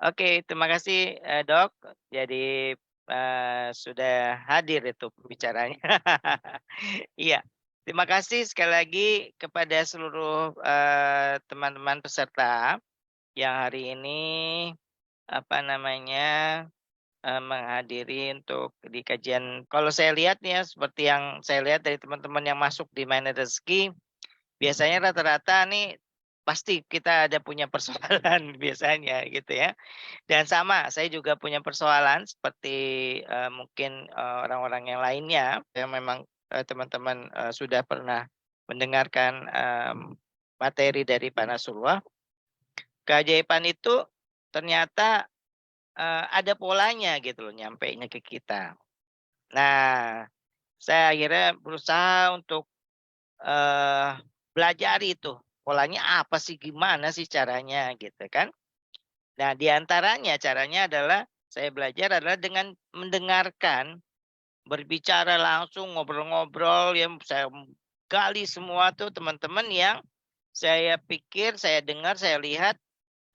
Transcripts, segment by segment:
Oke, terima kasih, Dok. Jadi, sudah hadir itu pembicaranya. Iya, terima kasih sekali lagi kepada seluruh, teman-teman peserta yang hari ini, apa namanya, menghadiri untuk di kajian kalau saya lihat nih ya, seperti yang saya lihat dari teman-teman yang masuk di Mana Rezeki, biasanya rata-rata nih pasti kita ada punya persoalan biasanya gitu ya. Dan sama, saya juga punya persoalan seperti, mungkin, orang-orang yang lainnya yang memang, teman-teman, sudah pernah mendengarkan, materi dari Pak Nasrullah. Keajaiban itu ternyata, ada polanya gitu loh nyampenya ke kita. Nah, saya akhirnya berusaha untuk, eee, belajar itu, polanya apa sih, gimana sih caranya gitu kan. Nah, di antaranya caranya adalah saya belajar adalah dengan mendengarkan, berbicara langsung, ngobrol-ngobrol yang saya gali semua tuh teman-teman yang saya pikir, saya dengar, saya lihat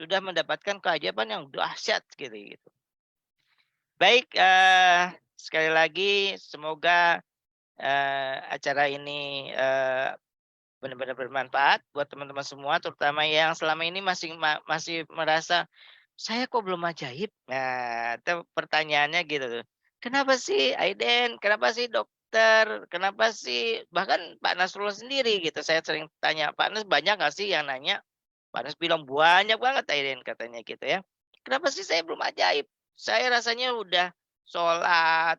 sudah mendapatkan keajaiban yang dahsyat gitu. Baik, sekali lagi semoga, acara ini, benar-benar bermanfaat buat teman-teman semua, terutama yang selama ini masih merasa, "Saya kok belum ajaib?" Nah, itu pertanyaannya gitu tuh. "Kenapa sih Aiden? Kenapa sih dokter? Kenapa sih" bahkan Pak Nasrullah sendiri gitu, saya sering tanya, "Pak Nas banyak nggak sih yang nanya?" Pak Nas bilang, "Banyak banget Aiden," katanya gitu ya. "Kenapa sih saya belum ajaib? Saya rasanya udah sholat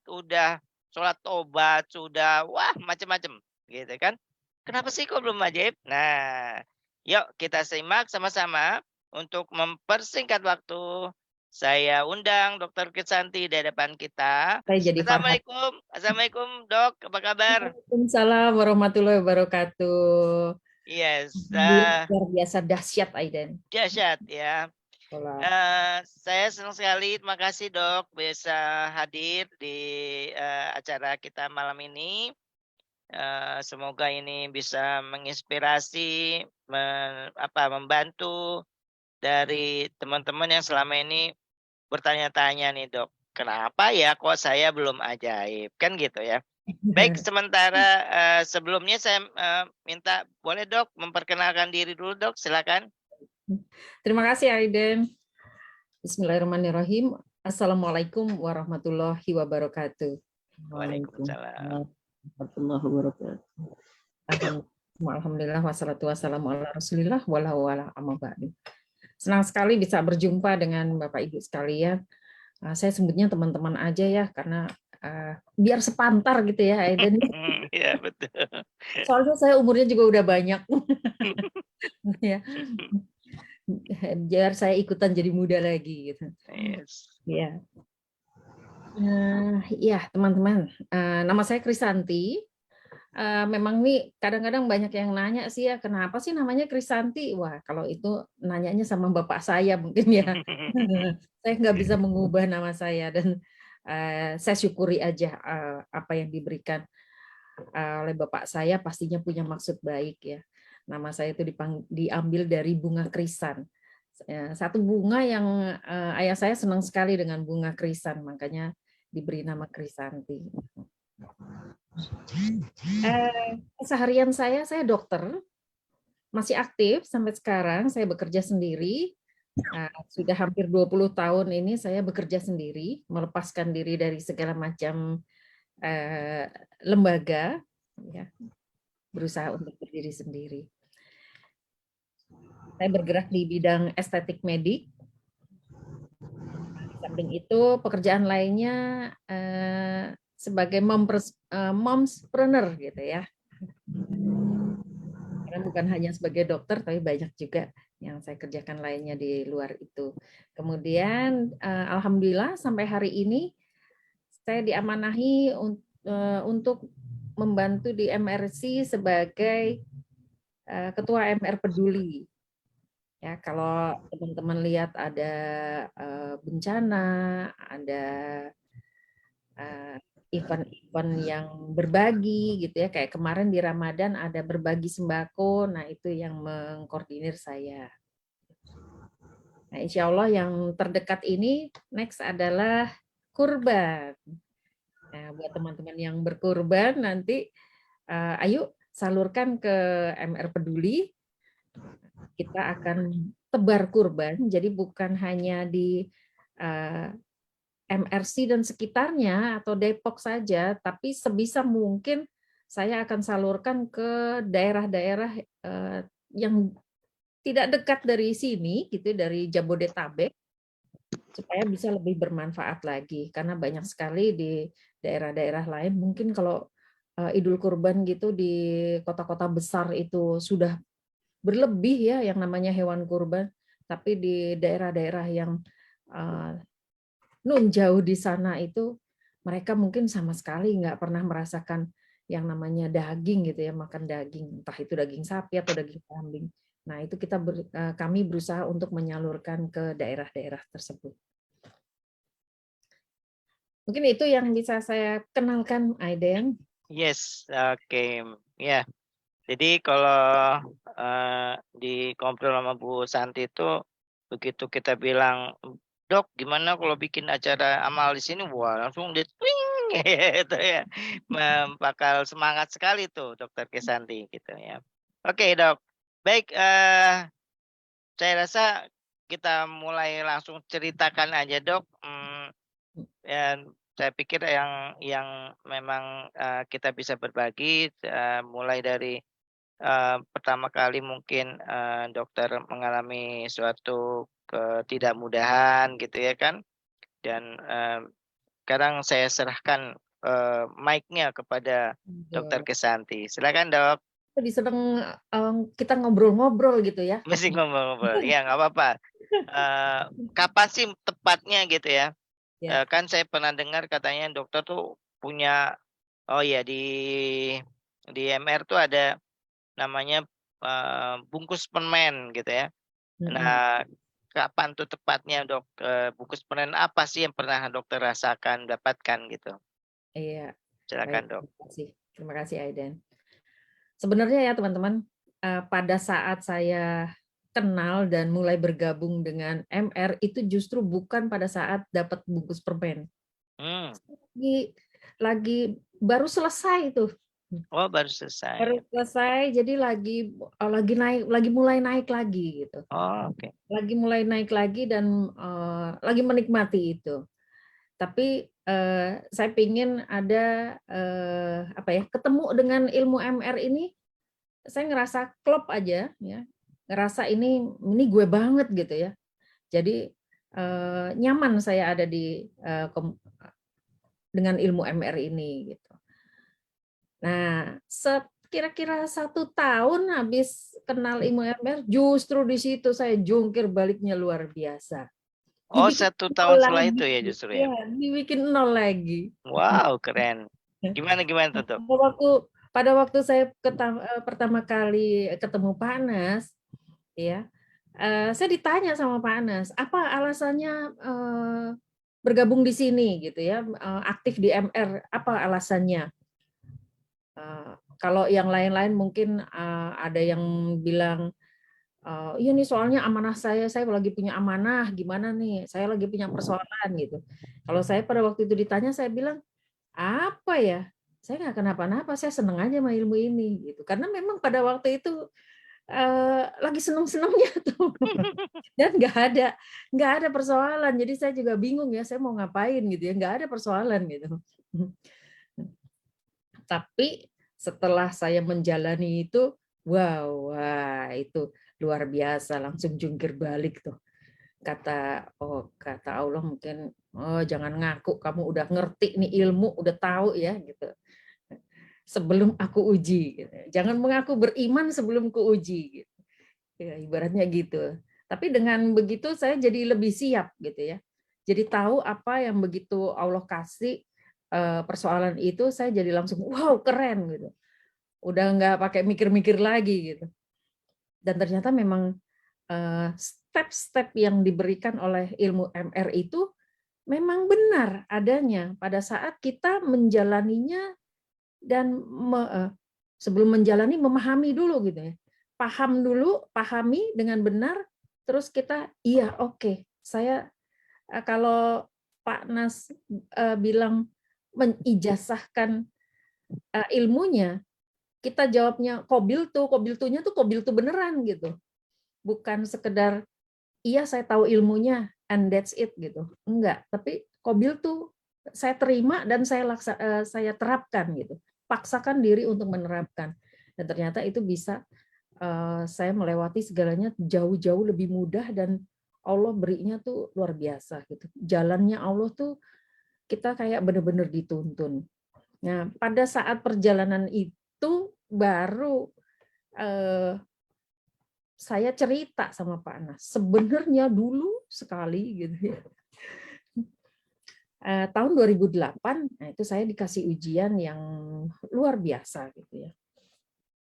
tobat, sudah wah macem-macem," gitu kan. "Kenapa sih kok belum ajaib?" Nah, yuk kita simak sama-sama untuk mempersingkat waktu. Saya undang Dokter Krisanti di hadapan kita. Saya jadi Farhat. Assalamualaikum, assalamualaikum Dok, apa kabar? Waalaikumsalam warahmatullahi wabarakatuh. Yes, Alhamdulillah luar biasa dahsyat Aiden. dahsyat ya. Sholat. Saya senang sekali, terima kasih Dok bisa hadir di, acara kita malam ini. Semoga ini bisa menginspirasi, membantu dari teman-teman yang selama ini bertanya-tanya nih, Dok, "Kenapa ya kok saya belum ajaib?" Kan gitu ya. Baik, sementara, sebelumnya saya, minta boleh Dok memperkenalkan diri dulu Dok, silakan. Terima kasih Aiden. Bismillahirrahmanirrahim. Assalamualaikum warahmatullahi wabarakatuh. Waalaikumsalam. Waalaikumsalam warahmatullahi wabarakatuh. Alhamdulillah wassalatu wassalamu ala Rasulillah wala wala amma ba'du. Senang sekali bisa berjumpa dengan Bapak Ibu sekalian. Saya sebutnya teman-teman aja ya karena biar sepantar gitu ya Aiden. Iya betul. Soalnya saya umurnya juga udah banyak ya. Biar saya ikutan jadi muda lagi gitu. Yes. Ya. Ya teman-teman, nama saya Krisanti. Memang nih kadang-kadang banyak yang nanya sih ya, kenapa sih namanya Krisanti? Wah, kalau itu nanyanya sama bapak saya mungkin ya. Saya nggak bisa mengubah nama saya dan saya syukuri aja apa yang diberikan oleh bapak saya pastinya punya maksud baik ya. Nama saya itu diambil dari bunga krisan. Satu bunga yang ayah saya senang sekali dengan bunga krisan, makanya diberi nama Krisanti. Keseharian saya dokter, masih aktif sampai sekarang, saya bekerja sendiri. Sudah hampir 20 tahun ini saya bekerja sendiri, melepaskan diri dari segala macam lembaga, ya, berusaha untuk berdiri sendiri. Saya bergerak di bidang estetik medik. Di samping itu pekerjaan lainnya sebagai momspreneur gitu ya. Karena bukan hanya sebagai dokter, tapi banyak juga yang saya kerjakan lainnya di luar itu. Kemudian alhamdulillah sampai hari ini saya diamanahi untuk membantu di MRC sebagai ketua MR Peduli. Ya, kalau teman-teman lihat ada bencana, ada event-event yang berbagi gitu ya, kayak kemarin di Ramadan ada berbagi sembako, nah itu yang mengkoordinir saya. Nah, insya Allah yang terdekat ini next adalah kurban. Nah, buat teman-teman yang berkurban nanti, ayo salurkan ke MR Peduli. Kita akan tebar kurban, jadi bukan hanya di MRC dan sekitarnya atau Depok saja, tapi sebisa mungkin saya akan salurkan ke daerah-daerah yang tidak dekat dari sini, gitu, dari Jabodetabek, supaya bisa lebih bermanfaat lagi. Karena banyak sekali di daerah-daerah lain, mungkin kalau Idul Kurban gitu di kota-kota besar itu sudah berlebih ya yang namanya hewan kurban, tapi di daerah-daerah yang nun jauh di sana itu mereka mungkin sama sekali nggak pernah merasakan yang namanya daging gitu ya, makan daging, entah itu daging sapi atau daging kambing. Nah, itu kami berusaha untuk menyalurkan ke daerah-daerah tersebut. Mungkin itu yang bisa saya kenalkan, Aiden. Yes, oke. Ya, jadi kalau di ngobrol sama Bu Santi itu, begitu kita bilang, Dok, gimana kalau bikin acara amal di sini? Wah, langsung dia twing gitu ya. Bakal semangat sekali tuh Dokter Kesanti gitu ya. Oke, Dok. Baik, saya rasa kita mulai langsung ceritakan aja, Dok. Dan saya pikir yang memang kita bisa berbagi mulai dari pertama kali mungkin dokter mengalami suatu ketidakmudahan gitu ya kan, dan sekarang saya serahkan mic-nya kepada Dokter Kesanti. Silakan Dok. Lebih seneng kita ngobrol-ngobrol gitu ya. Masih ngobrol-ngobrol. Ya nggak apa-apa. Kapan sih tepatnya gitu ya? Ya. Kan saya pernah dengar katanya dokter tuh punya, oh ya di MR tuh ada namanya bungkus permen gitu ya. Nah, kapan tuh tepatnya Dok? Bungkus permen apa sih yang pernah dokter rasakan, dapatkan gitu? Iya, baik. Silakan Dok. Terima kasih, Aiden. Sebenarnya ya teman-teman, pada saat saya kenal dan mulai bergabung dengan MR itu justru bukan pada saat dapat bungkus permen. Hmm. Lagi baru selesai tuh. Oh, baru selesai. Baru selesai, jadi lagi mulai naik lagi gitu. Oh, oke. Lagi mulai naik lagi dan lagi menikmati itu. Tapi saya pingin ada ketemu dengan ilmu MR ini, saya ngerasa klop aja ya, ngerasa ini gue banget gitu ya. Jadi nyaman saya ada dengan ilmu MR ini gitu. Nah, kira-kira 1 tahun habis kenal ilmu MR, justru di situ saya jungkir baliknya luar biasa. Oh, Dibikin 1 tahun nol setelah itu lagi, ya justru ya? ya, dibikin nol lagi. Wow, keren. Gimana tuh Dok? Pada waktu saya pertama kali ketemu Pak Anas, ya, saya ditanya sama Pak Anas, apa alasannya bergabung di sini gitu ya, aktif di MR, apa alasannya? Kalau yang lain-lain mungkin ada yang bilang, iya nih soalnya amanah saya lagi punya amanah, gimana nih, saya lagi punya persoalan gitu. Kalau saya pada waktu itu ditanya, saya bilang, apa ya? Saya nggak kenapa-napa, saya seneng aja sama ilmu ini gitu. Karena memang pada waktu itu lagi seneng-senengnya tuh dan nggak ada persoalan. Jadi saya juga bingung ya, saya mau ngapain gitu ya, nggak ada persoalan gitu. Tapi setelah saya menjalani itu, wow, wah itu luar biasa, langsung jungkir balik tuh. Kata Allah mungkin, oh jangan ngaku kamu udah ngerti nih ilmu, udah tahu ya gitu. Sebelum aku uji, gitu. Jangan mengaku beriman sebelum kuuji, gitu. Ya, ibaratnya gitu. Tapi dengan begitu saya jadi lebih siap gitu ya. Jadi tahu apa yang begitu Allah kasih persoalan itu, saya jadi langsung wow keren gitu. Udah nggak pakai mikir-mikir lagi gitu. Dan ternyata memang step-step yang diberikan oleh ilmu MR itu memang benar adanya pada saat kita menjalaninya dan sebelum menjalani memahami dulu gitu ya. Pahami dengan benar, terus kita iya oke, saya kalau Pak Nas bilang mengijazahkan ilmunya, kita jawabnya kobiltunya tuh kobiltu beneran gitu. Bukan sekedar iya saya tahu ilmunya and that's it gitu. Enggak, tapi kobiltu saya terima dan saya terapkan gitu. Paksakan diri untuk menerapkan. Dan ternyata itu bisa saya melewati segalanya jauh-jauh lebih mudah dan Allah berinya tuh luar biasa gitu. Jalannya Allah tuh kita kayak benar-benar dituntun. Nah, pada saat perjalanan itu baru saya cerita sama Pak Anas. Sebenarnya dulu sekali gitu ya. Tahun 2008, nah itu saya dikasih ujian yang luar biasa gitu ya.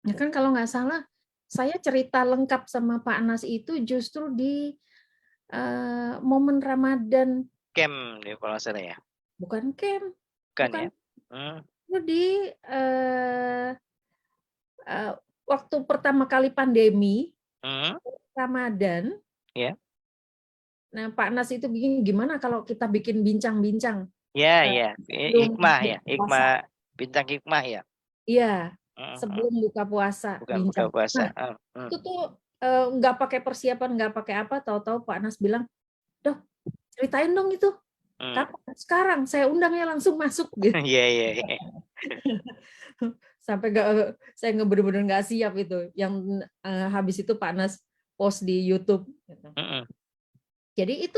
Nah kan kalau nggak salah, saya cerita lengkap sama Pak Anas itu justru di momen Ramadan, Camp di kalau nggak salah ya. bukan camp, Bukan bukan ya? Hmm. itu di waktu pertama kali pandemi Hmm. Ramadan. Ya. Nah Pak Anas itu begini, gimana kalau kita bikin bincang-bincang Ya, ya. sebelum Hikmah ya. buka puasa? Hikmah, bintang hikmah ya. Iya, Hmm, hmm. sebelum buka puasa Bukan buka bincang. puasa. Nah, Hmm, hmm. itu tuh nggak pakai persiapan, nggak pakai apa, tahu-tahu Pak Anas bilang, "Dok, ceritain dong itu." Hmm. Kapan? Sekarang, saya undang ya langsung masuk gitu. Iya, iya, iya. Sampai saya bener-bener nggak siap itu. Yang habis itu Pak Anas post di YouTube. Gitu. Hmm. Jadi itu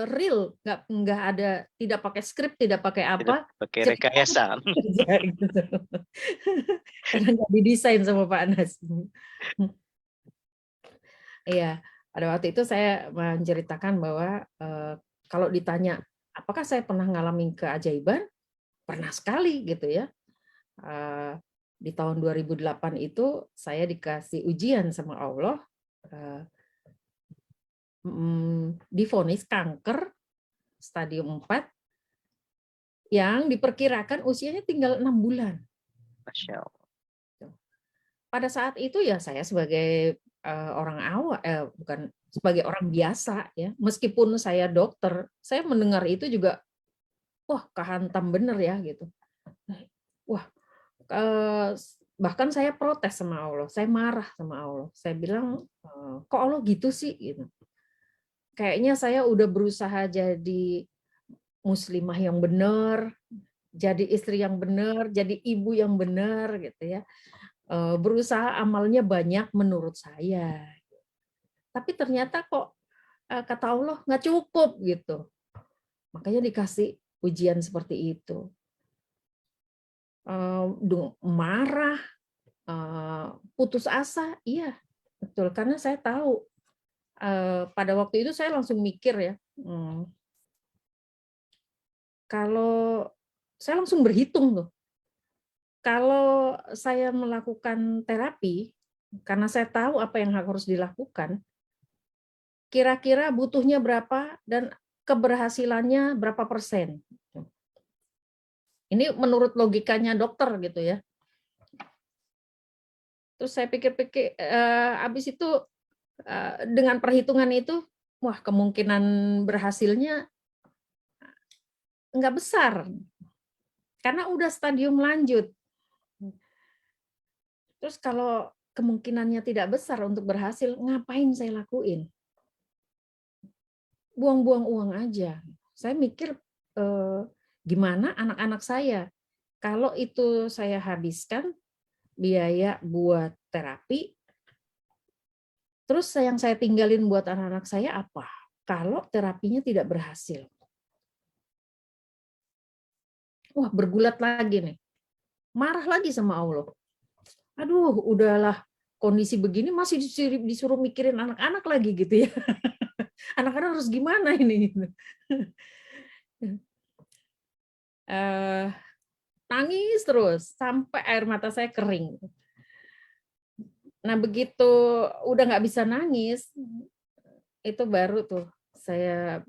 real, nggak ada, tidak pakai skrip, tidak pakai Tidak apa, pakai cerita rekayasa. aja gitu. Karena nggak didesain sama Pak Anas. Iya, pada waktu itu saya menceritakan bahwa kalau ditanya, apakah saya pernah ngalamin keajaiban? Pernah sekali gitu ya. Eh, di tahun 2008 itu saya dikasih ujian sama Allah, divonis kanker stadium 4 yang diperkirakan usianya tinggal 6 bulan. Masya Allah. Pada saat itu ya saya sebagai orang awam, bukan sebagai orang biasa ya, meskipun saya dokter, saya mendengar itu juga, wah kehantam bener ya gitu. Wah, bahkan saya protes sama Allah, saya marah sama Allah. Saya bilang, kok Allah gitu sih? Gitu. Kayaknya saya udah berusaha jadi muslimah yang benar, jadi istri yang benar, jadi ibu yang benar gitu ya. Berusaha amalnya banyak menurut saya. Tapi ternyata kok kata Allah nggak cukup gitu. Makanya dikasih ujian seperti itu. Marah, putus asa, iya betul. Karena saya tahu pada waktu itu saya langsung mikir ya, kalau saya langsung berhitung tuh, kalau saya melakukan terapi, karena saya tahu apa yang harus dilakukan, kira-kira butuhnya berapa dan keberhasilannya berapa persen. Ini menurut logikanya dokter gitu ya. Terus saya pikir-pikir, habis itu dengan perhitungan itu, wah kemungkinan berhasilnya nggak besar, karena udah stadium lanjut. Terus kalau kemungkinannya tidak besar untuk berhasil, ngapain saya lakuin? Buang-buang uang aja. Saya mikir, gimana anak-anak saya? Kalau itu saya habiskan biaya buat terapi, terus yang saya tinggalin buat anak-anak saya apa? Kalau terapinya tidak berhasil. Wah, bergulat lagi nih. Marah lagi sama Allah. Aduh, udahlah kondisi begini masih disuruh mikirin anak-anak lagi gitu ya. Anak-anak harus gimana ini? Nangis terus sampai air mata saya kering. Nah begitu udah nggak bisa nangis, itu baru tuh saya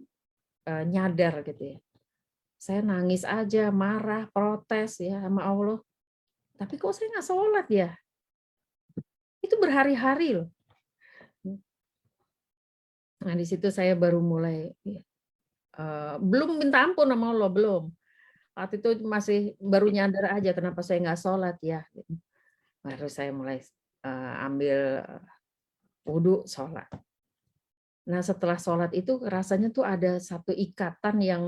nyadar gitu ya. Saya nangis aja, marah, protes ya sama Allah. Tapi kok saya nggak sholat ya? Itu berhari-hari loh. Nah, di situ saya baru mulai, belum minta ampun sama Allah, belum. Waktu itu masih baru nyadar aja kenapa saya nggak sholat ya, gitu. Baru saya mulai, ambil wudu, sholat. Nah, setelah sholat itu rasanya tuh ada satu ikatan yang,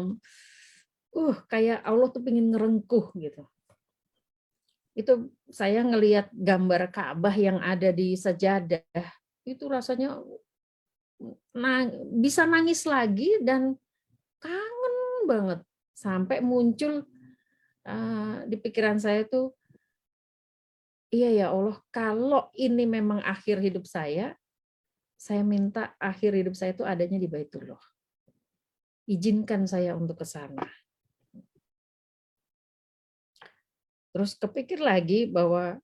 kayak Allah tuh pengen ngerengkuh gitu. Itu saya ngelihat gambar Ka'bah yang ada di sajadah, itu rasanya bisa nangis lagi dan kangen banget. Sampai muncul di pikiran saya tuh, iya ya Allah, kalau ini memang akhir hidup saya minta akhir hidup saya itu adanya di Baitullah. Izinkan saya untuk ke sana. Terus kepikir lagi bahwa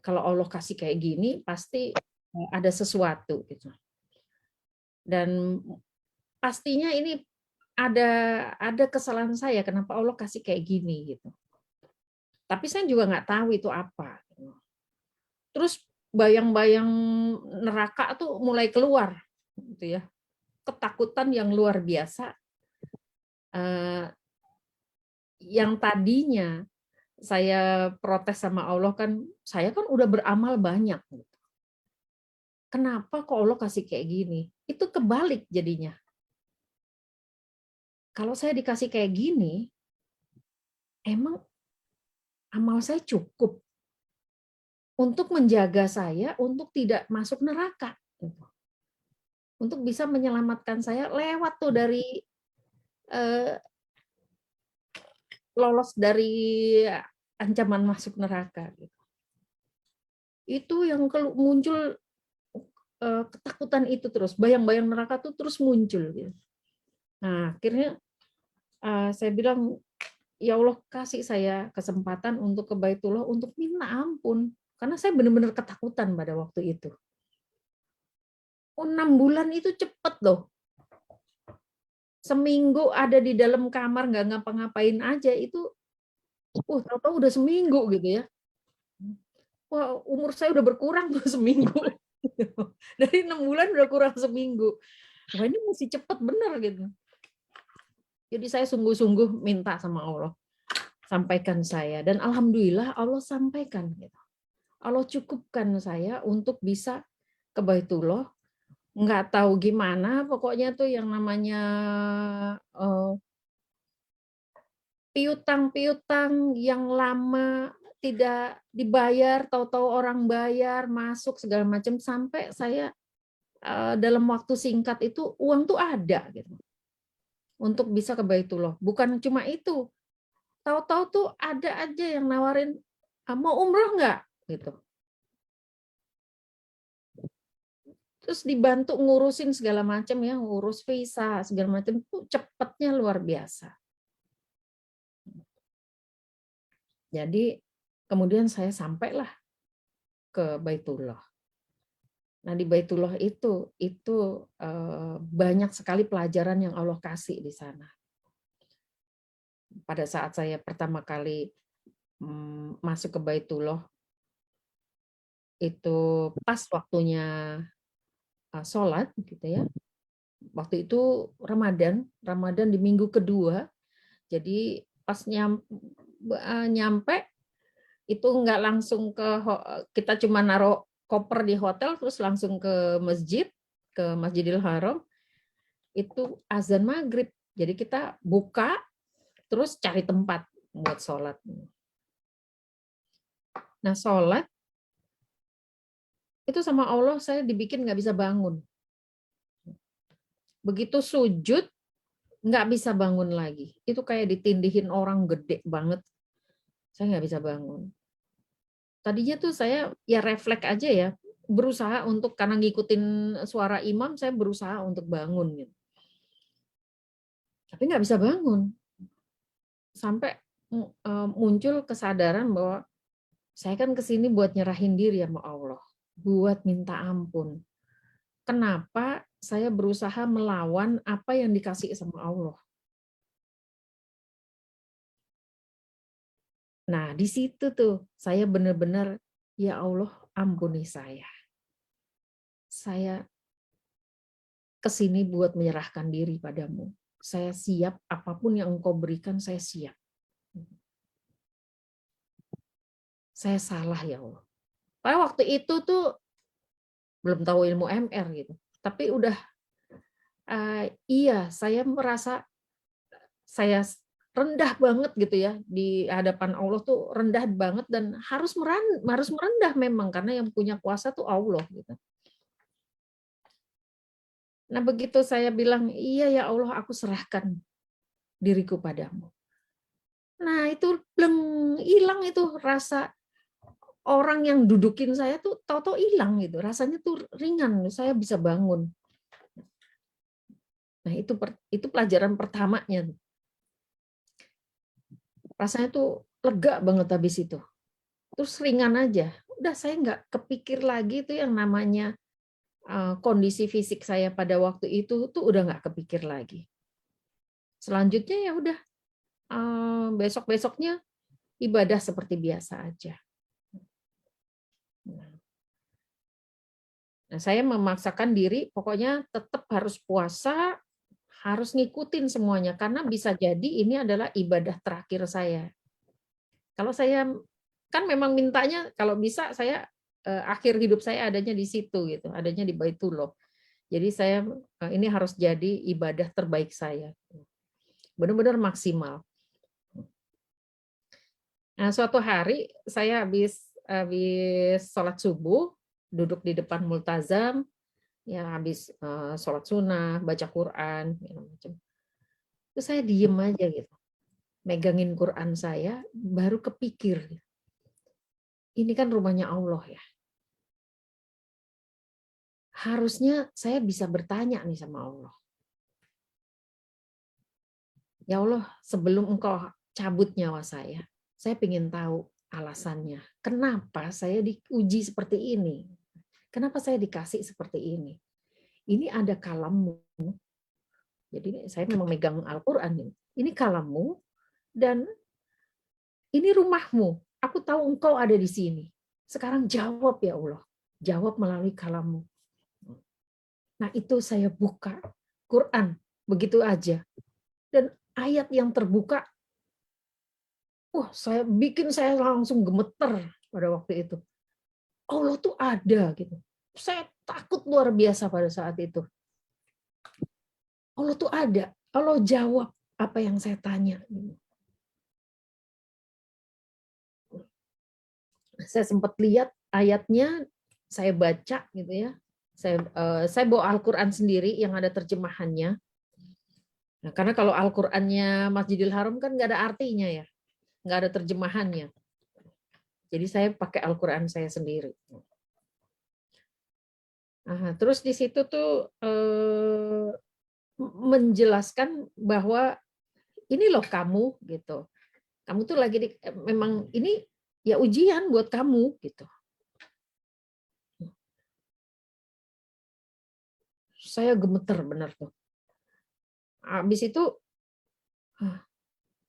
kalau Allah kasih kayak gini pasti ada sesuatu gitu. Dan pastinya ini ada kesalahan saya kenapa Allah kasih kayak gini gitu. Tapi saya juga nggak tahu itu apa. Terus bayang-bayang neraka tuh mulai keluar gitu ya. Ketakutan yang luar biasa, yang tadinya saya protes sama Allah kan, saya kan udah beramal banyak. Kenapa kok Allah kasih kayak gini? Itu kebalik jadinya. Kalau saya dikasih kayak gini, emang amal saya cukup untuk menjaga saya untuk tidak masuk neraka. Untuk bisa menyelamatkan saya lewat tuh dari lolos dari ancaman masuk neraka. Itu yang muncul ketakutan itu terus, bayang-bayang neraka tuh terus muncul. Gitu. Nah, akhirnya saya bilang, ya Allah kasih saya kesempatan untuk ke Baitullah untuk minta ampun. Karena saya benar-benar ketakutan pada waktu itu. 6 bulan itu cepet loh. Seminggu ada di dalam kamar nggak ngapa-ngapain aja itu, tahu-tahu udah seminggu gitu ya. Wah, umur saya udah berkurang tuh seminggu. Dari 6 bulan udah kurang seminggu. Wah, ini mesti cepet bener gitu. Jadi saya sungguh-sungguh minta sama Allah, sampaikan saya. Dan alhamdulillah Allah sampaikan. Gitu. Allah cukupkan saya untuk bisa ke Baitullah. Nggak tahu gimana, pokoknya tuh yang namanya piutang-piutang yang lama tidak dibayar, tahu-tahu orang bayar, masuk segala macam sampai saya dalam waktu singkat itu uang tuh ada gitu untuk bisa ke Baitullah. Bukan cuma itu, tahu-tahu tuh ada aja yang nawarin mau umroh nggak gitu. Terus dibantu ngurusin segala macam ya, ngurus visa segala macam tuh cepatnya luar biasa. Jadi kemudian saya sampailah ke Baitullah. Nah di Baitullah itu banyak sekali pelajaran yang Allah kasih di sana. Pada saat saya pertama kali masuk ke Baitullah, itu pas waktunya sholat gitu ya. Waktu itu Ramadan di minggu kedua. Jadi pas nyampe itu nggak langsung kita cuma naruh koper di hotel terus langsung ke masjid, ke Masjidil Haram. Itu azan maghrib. Jadi kita buka terus cari tempat buat sholat. Nah sholat itu sama Allah saya dibikin nggak bisa bangun. Begitu sujud nggak bisa bangun lagi. Itu kayak ditindihin orang gede banget. Saya nggak bisa bangun. Tadinya tuh saya ya refleks aja ya, berusaha untuk karena ngikutin suara imam, saya berusaha untuk bangun gitu. Tapi nggak bisa bangun. Sampai muncul kesadaran bahwa saya kan kesini buat nyerahin diri sama Allah, buat minta ampun. Kenapa saya berusaha melawan apa yang dikasih sama Allah? Nah, di situ tuh saya benar-benar, ya Allah ampuni saya. Saya ke sini buat menyerahkan diri padamu. Saya siap, apapun yang engkau berikan, saya siap. Saya salah ya Allah. Pada waktu itu tuh belum tahu ilmu MR gitu. Tapi udah iya, saya merasa saya rendah banget gitu ya di hadapan Allah tuh rendah banget dan harus merendah memang karena yang punya kuasa tuh Allah gitu. Nah, begitu saya bilang, "Iya ya Allah, aku serahkan diriku padamu." Nah, itu bleng, hilang itu rasa orang yang dudukin saya tuh tahu-tahu hilang gitu. Rasanya tuh ringan, saya bisa bangun. Nah, itu pelajaran pertamanya. Rasanya tuh lega banget habis itu. Terus ringan aja. Udah saya nggak kepikir lagi tuh yang namanya kondisi fisik saya pada waktu itu tuh udah nggak kepikir lagi. Selanjutnya ya udah besok-besoknya ibadah seperti biasa aja. Nah, saya memaksakan diri pokoknya tetap harus puasa, harus ngikutin semuanya karena bisa jadi ini adalah ibadah terakhir saya. Kalau saya kan memang mintanya kalau bisa saya akhir hidup saya adanya di situ gitu, adanya di Baitullah. Jadi saya ini harus jadi ibadah terbaik saya. Benar-benar maksimal. Nah, suatu hari saya habis sholat subuh, duduk di depan multazam, ya habis sholat sunnah, baca Quran, macam. Terus saya diem aja gitu, megangin Quran saya, baru kepikir, ini kan rumahnya Allah ya. Harusnya saya bisa bertanya nih sama Allah. Ya Allah, sebelum engkau cabut nyawa saya ingin tahu alasannya. Kenapa saya diuji seperti ini? Kenapa saya dikasih seperti ini? Ini ada kalammu. Jadi saya memang megang Al-Quran. Ini kalammu dan ini rumahmu. Aku tahu engkau ada di sini. Sekarang jawab ya Allah. Jawab melalui kalammu. Nah itu saya buka Quran. Begitu aja. Dan ayat yang terbuka, saya langsung gemeter pada waktu itu. Allah tuh ada gitu. Saya takut luar biasa pada saat itu. Allah tuh ada. Allah jawab apa yang saya tanya. Saya sempat lihat ayatnya, saya baca gitu ya. Saya bawa Al-Quran sendiri yang ada terjemahannya. Nah, karena kalau Al-Qurannya Masjidil Haram kan nggak ada artinya ya, nggak ada terjemahannya. Jadi saya pakai Al-Quran saya sendiri. Nah, terus di situ tuh menjelaskan bahwa ini loh kamu gitu. Kamu tuh lagi memang ini ya ujian buat kamu gitu. Saya gemeter benar tuh. Habis itu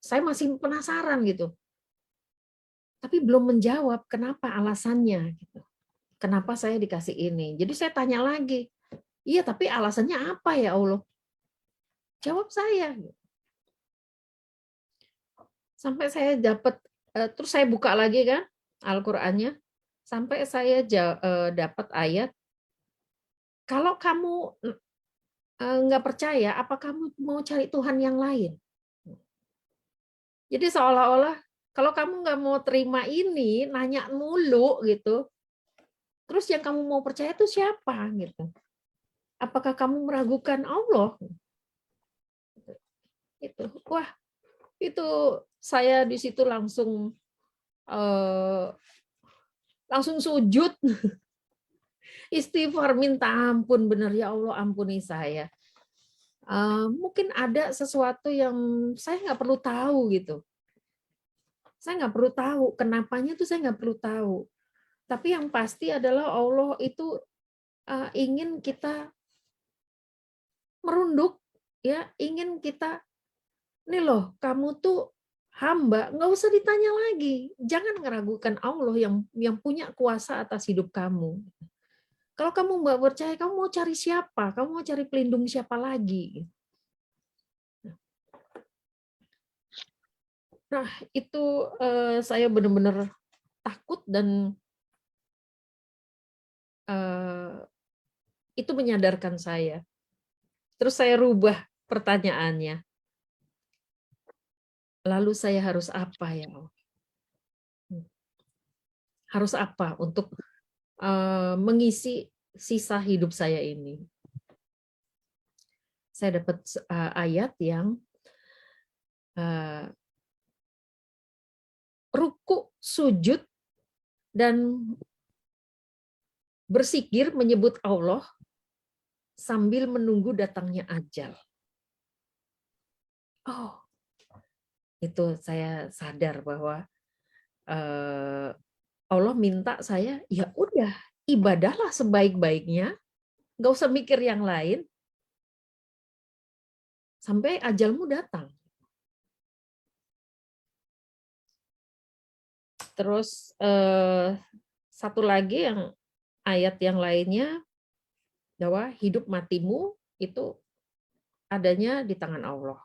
saya masih penasaran gitu. Tapi belum menjawab kenapa alasannya gitu. Kenapa saya dikasih ini? Jadi saya tanya lagi. Iya, tapi alasannya apa ya Allah? Jawab saya. Sampai saya dapat, terus saya buka lagi kan Al-Qur'annya, sampai saya dapat ayat, kalau kamu nggak percaya, apa kamu mau cari Tuhan yang lain? Jadi seolah-olah kalau kamu nggak mau terima ini, nanya mulu gitu, terus yang kamu mau percaya itu siapa gitu? Apakah kamu meragukan Allah? Itu, wah, itu saya di situ langsung langsung sujud, istighfar minta ampun, benar ya Allah ampuni saya. Mungkin ada sesuatu yang saya nggak perlu tahu gitu. Saya nggak perlu tahu, kenapanya tuh saya nggak perlu tahu. Tapi yang pasti adalah Allah itu ingin kita merunduk, ya, ingin kita, nih loh, kamu tuh hamba, nggak usah ditanya lagi. Jangan meragukan Allah yang punya kuasa atas hidup kamu. Kalau kamu nggak percaya, kamu mau cari siapa? Kamu mau cari pelindung siapa lagi? Nah, itu saya benar-benar takut dan itu menyadarkan saya. Terus saya rubah pertanyaannya. Lalu saya harus apa ya Allah? Harus apa untuk mengisi sisa hidup saya ini? Saya dapat ayat yang ruku, sujud, dan bersikir menyebut Allah sambil menunggu datangnya ajal. Oh, itu saya sadar bahwa Allah minta saya, ya udah, ibadahlah sebaik-baiknya, nggak usah mikir yang lain, sampai ajalmu datang. Terus satu lagi yang ayat yang lainnya, bahwa hidup matimu itu adanya di tangan Allah.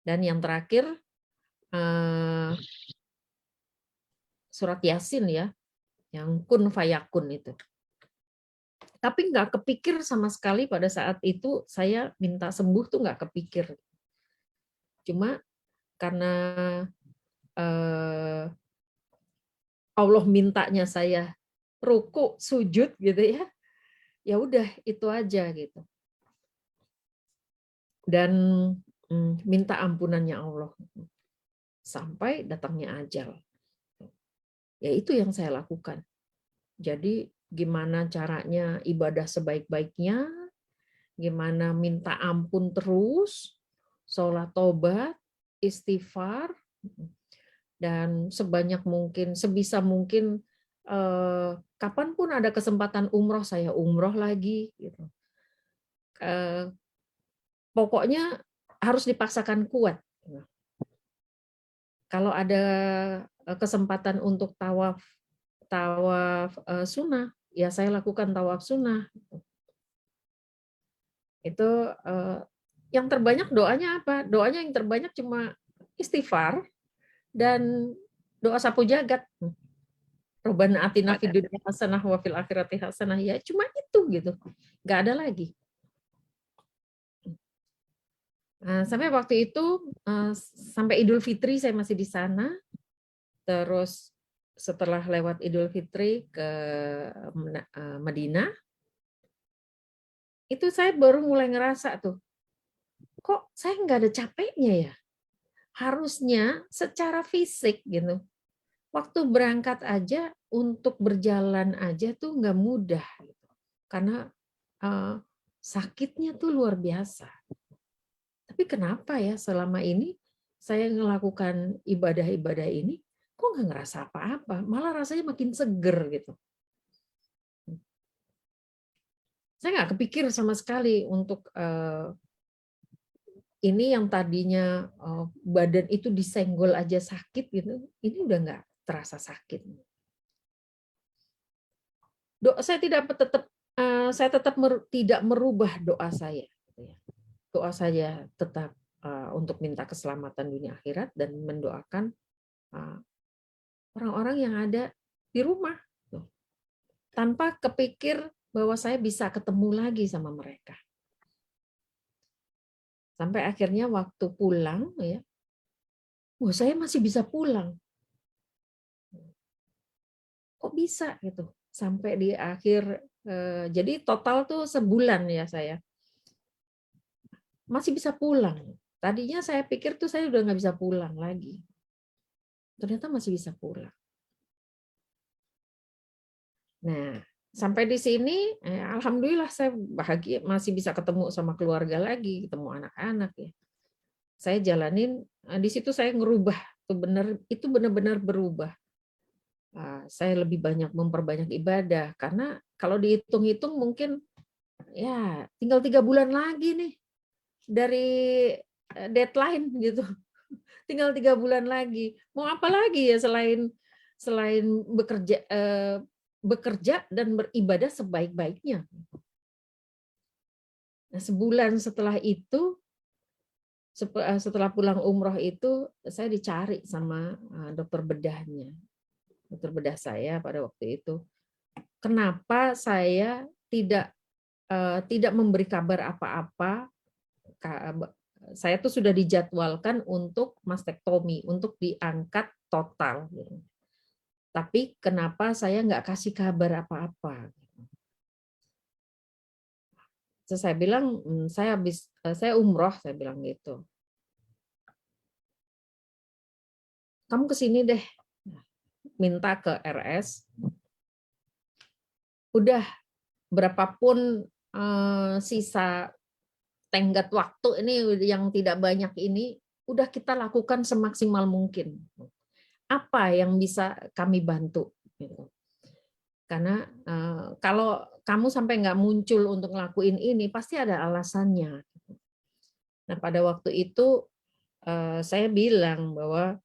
Dan yang terakhir, surat Yasin ya, yang kun fayakun itu. Tapi nggak kepikir sama sekali pada saat itu saya minta sembuh tuh nggak kepikir. Cuma karena Allah mintanya saya ruku, sujud gitu ya, ya udah itu aja gitu. Dan minta ampunannya Allah sampai datangnya ajal. Ya itu yang saya lakukan. Jadi gimana caranya ibadah sebaik-baiknya, gimana minta ampun terus, sholat tobat, istighfar, dan sebanyak mungkin, sebisa mungkin, kapanpun ada kesempatan umroh, saya umroh lagi. Gitu. Pokoknya harus dipaksakan kuat. Kalau ada kesempatan untuk tawaf sunnah, ya saya lakukan tawaf sunnah. Itu yang terbanyak doanya apa? Doanya yang terbanyak cuma istighfar dan doa sapu jagat. Robbana atina fid dunya hasanah wa fil akhirati hasanah, ya cuma itu gitu. Nggak ada lagi. Sampai waktu itu sampai Idul Fitri saya masih di sana. Terus setelah lewat Idul Fitri ke Madinah, itu saya baru mulai ngerasa tuh, kok saya nggak ada capeknya ya? Harusnya secara fisik gitu. Waktu berangkat aja, untuk berjalan aja tuh nggak mudah. Gitu. Karena sakitnya tuh luar biasa. Tapi kenapa ya selama ini saya melakukan ibadah-ibadah ini, kok nggak ngerasa apa-apa, malah rasanya makin seger gitu. Saya nggak kepikir sama sekali untuk ini yang tadinya badan itu disenggol aja sakit gitu, ini udah nggak terasa sakit. Saya tetap tidak merubah doa saya. Doa saya tetap untuk minta keselamatan dunia akhirat dan mendoakan orang-orang yang ada di rumah, tanpa kepikir bahwa saya bisa ketemu lagi sama mereka. Sampai akhirnya waktu pulang, ya, saya masih bisa pulang. Kok bisa gitu? Sampai di akhir, jadi total tuh sebulan ya saya. Masih bisa pulang. Tadinya saya pikir tuh saya udah nggak bisa pulang lagi. Ternyata masih bisa pulang. Nah, sampai di sini, alhamdulillah saya bahagia, masih bisa ketemu sama keluarga lagi, ketemu anak-anak ya. Saya jalanin, di situ saya ngerubah, itu benar-benar berubah. Saya lebih banyak memperbanyak ibadah, karena kalau dihitung-hitung mungkin ya tinggal 3 bulan lagi nih dari deadline gitu. Tinggal 3 bulan lagi. Mau apa lagi ya selain bekerja, bekerja dan beribadah sebaik-baiknya. Nah, sebulan setelah itu, setelah pulang umroh itu, saya dicari sama dokter bedahnya. Dokter bedah saya pada waktu itu. Kenapa saya tidak memberi kabar apa-apa? Saya tuh sudah dijadwalkan untuk mastektomi, untuk diangkat total. Tapi kenapa saya nggak kasih kabar apa-apa? Terus saya bilang, saya umroh, saya bilang gitu. Kamu kesini deh, minta ke RS. Udah berapapun sisa tenggat waktu ini yang tidak banyak ini, udah kita lakukan semaksimal mungkin. Apa yang bisa kami bantu? Gitu. Karena kalau kamu sampai nggak muncul untuk ngelakuin ini, pasti ada alasannya. Nah, pada waktu itu saya bilang bahwa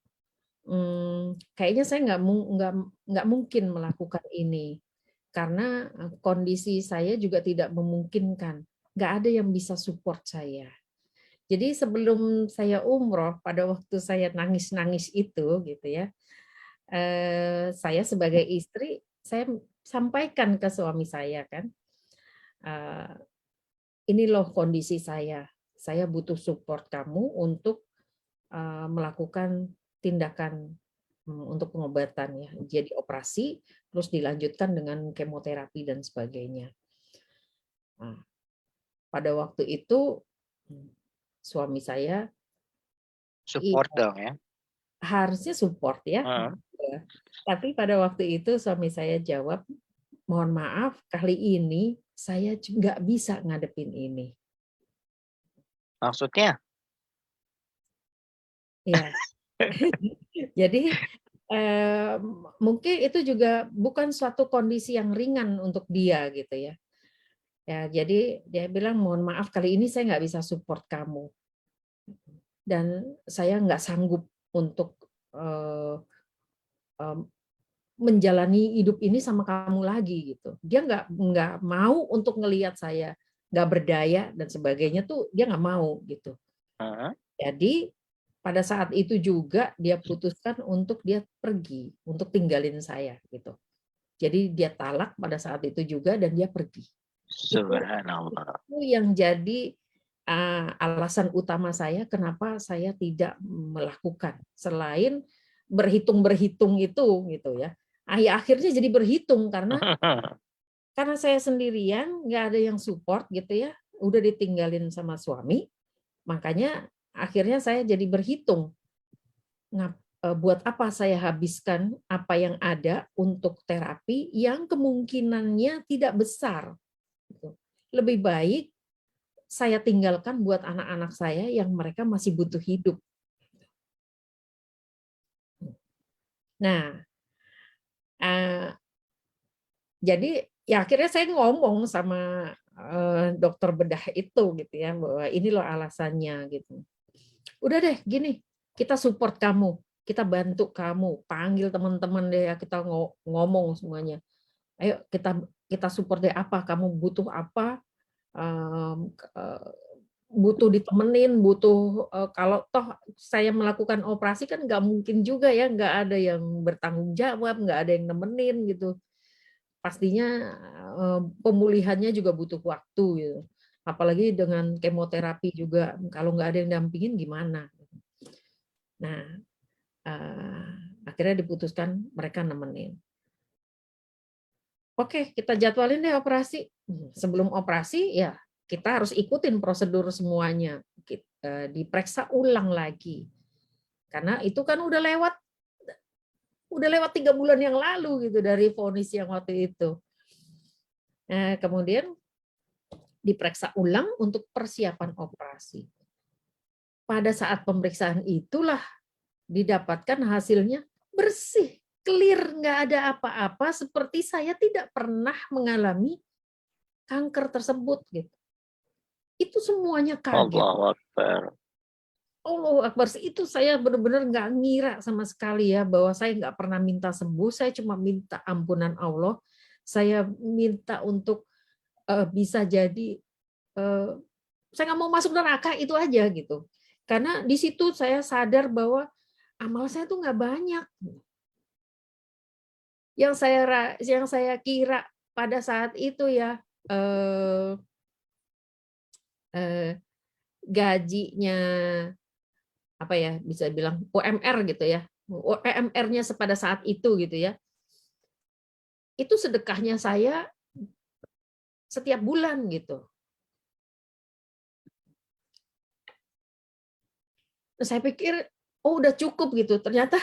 kayaknya saya nggak mungkin melakukan ini karena kondisi saya juga tidak memungkinkan. Nggak ada yang bisa support saya. Jadi sebelum saya umroh, pada waktu saya nangis-nangis itu, gitu ya, saya sebagai istri, saya sampaikan ke suami saya kan, ini loh kondisi saya butuh support kamu untuk melakukan tindakan untuk pengobatan ya, jadi operasi, terus dilanjutkan dengan kemoterapi dan sebagainya. Nah, pada waktu itu suami saya Support dong ya. harusnya support ya. Tapi pada waktu itu suami saya jawab, mohon maaf kali ini saya nggak bisa ngadepin ini. Maksudnya? Ya. Jadi mungkin itu juga bukan suatu kondisi yang ringan untuk dia gitu ya. Ya, jadi dia bilang mohon maaf kali ini saya nggak bisa support kamu dan saya nggak sanggup untuk menjalani hidup ini sama kamu lagi gitu. Dia nggak mau untuk ngelihat saya nggak berdaya dan sebagainya tuh dia nggak mau gitu. Jadi pada saat itu juga dia putuskan untuk dia pergi, untuk tinggalin saya gitu. Jadi dia talak pada saat itu juga dan dia pergi. Subhanallah. Itu yang jadi alasan utama saya kenapa saya tidak melakukan selain berhitung itu gitu ya. Akhirnya jadi berhitung karena saya sendirian nggak ada yang support gitu ya, udah ditinggalin sama suami, makanya akhirnya saya jadi berhitung. Buat apa saya habiskan apa yang ada untuk terapi yang kemungkinannya tidak besar. Gitu. Lebih baik saya tinggalkan buat anak-anak saya yang mereka masih butuh hidup. Nah, jadi ya akhirnya saya ngomong sama dokter bedah itu gitu ya, bahwa ini loh alasannya gitu. Udah deh gini, kita support kamu, kita bantu kamu, panggil teman-teman deh ya, kita ngomong semuanya. Ayo kita support deh, apa kamu butuh apa, butuh ditemenin, butuh kalau toh saya melakukan operasi kan nggak mungkin juga ya, nggak ada yang bertanggung jawab, nggak ada yang nemenin gitu. Pastinya pemulihannya juga butuh waktu gitu. Apalagi dengan kemoterapi juga, kalau nggak ada yang dampingin gimana. Nah, akhirnya diputuskan mereka nemenin. Oke, kita jadwalin deh operasi. Sebelum operasi ya kita harus ikutin prosedur semuanya. Diperiksa ulang lagi. Karena itu kan udah lewat 3 bulan yang lalu gitu dari vonis yang waktu itu. Nah, kemudian diperiksa ulang untuk persiapan operasi. Pada saat pemeriksaan itulah didapatkan hasilnya bersih, clear, nggak ada apa-apa, seperti saya tidak pernah mengalami kanker tersebut gitu. Itu semuanya kaget. Allahu Akbar. Allahu Akbar, itu saya benar-benar nggak ngira sama sekali ya bahwa saya nggak pernah minta sembuh, saya cuma minta ampunan Allah. saya minta untuk bisa jadi saya nggak mau masuk neraka, itu aja gitu. Karena di situ saya sadar bahwa amal saya tuh nggak banyak. Yang saya kira pada saat itu ya, gajinya apa ya, bisa bilang UMR gitu ya, UMR-nya pada saat itu gitu ya, itu sedekahnya saya setiap bulan gitu. Saya pikir, oh udah cukup gitu, ternyata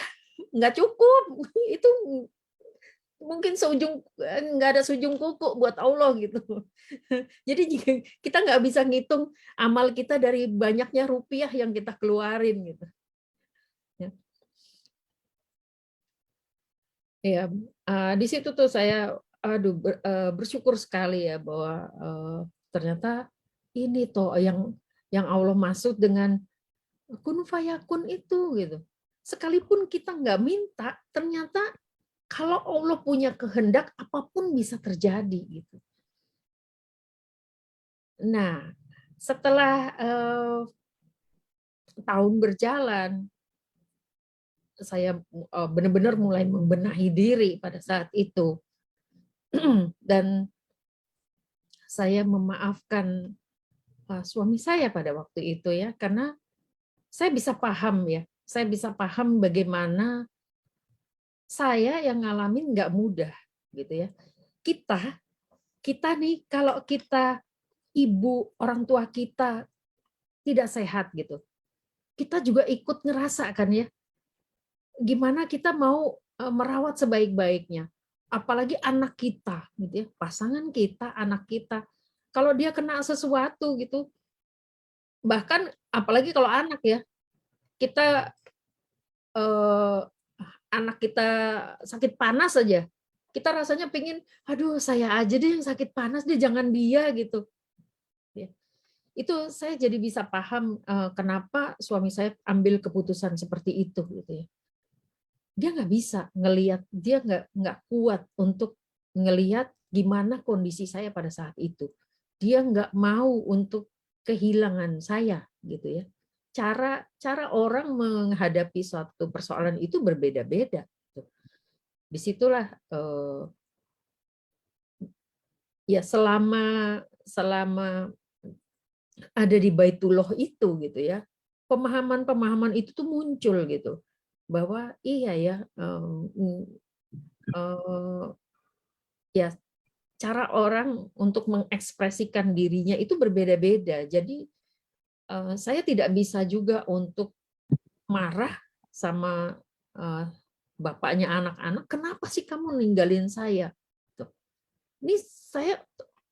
nggak cukup. Itu mungkin nggak ada seujung kuku buat Allah gitu. Jadi kita nggak bisa ngitung amal kita dari banyaknya rupiah yang kita keluarin gitu. Ya, ya, di situ tuh saya bersyukur sekali ya bahwa ternyata ini toh yang Allah maksud dengan kun fayakun itu gitu. Sekalipun kita nggak minta, ternyata kalau Allah punya kehendak, apapun bisa terjadi gitu. Nah, setelah tahun berjalan, saya benar-benar mulai membenahi diri pada saat itu. Dan saya memaafkan suami saya pada waktu itu ya, karena saya bisa paham ya, saya bisa paham bagaimana saya yang ngalamin nggak mudah gitu ya. Kita kita nih kalau kita ibu orang tua kita tidak sehat gitu, kita juga ikut ngerasa kan ya, gimana kita mau merawat sebaik-baiknya, apalagi anak kita gitu ya, pasangan kita, anak kita, kalau dia kena sesuatu gitu, bahkan apalagi kalau anak ya, kita eh, anak kita sakit panas aja, kita rasanya pingin, aduh saya aja deh yang sakit panas, dia jangan dia gitu. Ya. Itu saya jadi bisa paham kenapa suami saya ambil keputusan seperti itu gitu ya. Dia nggak bisa ngelihat, dia nggak kuat untuk ngelihat gimana kondisi saya pada saat itu. Dia nggak mau untuk kehilangan saya gitu ya. Cara cara orang menghadapi suatu persoalan itu berbeda-beda. Disitulah ya selama selama ada di Baitullah itu gitu ya, pemahaman-pemahaman itu tuh muncul gitu, bahwa iya ya, ya cara orang untuk mengekspresikan dirinya itu berbeda-beda. Jadi saya tidak bisa juga untuk marah sama bapaknya anak-anak, kenapa sih kamu ninggalin saya? Tuh. Ini saya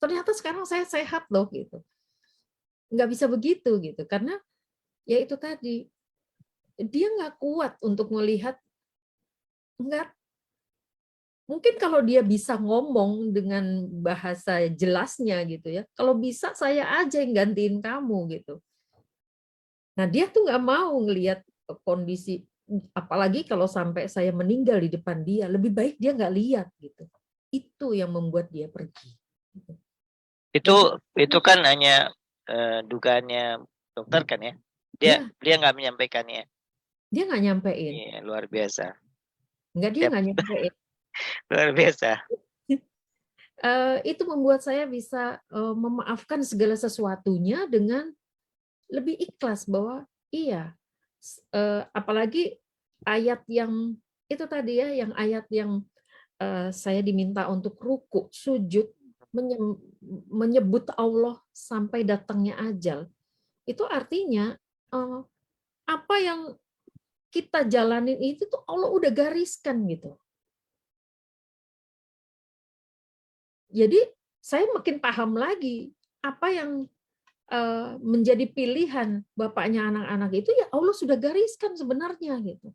ternyata sekarang saya sehat loh gitu. Nggak bisa begitu gitu, karena ya itu tadi, dia nggak kuat untuk melihat, nggak mungkin kalau dia bisa ngomong dengan bahasa jelasnya gitu ya, kalau bisa saya aja yang gantiin kamu gitu. Nah dia tuh nggak mau ngelihat kondisi, apalagi kalau sampai saya meninggal di depan dia, lebih baik dia nggak lihat gitu. Itu yang membuat dia pergi. Dan Itu kan hanya dugaannya dokter kan ya? ya, Dia nggak menyampaikannya. dia nggak nyampein, Iya, luar biasa. dia Yap, nggak nyampein. luar biasa. Itu membuat saya bisa memaafkan segala sesuatunya dengan lebih ikhlas bahwa iya, apalagi ayat yang itu tadi ya, yang ayat yang saya diminta untuk ruku, sujud, menyebut Allah sampai datangnya ajal. Itu artinya apa yang kita jalanin itu tuh Allah udah gariskan gitu. Jadi saya makin paham lagi apa yang menjadi pilihan bapaknya anak-anak itu, ya Allah sudah gariskan sebenarnya gitu.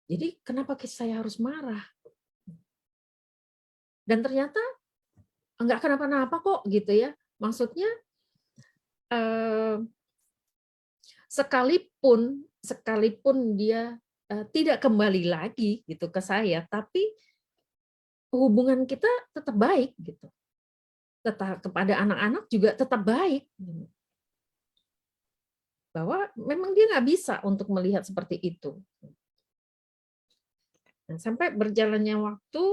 Jadi kenapa saya harus marah? Dan ternyata enggak kenapa-napa kok gitu ya. Maksudnya sekalipun dia tidak kembali lagi gitu ke saya, tapi hubungan kita tetap baik gitu. Tetap kepada anak-anak juga tetap baik. Bahwa memang dia nggak bisa untuk melihat seperti itu. Nah, sampai berjalannya waktu,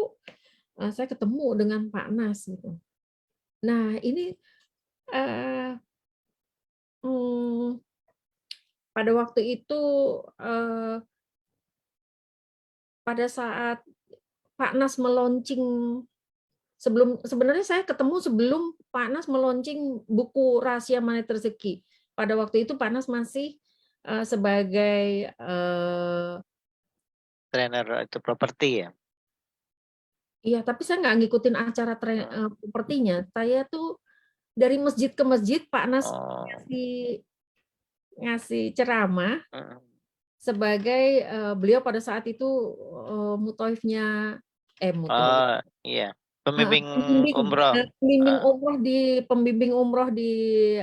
saya ketemu dengan Pak Nas gitu. Nah ini, pada waktu itu, pada saat Pak Nas meluncing sebenarnya saya ketemu sebelum Pak Nas meluncing buku Rahasia Magnet Rezeki. Pada waktu itu Pak Nas masih, sebagai, Trainer itu properti ya? iya, tapi saya nggak ngikutin acara propertinya. Saya tuh dari masjid ke masjid Pak Nas Oh. ngasih ceramah sebagai, beliau pada saat itu, muthaifnya Oh, iya. Pembimbing umroh. pembimbing umroh di,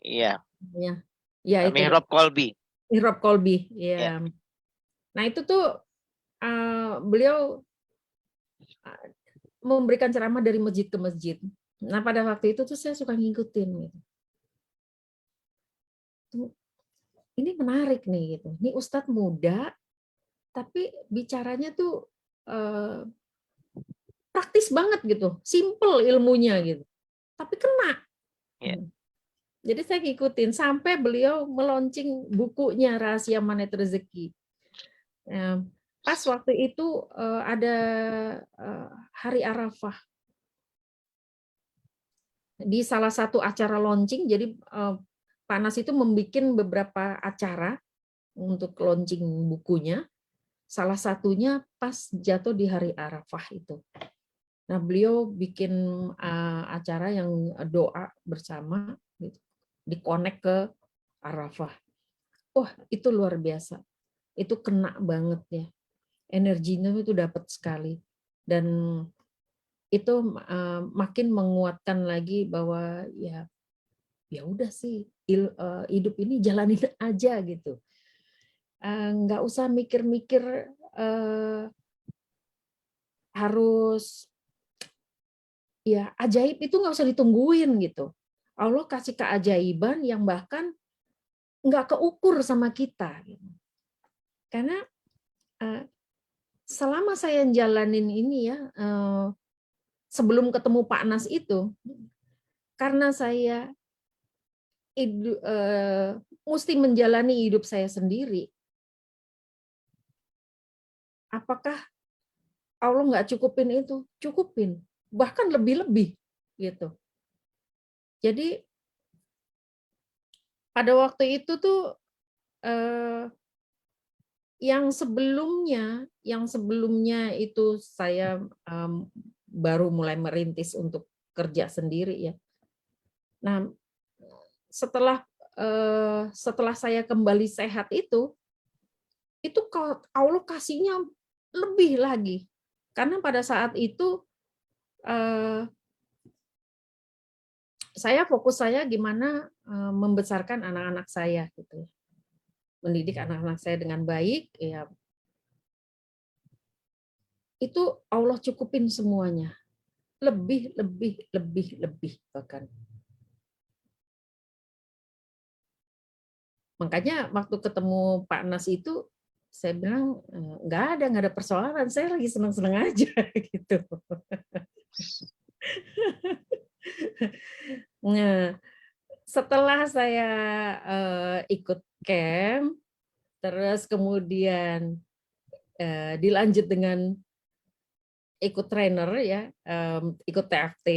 Iya. ya itu Mihrab Kolbi. Mihrab Kolbi, Ya. ya. Nah itu tuh beliau memberikan ceramah dari masjid ke masjid. Nah pada waktu itu tuh saya suka ngikutin gitu. Ini menarik nih gitu. Ini Ustadz muda, tapi bicaranya tuh praktis banget gitu, simple ilmunya gitu, tapi kena. Yeah. Jadi saya ngikutin sampai beliau meluncing bukunya Rahasia Magnet Rezeki. Pas waktu itu ada hari Arafah. Di salah satu acara launching, jadi Pak Nas itu membuat beberapa acara untuk launching bukunya. Salah satunya pas jatuh di hari Arafah itu. Nah, beliau bikin acara yang doa bersama, gitu, dikonek ke Arafah. Wah, itu luar biasa. Itu kena banget ya. Energinya itu dapat sekali. Dan itu makin menguatkan lagi bahwa ya udah sih, hidup ini jalanin aja gitu. Nggak usah mikir-mikir harus ya ajaib itu nggak usah ditungguin gitu. Allah kasih keajaiban yang bahkan nggak keukur sama kita. Gitu. Karena selama saya jalanin ini ya, sebelum ketemu Pak Nas itu, karena saya mesti menjalani hidup saya sendiri, apakah Allah nggak cukupin itu? Cukupin, bahkan lebih-lebih gitu. Jadi pada waktu itu tuh yang sebelumnya itu saya baru mulai merintis untuk kerja sendiri ya. Nah, setelah saya kembali sehat itu Allah kasihnya lebih lagi. Karena pada saat itu fokus saya gimana membesarkan anak-anak saya gitu. Mendidik anak-anak saya dengan baik, ya itu Allah cukupin semuanya. Lebih bahkan. Makanya waktu ketemu Pak Nas itu, saya bilang, nggak ada persoalan, saya lagi senang-senang aja gitu. Nah, setelah saya ikut camp, terus kemudian dilanjut dengan ikut trainer ya, ikut TFT,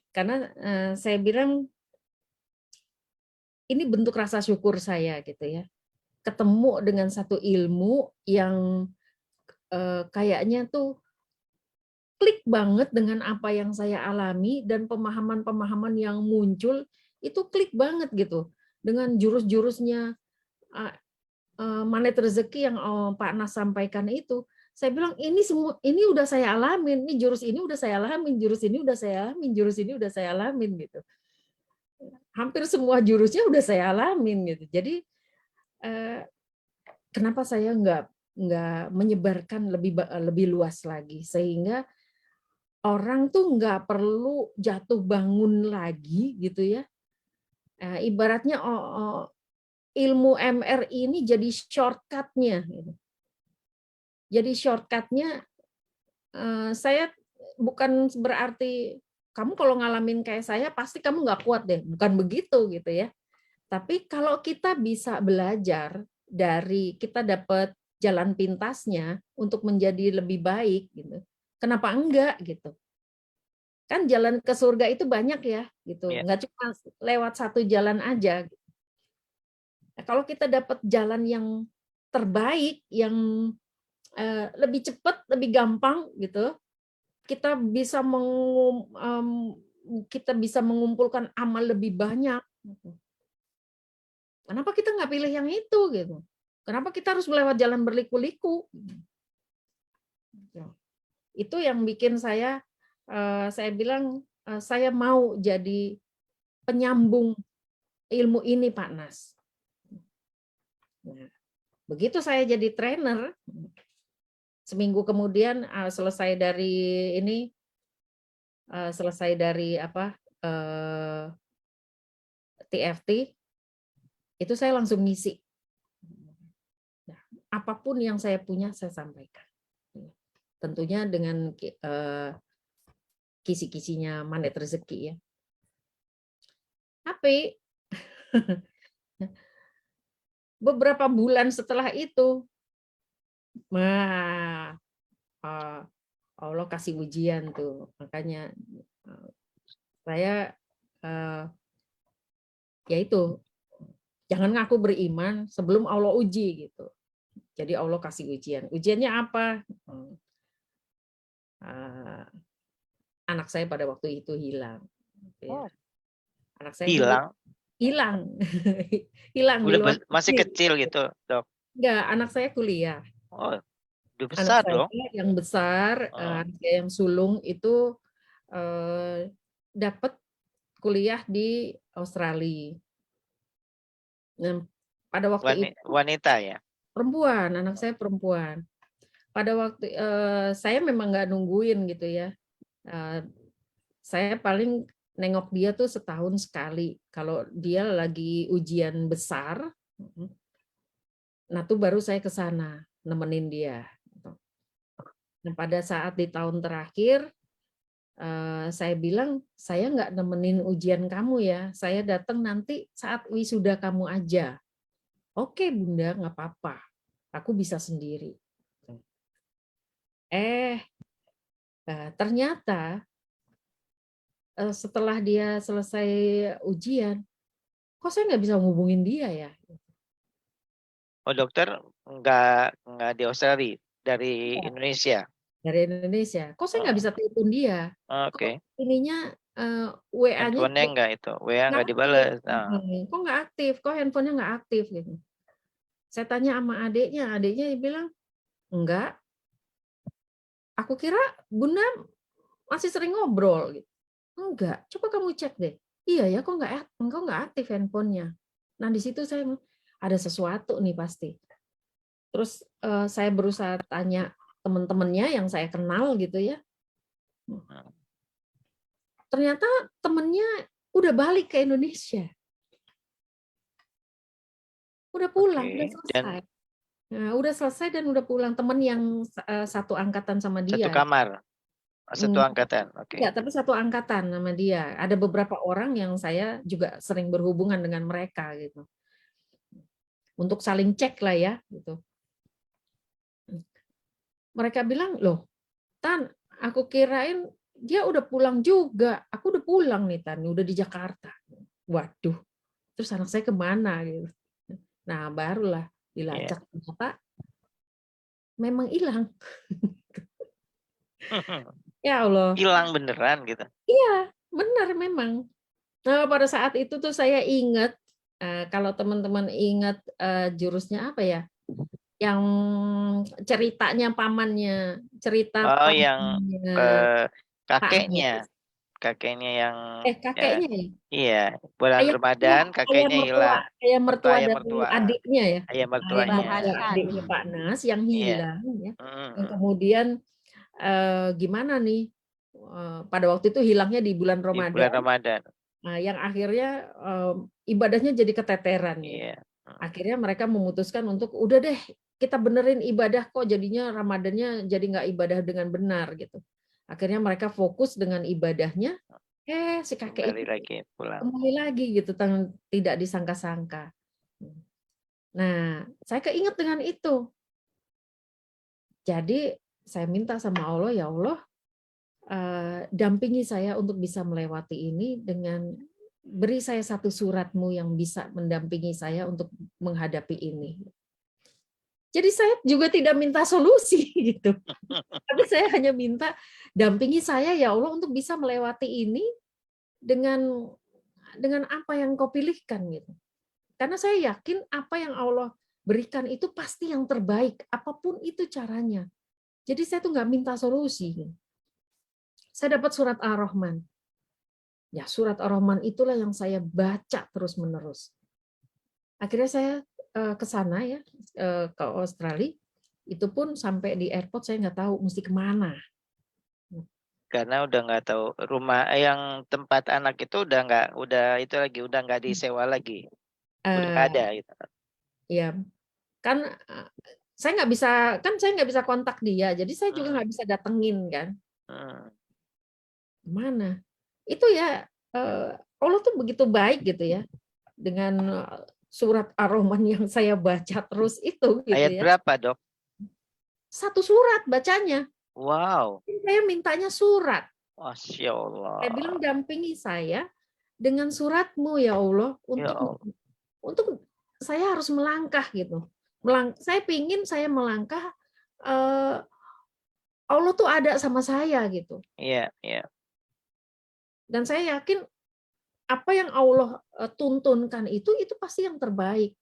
karena saya bilang ini bentuk rasa syukur saya gitu ya, ketemu dengan satu ilmu yang kayaknya tuh klik banget dengan apa yang saya alami dan pemahaman-pemahaman yang muncul itu klik banget gitu dengan jurus-jurusnya Magnet Rezeki yang Pak Nas sampaikan itu. Saya bilang ini udah saya alamin, ini jurus ini udah saya alamin, jurus ini udah saya alamin, jurus ini udah saya alamin gitu. Hampir semua jurusnya udah saya alamin gitu. Jadi kenapa saya nggak menyebarkan lebih luas lagi, sehingga orang tuh nggak perlu jatuh bangun lagi gitu ya. Ibaratnya ilmu MRI ini jadi shortcut-nya. Gitu. Jadi shortcut-nya saya bukan berarti kamu kalau ngalamin kayak saya pasti kamu nggak kuat deh, bukan begitu gitu ya. Tapi kalau kita bisa belajar dari kita dapat jalan pintasnya untuk menjadi lebih baik gitu. Kenapa enggak gitu? Kan jalan ke surga itu banyak ya gitu. Ya. Enggak cuma lewat satu jalan aja. Nah, kalau kita dapat jalan yang terbaik, yang lebih cepat, lebih gampang gitu, kita bisa kita bisa mengumpulkan amal lebih banyak. Kenapa kita nggak pilih yang itu gitu? Kenapa kita harus melewat jalan berliku-liku? Itu yang bikin saya bilang saya mau jadi penyambung ilmu ini, Pak Nas. Nah, begitu saya jadi trainer, seminggu kemudian selesai dari ini, selesai dari TFT, itu saya langsung ngisi. Nah, apapun yang saya punya saya sampaikan. Tentunya dengan kisi-kisinya Manet Rezeki ya. Tapi beberapa bulan setelah itu, Allah kasih ujian tuh. Makanya saya ya itu, jangan ngaku beriman sebelum Allah uji gitu. Jadi Allah kasih ujian. Ujiannya apa? Anak saya pada waktu itu hilang. Oh, Anak saya hilang. hilang hilang di luar Masih negeri. kecil gitu, Dok. Enggak, anak saya kuliah. Oh, udah Anak besar saya dong. yang besar, anak saya yang sulung itu dapat kuliah di Australia. Nah, pada waktu itu Wanita ya. perempuan, anak saya perempuan. Pada waktu saya memang nggak nungguin gitu ya. Saya paling nengok dia tuh setahun sekali. Kalau dia lagi ujian besar, nah tuh baru saya ke sana nemenin dia. Nah, pada saat di tahun terakhir, saya bilang, saya nggak nemenin ujian kamu ya, saya datang nanti saat wisuda kamu aja. Oke Bunda, nggak apa-apa, aku bisa sendiri. Ternyata setelah dia selesai ujian, kok saya nggak bisa ngubungin dia ya? Oh, dokter nggak di Australia, dari Indonesia. Dari Indonesia. Kok saya nggak bisa telepon dia? Kok Oke. ininya WA-nya Handphonenya nggak itu, WA nggak nggak aktif. dibalas. Kok nggak aktif? Kok handphonenya nggak aktif gitu? Saya tanya sama adiknya bilang enggak. Aku kira Bunda masih sering ngobrol gitu. Enggak, coba kamu cek deh. Iya ya, kok nggak aktif handphonenya. Nah di situ saya ada sesuatu nih pasti. Terus saya berusaha tanya teman-temannya yang saya kenal gitu ya. Ternyata temennya udah balik ke Indonesia. Udah pulang, udah selesai. Nah, udah selesai dan udah pulang. Temen yang satu angkatan sama Satu dia. kamar, satu angkatan. Oke. Ya, tapi satu angkatan sama dia. Ada beberapa orang yang saya juga sering berhubungan dengan mereka gitu. Untuk saling cek lah ya gitu. Mereka bilang, "Loh, Tan, aku kirain dia udah pulang juga. Aku udah pulang nih, Tan, udah di Jakarta." Waduh. Terus anak saya kemana gitu. Nah, barulah dilacak ternyata memang hilang. Ya Allah. Hilang beneran gitu. Iya, benar memang. Nah, pada saat itu tuh saya ingat, kalau teman-teman ingat jurusnya apa ya? Yang ceritanya pamannya, cerita Oh, yang pamannya ke Pak kakeknya. Anies. kakeknya yang Kakeknya ya? iya, bulan Ayah Ramadan kakeknya hilang. ayah mertua Ayah dari mertua, adiknya ya? ayah Ayah mertuanya. mertua adiknya Pak Nas yang Iya. hilang ya. Yang Mm, kemudian gimana nih? Pada waktu itu hilangnya di bulan di bulan Ramadan. Ramadan. Nah, yang akhirnya ibadahnya jadi keteteran ya. Iya. Akhirnya mereka memutuskan untuk udah deh kita benerin ibadah kok jadinya Ramadannya jadi nggak ibadah dengan benar gitu. Akhirnya mereka fokus dengan ibadahnya. Si kakek Kembali itu lagi pulang. kembali lagi gitu, tidak disangka-sangka. Nah, saya keinget dengan itu. Jadi saya minta sama Allah, ya Allah, dampingi saya untuk bisa melewati ini dengan beri saya satu surat-Mu yang bisa mendampingi saya untuk menghadapi ini. Jadi saya juga tidak minta solusi gitu. Tapi saya hanya minta dampingi saya ya Allah untuk bisa melewati ini dengan apa yang Kau pilihkan gitu. Karena saya yakin apa yang Allah berikan itu pasti yang terbaik, apapun itu caranya. Jadi saya tuh nggak minta solusi. Saya dapat surat Ar-Rahman. Ya, surat Ar-Rahman itulah yang saya baca terus-menerus. Akhirnya saya ke sana ya, ke Australia. Itu pun sampai di airport saya nggak tahu mesti kemana. Karena udah nggak tahu rumah yang tempat anak itu udah itu lagi udah nggak disewa lagi, udah nggak ada gitu. Ya, kan saya nggak bisa kontak dia, jadi saya juga nggak bisa datengin kan. Mana? Itu ya Allah tuh begitu baik gitu ya dengan surat Ar-Rahman yang saya baca terus itu gitu Ayat ya. berapa, Dok? Satu surat bacanya. Wow. Saya mintanya surat. Masya Allah. Saya bilang dampingi saya dengan surat-Mu ya Allah untuk saya harus melangkah gitu. Saya pingin saya melangkah Allah tuh ada sama saya gitu. Iya, iya. Dan saya yakin apa yang Allah tuntunkan itu pasti yang terbaik.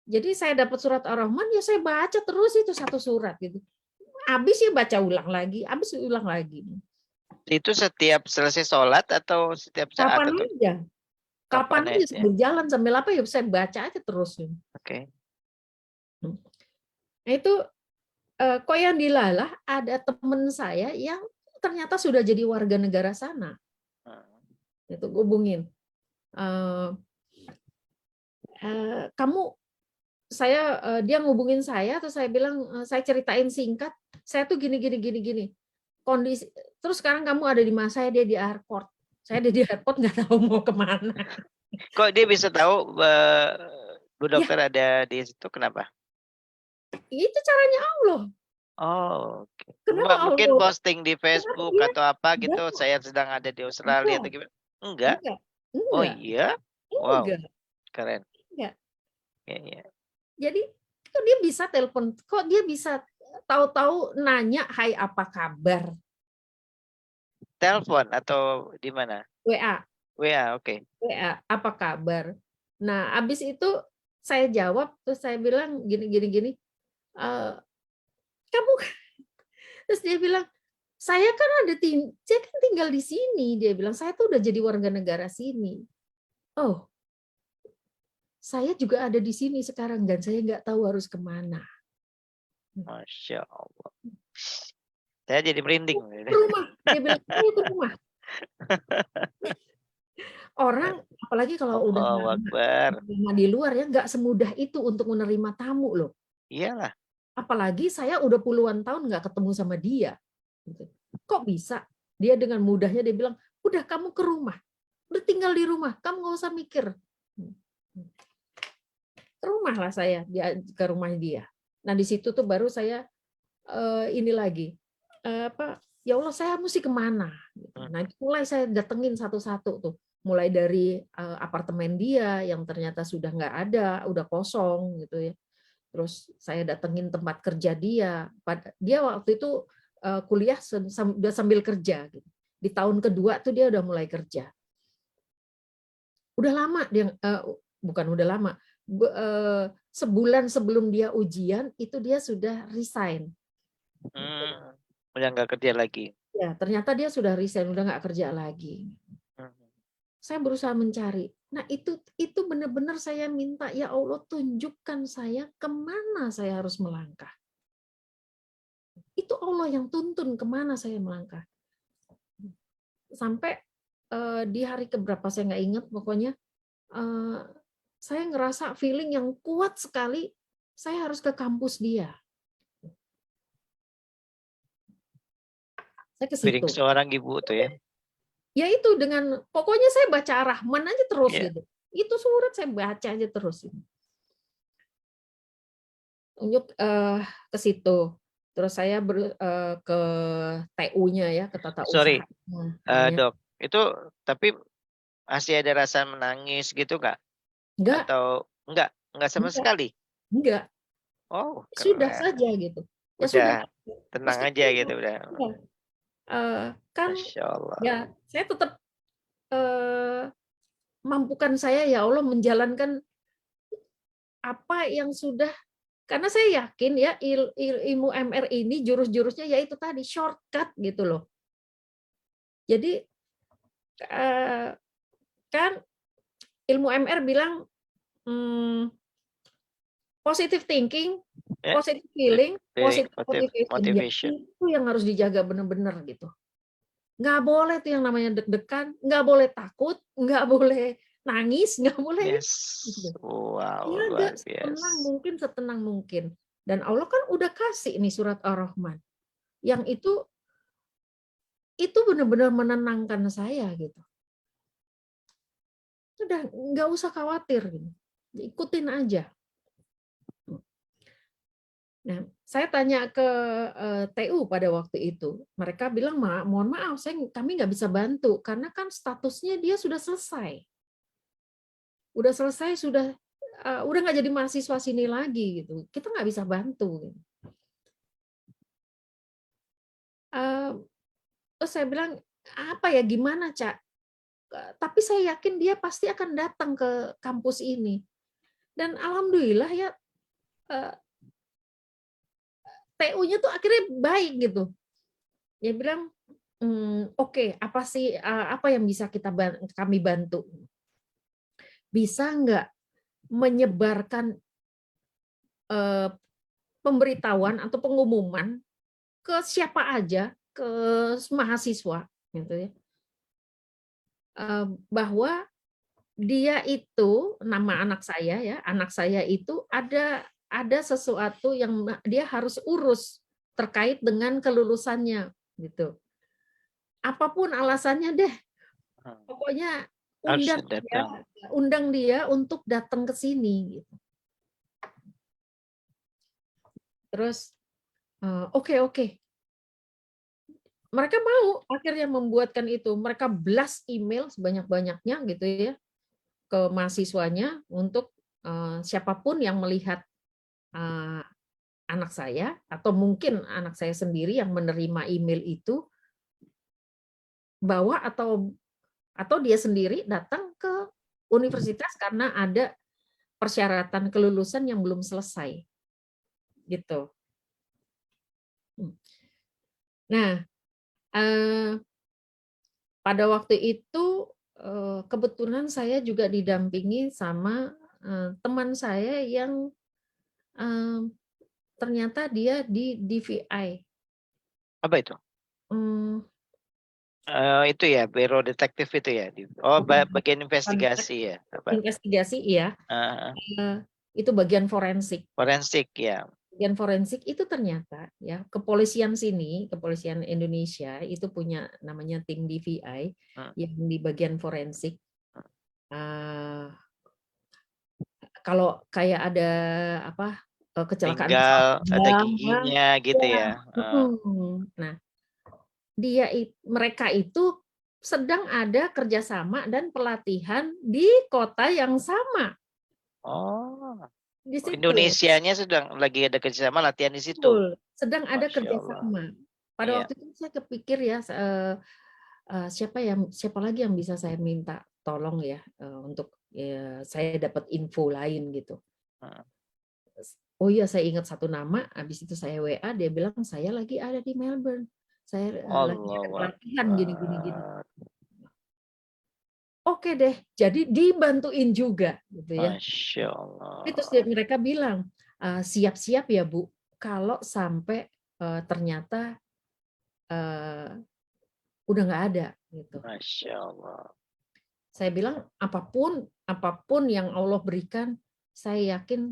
Jadi saya dapat surat Ar-Rahman ya saya baca terus itu satu surat gitu. Habis ya baca ulang lagi, habis ulang lagi. Itu setiap selesai sholat atau setiap saat? Kapan aja. Kapan aja sambil jalan sambil apa ya saya baca aja terus. Oke. Nah itu kok yang dilalah ada teman saya yang ternyata sudah jadi warga negara sana. Itu hubungin. Kamu dia ngubungin saya terus saya bilang saya ceritain singkat saya tuh gini kondisi terus sekarang kamu ada di mana, saya dia di airport, saya ada di airport nggak tahu mau kemana. Kok dia bisa tahu Bu Dokter ya. Ada di situ kenapa? Itu caranya Allah. Oh, okay. Mungkin Allah? Posting di Facebook atau apa gitu, saya sedang ada di Australia atau gimana? Enggak. Oh iya? Wow. Keren. Enggak. Ya. Jadi kok dia bisa telepon, kok dia bisa tahu-tahu nanya, hai apa kabar? Telepon atau di mana? WA. WA, oke. WA, apa kabar? Nah, habis itu saya jawab, terus saya bilang gini. Kamu, terus dia bilang, saya kan tinggal di sini. Dia bilang, saya tuh udah jadi warga negara sini. Oh, saya juga ada di sini sekarang dan saya nggak tahu harus kemana. Masya Allah. Saya jadi merinding. Ke rumah. Dia bilang, ayo ke rumah. Orang, apalagi kalau udah lama di luar ya, nggak semudah itu untuk menerima tamu loh. Iyalah. Apalagi saya udah puluhan tahun nggak ketemu sama dia. Kok bisa? Dia dengan mudahnya dia bilang, udah kamu ke rumah. Udah tinggal di rumah, kamu nggak usah mikir. Ke rumah lah saya, ke rumah dia. Nah di situ tuh baru saya ini lagi. Ya Allah saya mesti kemana? Nah mulai saya datengin satu-satu tuh. Mulai dari apartemen dia yang ternyata sudah nggak ada, udah kosong gitu ya. Terus saya datengin tempat kerja dia. Dia waktu itu kuliah udah sambil kerja. Gitu. Di tahun kedua tuh dia udah mulai kerja. Udah lama dia, bukan udah lama. Sebulan sebelum dia ujian itu dia sudah resign. Udah nggak kerja lagi. Ya, ternyata dia sudah resign, udah nggak kerja lagi. Mhm. Saya berusaha mencari. Nah, itu benar-benar saya minta, ya Allah tunjukkan saya kemana saya harus melangkah. Itu Allah yang tuntun kemana saya melangkah. Sampai di hari keberapa saya nggak ingat, pokoknya saya ngerasa feeling yang kuat sekali, saya harus ke kampus dia. Saya ke Bidik situ. seorang ibu tuh ya. Ya itu dengan pokoknya saya baca Rahman aja terus Iya. gitu. Itu surat saya baca aja terus. Unjuk ke situ. Terus saya ke TU-nya ya, ke tata Sorry, usaha. Hanya Dok. Itu tapi masih ada rasa menangis gitu nggak? enggak, Atau enggak? Enggak sama enggak, sekali? enggak. Oh, Sudah keren. saja gitu. Ya sudah. Udah tenang aja Meskipun gitu udah. ya, kan Masya Allah. ya saya tetap mampukan saya ya Allah menjalankan apa yang sudah, karena saya yakin ya ilmu MR ini jurus-jurusnya yaitu tadi shortcut gitu loh. Jadi kan ilmu MR bilang positive thinking, Ya, positive feeling, feeling positive motivation. Ya motivation. itu yang harus dijaga benar-benar gitu. Nggak boleh tuh yang namanya deg-degan, nggak boleh takut, nggak boleh nangis, nggak boleh Yes. gitu. Wow, Jaga luar setenang biasa. mungkin, setenang mungkin. Dan Allah kan udah kasih nih surat Ar-Rahman. Yang itu benar-benar menenangkan saya gitu. Udah nggak usah khawatir gitu. Ikutin aja. Nah, saya tanya ke TU pada waktu itu. Mereka bilang, mohon maaf, kami nggak bisa bantu karena kan statusnya dia sudah selesai. Udah selesai, udah nggak jadi mahasiswa sini lagi gitu. Kita nggak bisa bantu. Terus saya bilang, apa ya, gimana, Cak? Tapi saya yakin dia pasti akan datang ke kampus ini. Dan alhamdulillah ya, TU-nya tuh akhirnya baik gitu. Dia bilang, oke, apa yang bisa kami bantu? Bisa nggak menyebarkan pemberitahuan atau pengumuman ke siapa aja, ke mahasiswa, gitu ya, bahwa dia itu, nama anak saya itu ada sesuatu yang dia harus urus terkait dengan kelulusannya, gitu. Apapun alasannya deh, Hmm, pokoknya harus undang dia datang. undang dia untuk datang ke sini, gitu. Terus, oke oke. Mereka mau akhirnya membuatkan itu. Mereka blast email sebanyak-banyaknya gitu ya, ke mahasiswanya untuk, siapapun yang melihat, eee, anak saya atau mungkin anak saya sendiri yang menerima email itu, bawa atau dia sendiri datang ke universitas karena ada persyaratan kelulusan yang belum selesai, gitu. Nah, eee, pada waktu itu, kebetulan saya juga didampingi sama, teman saya yang, eee, ternyata dia di DVI. Apa itu? Mmm, Itu ya, biro detektif itu ya? Oh, bukan bagian bukan investigasi ya? Apa? investigasi, iya, Heeh, itu bagian forensik. forensik ya? Bagian forensik itu ternyata ya, kepolisian sini, kepolisian Indonesia itu punya namanya tim DVI Hmm, yang di bagian forensik. Eee, kalau kayak ada apa, kecelakaan pesawat tinggal ada terbang ya, giginya gitu ya, ya? Heeh. Nah, mereka itu sedang ada kerjasama dan pelatihan di kota yang sama, Oh, di situ. Indonesianya sedang lagi ada kerjasama latihan di situ? Betul, sedang ada Masya Allah. kerjasama. Pada Iya. waktu itu saya kepikir ya, siapa lagi yang bisa saya minta tolong ya, untuk, saya dapat info lain gitu. Heeh. Oh iya, saya ingat satu nama, habis itu saya WA, dia bilang, "Saya lagi ada di Melbourne." Saya lagi ada Allahu pelatihan gini gini gini. Akbar. Oke deh, jadi dibantuin juga gitu ya. Masya Terus Allah. mereka bilang, siap-siap ya Bu, kalau sampai ternyata udah nggak ada gitu. Masya Allah. Saya bilang apapun yang Allah berikan, saya yakin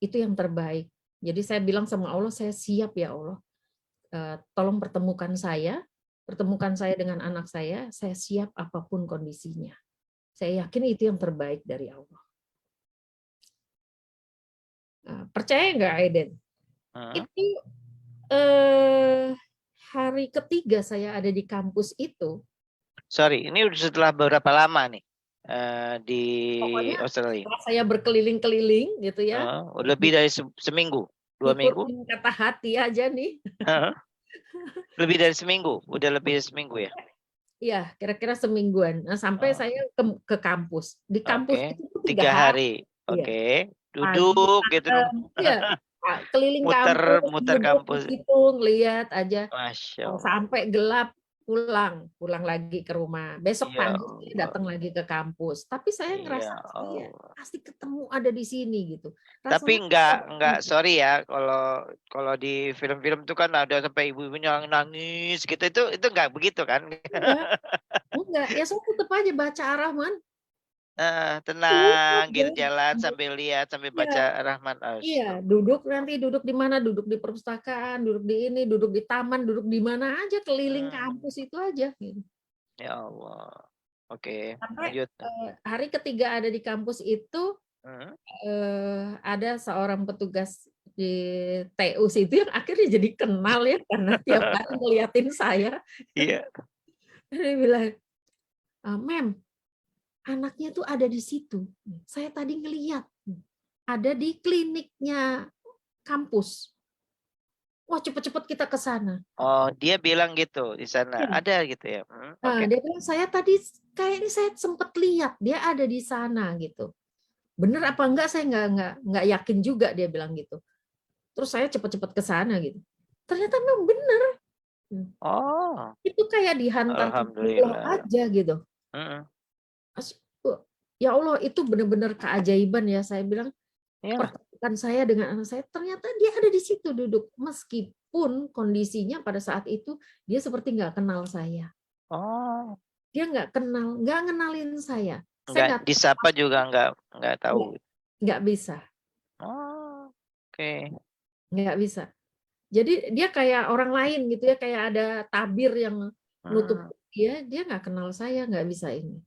itu yang terbaik. Jadi saya bilang sama Allah, saya siap ya Allah. Tolong pertemukan saya dengan anak saya siap apapun kondisinya. Saya yakin itu yang terbaik dari Allah. Percaya nggak Aiden? Itu hari ketiga saya ada di kampus itu. Sorry, ini udah setelah berapa lama nih di Pokoknya Australia? setelah saya berkeliling-keliling gitu ya. Lebih dari seminggu, 2 minggu? Ikutin kata hati aja nih. Lebih dari seminggu, udah lebih dari seminggu ya? Iya, kira-kira semingguan. Nah, sampai saya ke kampus. Di kampus itu 3 3 hari. hari. Iya. Oke. Pagi, Duduk gitu dong. iya. Keliling Muter kampus, duduk di kampus. situ, ngeliat aja. Masya Allah. Sampai gelap, pulang lagi ke rumah. Besok Ya pagi saya datang lagi ke kampus. Tapi saya ngerasa Ya saya Allah. pasti ketemu ada di sini gitu. Tapi Rasanya enggak sorry ya, kalau di film-film itu kan ada sampai ibu-ibunya nangis gitu, itu enggak begitu kan? enggak. Ya saya tetap aja baca Ar-Rahman. Tenang gitu jalan sambil lihat sambil baca Iya. Rahman. Iya, duduk di mana, duduk di perpustakaan, duduk di ini, duduk di taman, duduk di mana aja, keliling kampus itu aja. Gitu. Ya Allah. Oke, Sampai lanjut. hari ketiga ada di kampus itu, ada seorang petugas di TU situ yang akhirnya jadi kenal ya, karena tiap hari ngeliatin saya. Iya. Dia bilang, "Mem, anaknya tuh ada di situ. Saya tadi ngeliat. Ada di kliniknya kampus. Wah, cepet-cepet kita ke sana." Oh, dia bilang gitu di sana. Iya. Ada gitu ya. Oke. Dia bilang, "Saya tadi kayaknya saya sempat lihat dia ada di sana," gitu. Bener apa enggak saya nggak yakin juga, dia bilang gitu. Terus saya cepet-cepet ke sana gitu. Ternyata memang bener. Oh, Itu kayak dihantar ke Allah alhamdulillah. aja gitu. Ya Allah, itu benar-benar keajaiban ya. Saya bilang, Ya. pertemukan saya dengan anak saya, ternyata dia ada di situ duduk. Meskipun kondisinya pada saat itu dia seperti nggak kenal saya. Oh. Dia nggak ngenalin saya. Saya Enggak nggak disapa juga enggak tahu. nggak bisa. Oh, oke. Nggak bisa. Jadi dia kayak orang lain gitu ya, kayak ada tabir yang nutup dia nggak kenal saya, nggak bisa ini.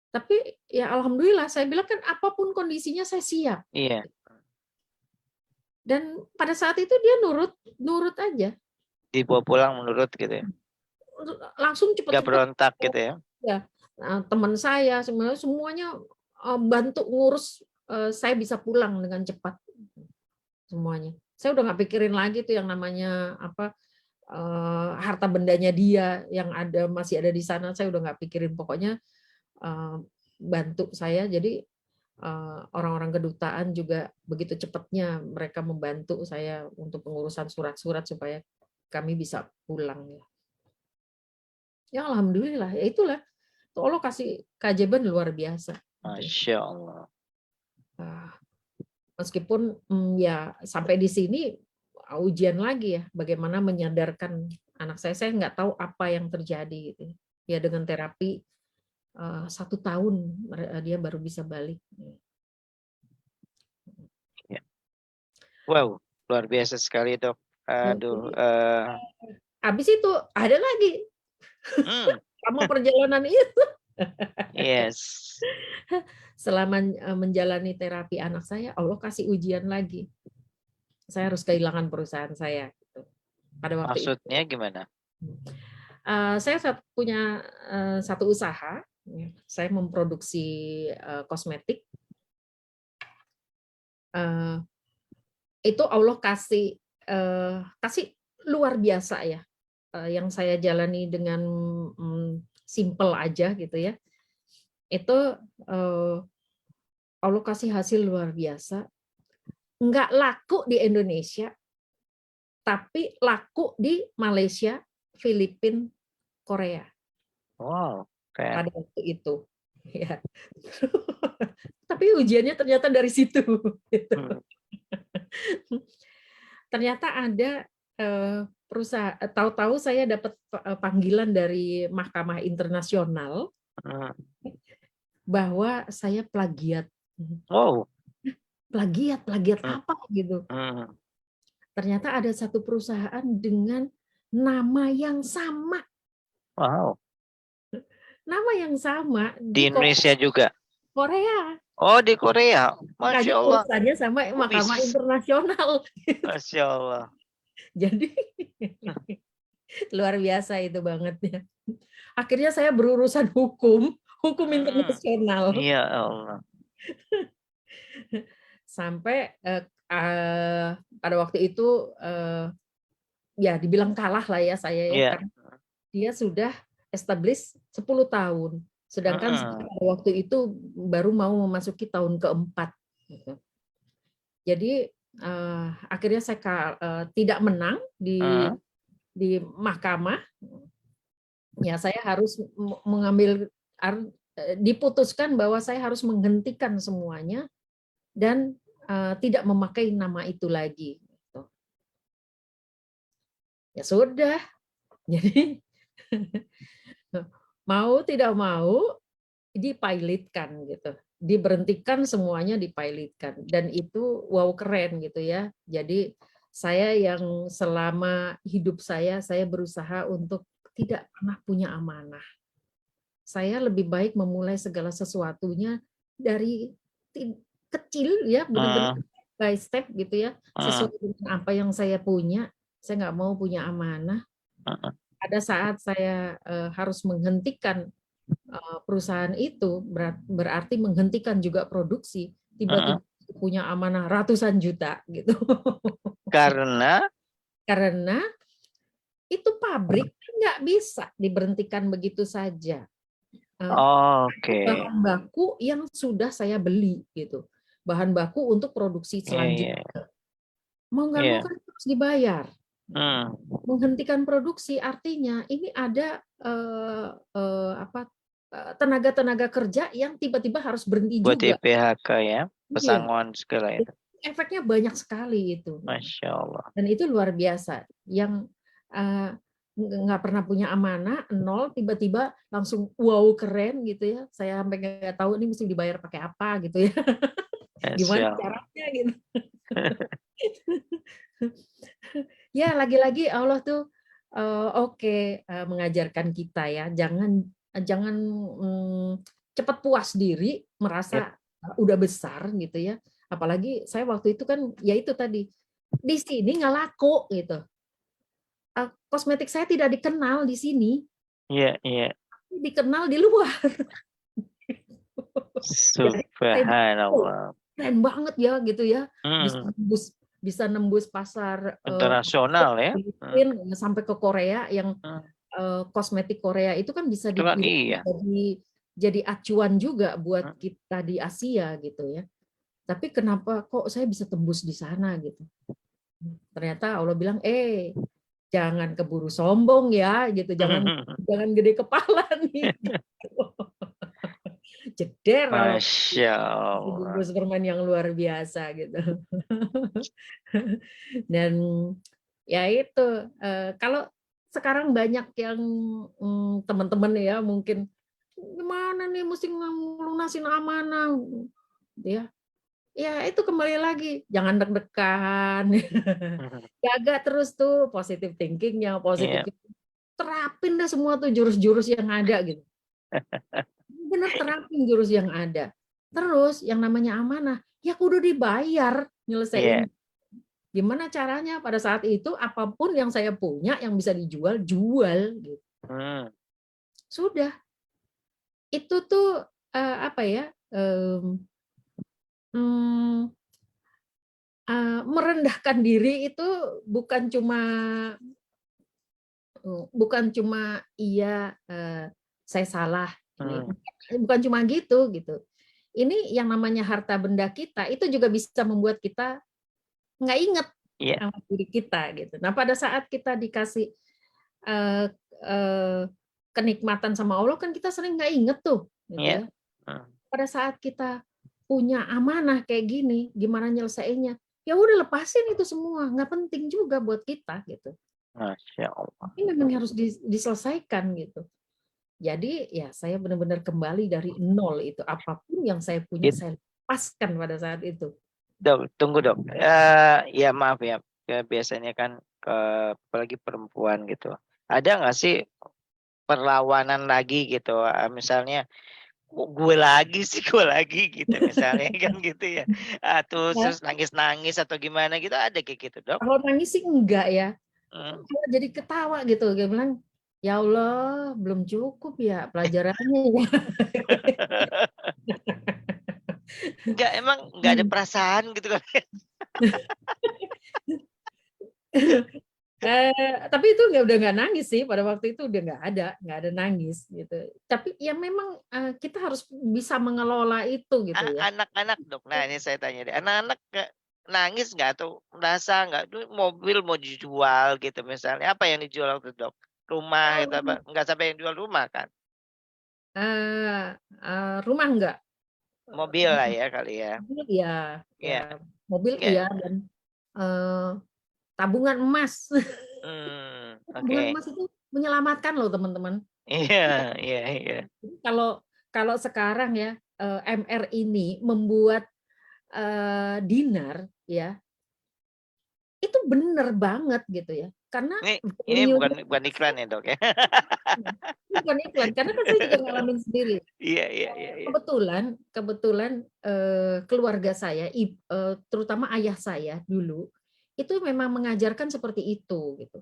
Tapi ya alhamdulillah, saya bilang kan apapun kondisinya saya siap. Iya. Dan pada saat itu dia nurut aja. Dibawa pulang menurut gitu ya. Langsung Enggak cepat-cepat. berontak gitu ya. Ya, teman saya semuanya bantu ngurus saya bisa pulang dengan cepat. Semuanya. Saya udah nggak pikirin lagi tuh yang namanya apa harta bendanya dia yang masih ada di sana. Saya udah nggak pikirin, pokoknya bantu saya. Jadi orang-orang kedutaan juga begitu cepatnya mereka membantu saya untuk pengurusan surat-surat supaya kami bisa pulang ya. Ya alhamdulillah, ya itulah. Allah kasih keajaiban luar biasa. Masya Allah. Meskipun ya sampai di sini ujian lagi ya, bagaimana menyadarkan anak saya nggak tahu apa yang terjadi gitu. Ya dengan terapi 1 tahun dia baru bisa balik. Wow, luar biasa sekali dok. Aduh. Habis itu ada lagi sama perjalanan itu. Yes. Selama menjalani terapi anak saya, Allah kasih ujian lagi. Saya harus kehilangan perusahaan saya. Gitu. Pada waktu Maksudnya itu, gimana? Saya punya satu usaha. Saya memproduksi kosmetik. Itu Allah kasih luar biasa ya. Yang saya jalani dengan simple aja gitu ya. Itu Allah kasih hasil luar biasa. Nggak laku di Indonesia, tapi laku di Malaysia, Filipina, Korea Wow, keren. pada waktu itu. Ya. Tapi ujiannya ternyata dari situ. Gitu. Hmm. Ternyata ada perusahaan, tahu-tahu saya dapat panggilan dari Mahkamah Internasional Hmm. bahwa saya plagiat. Wow. Plagiat Hmm. apa gitu. Hmm. Ternyata ada satu perusahaan dengan nama yang sama. Wow. Nama yang sama Di Indonesia juga. Korea. Oh, di Korea. Masya Makanya Allah. urusannya sama Mahkamah Bisa. Internasional. Masya Allah. Jadi luar biasa itu banget ya. Akhirnya saya berurusan hukum internasional. Ya Allah. Sampai pada waktu itu ya dibilang kalah lah ya saya ya, Ya. karena dia sudah establish 10 tahun. Sedangkan saya pada waktu itu baru mau memasuki tahun keempat. Gitu. Jadi akhirnya saya tidak menang di mahkamah. Ya, saya harus mengambil, diputuskan bahwa saya harus menghentikan semuanya dan tidak memakai nama itu lagi. Gitu. Ya sudah, jadi mau tidak mau dipilotkan gitu, diberhentikan semuanya, dipilotkan, dan itu wow keren gitu ya. Jadi saya yang selama hidup saya berusaha untuk tidak pernah punya amanah. Saya lebih baik memulai segala sesuatunya dari kecil ya, benar-benar step by step gitu ya, sesuai dengan apa yang saya punya. Saya nggak mau punya amanah. Ada saat saya harus menghentikan perusahaan itu, berarti menghentikan juga produksi. Tiba-tiba punya amanah ratusan juta gitu. Karena itu pabrik nggak bisa diberhentikan begitu saja. Bahan baku yang sudah saya beli gitu, bahan baku untuk produksi selanjutnya. Mau nggak mau kan harus dibayar. Menghentikan produksi artinya ini ada tenaga kerja yang tiba-tiba harus berhenti buat juga. Buat PHK ya, pesangon segala itu. Efeknya banyak sekali itu. Masya Allah. Dan itu luar biasa. Yang nggak pernah punya amanah, nol, tiba-tiba langsung wow keren gitu ya. Saya sampai nggak tahu ini mesti dibayar pakai apa gitu ya. Gimana caranya gitu. Ya lagi-lagi Allah tuh mengajarkan kita ya, jangan cepat puas diri, merasa udah besar gitu ya. Apalagi saya waktu itu kan ya itu tadi, di sini nggak laku gitu. Kosmetik saya tidak dikenal di sini. Iya, iya. Dikenal di luar. Subhanallah. Keren banget ya gitu ya. Bisa nembus pasar internasional ya. Sampai ke Korea yang kosmetik Korea itu kan bisa dipilih jadi acuan juga buat kita di Asia gitu ya. Tapi kenapa kok saya bisa tembus di sana gitu. Ternyata Allah bilang, jangan keburu sombong ya gitu, jangan gede kepala nih. Jeder, Masya Allah. Superman yang luar biasa gitu. Dan ya itu, kalau sekarang banyak yang teman-teman ya mungkin gimana nih mesti ngelunasin amanah ya. Ya itu kembali lagi, jangan deg-degan. Jaga terus tuh positive thinking-nya, terapin dah semua tuh jurus-jurus yang ada gitu. Bener, terapin jurus yang ada. Terus yang namanya amanah, ya kudu dibayar nyelesain. Gimana caranya pada saat itu apapun yang saya punya yang bisa dijual, jual gitu. Sudah. Itu tuh merendahkan diri itu bukan cuma saya salah, bukan cuma gitu. Ini yang namanya harta benda kita itu juga bisa membuat kita nggak inget sama diri kita gitu. Nah pada saat kita dikasih eh, eh, kenikmatan sama Allah kan kita sering nggak inget tuh, gitu Iya. ya. Pada saat kita punya amanah kayak gini, gimana nyelesainnya? Ya udah lepasin itu semua, nggak penting juga buat kita gitu. Masya Allah. Ini memang harus diselesaikan gitu. Jadi ya saya benar-benar kembali dari nol itu. Apapun yang saya punya Gitu. saya lepaskan pada saat itu. Dok, tunggu dok. Ya maaf ya. Biasanya kan apalagi perempuan gitu. Ada nggak sih perlawanan lagi gitu? Misalnya, "Kok gue lagi sih, gue lagi," gitu misalnya kan gitu ya. Ya, Terus nangis-nangis atau gimana gitu, ada kayak gitu dok? kalau nangis sih enggak ya. Hmm. Malah jadi ketawa gitu. Dia bilang, ya Allah, belum cukup ya pelajarannya ya. Enggak, emang nggak ada perasaan gitu kan? Tapi itu udah nggak nangis sih, pada waktu itu udah nggak ada nangis gitu. Tapi ya memang kita harus bisa mengelola itu gitu ya. Anak-anak dok, nah ini saya tanya deh, anak-anak nangis nggak atau merasa nggak, "Duh, mobil mau dijual," gitu misalnya, apa yang dijual waktu itu dok? Rumah gitu apa? Nggak sampai yang jual rumah kan? Rumah enggak, Mobil lah ya kali ya? mobil iya, ya Iya. mobil Nggak. iya dan eh, tabungan emas. Tabungan Oke. emas itu menyelamatkan loh teman-teman. Iya, iya, iya. Kalau kalau sekarang ya MR ini membuat dinar ya itu bener banget gitu ya karena Ini bukan value-nya bukan iklan ya dok ya? bukan iklan karena kan saya juga ngalamin sendiri. Iya, iya, iya, iya. Kebetulan keluarga saya terutama ayah saya dulu itu memang mengajarkan seperti itu gitu.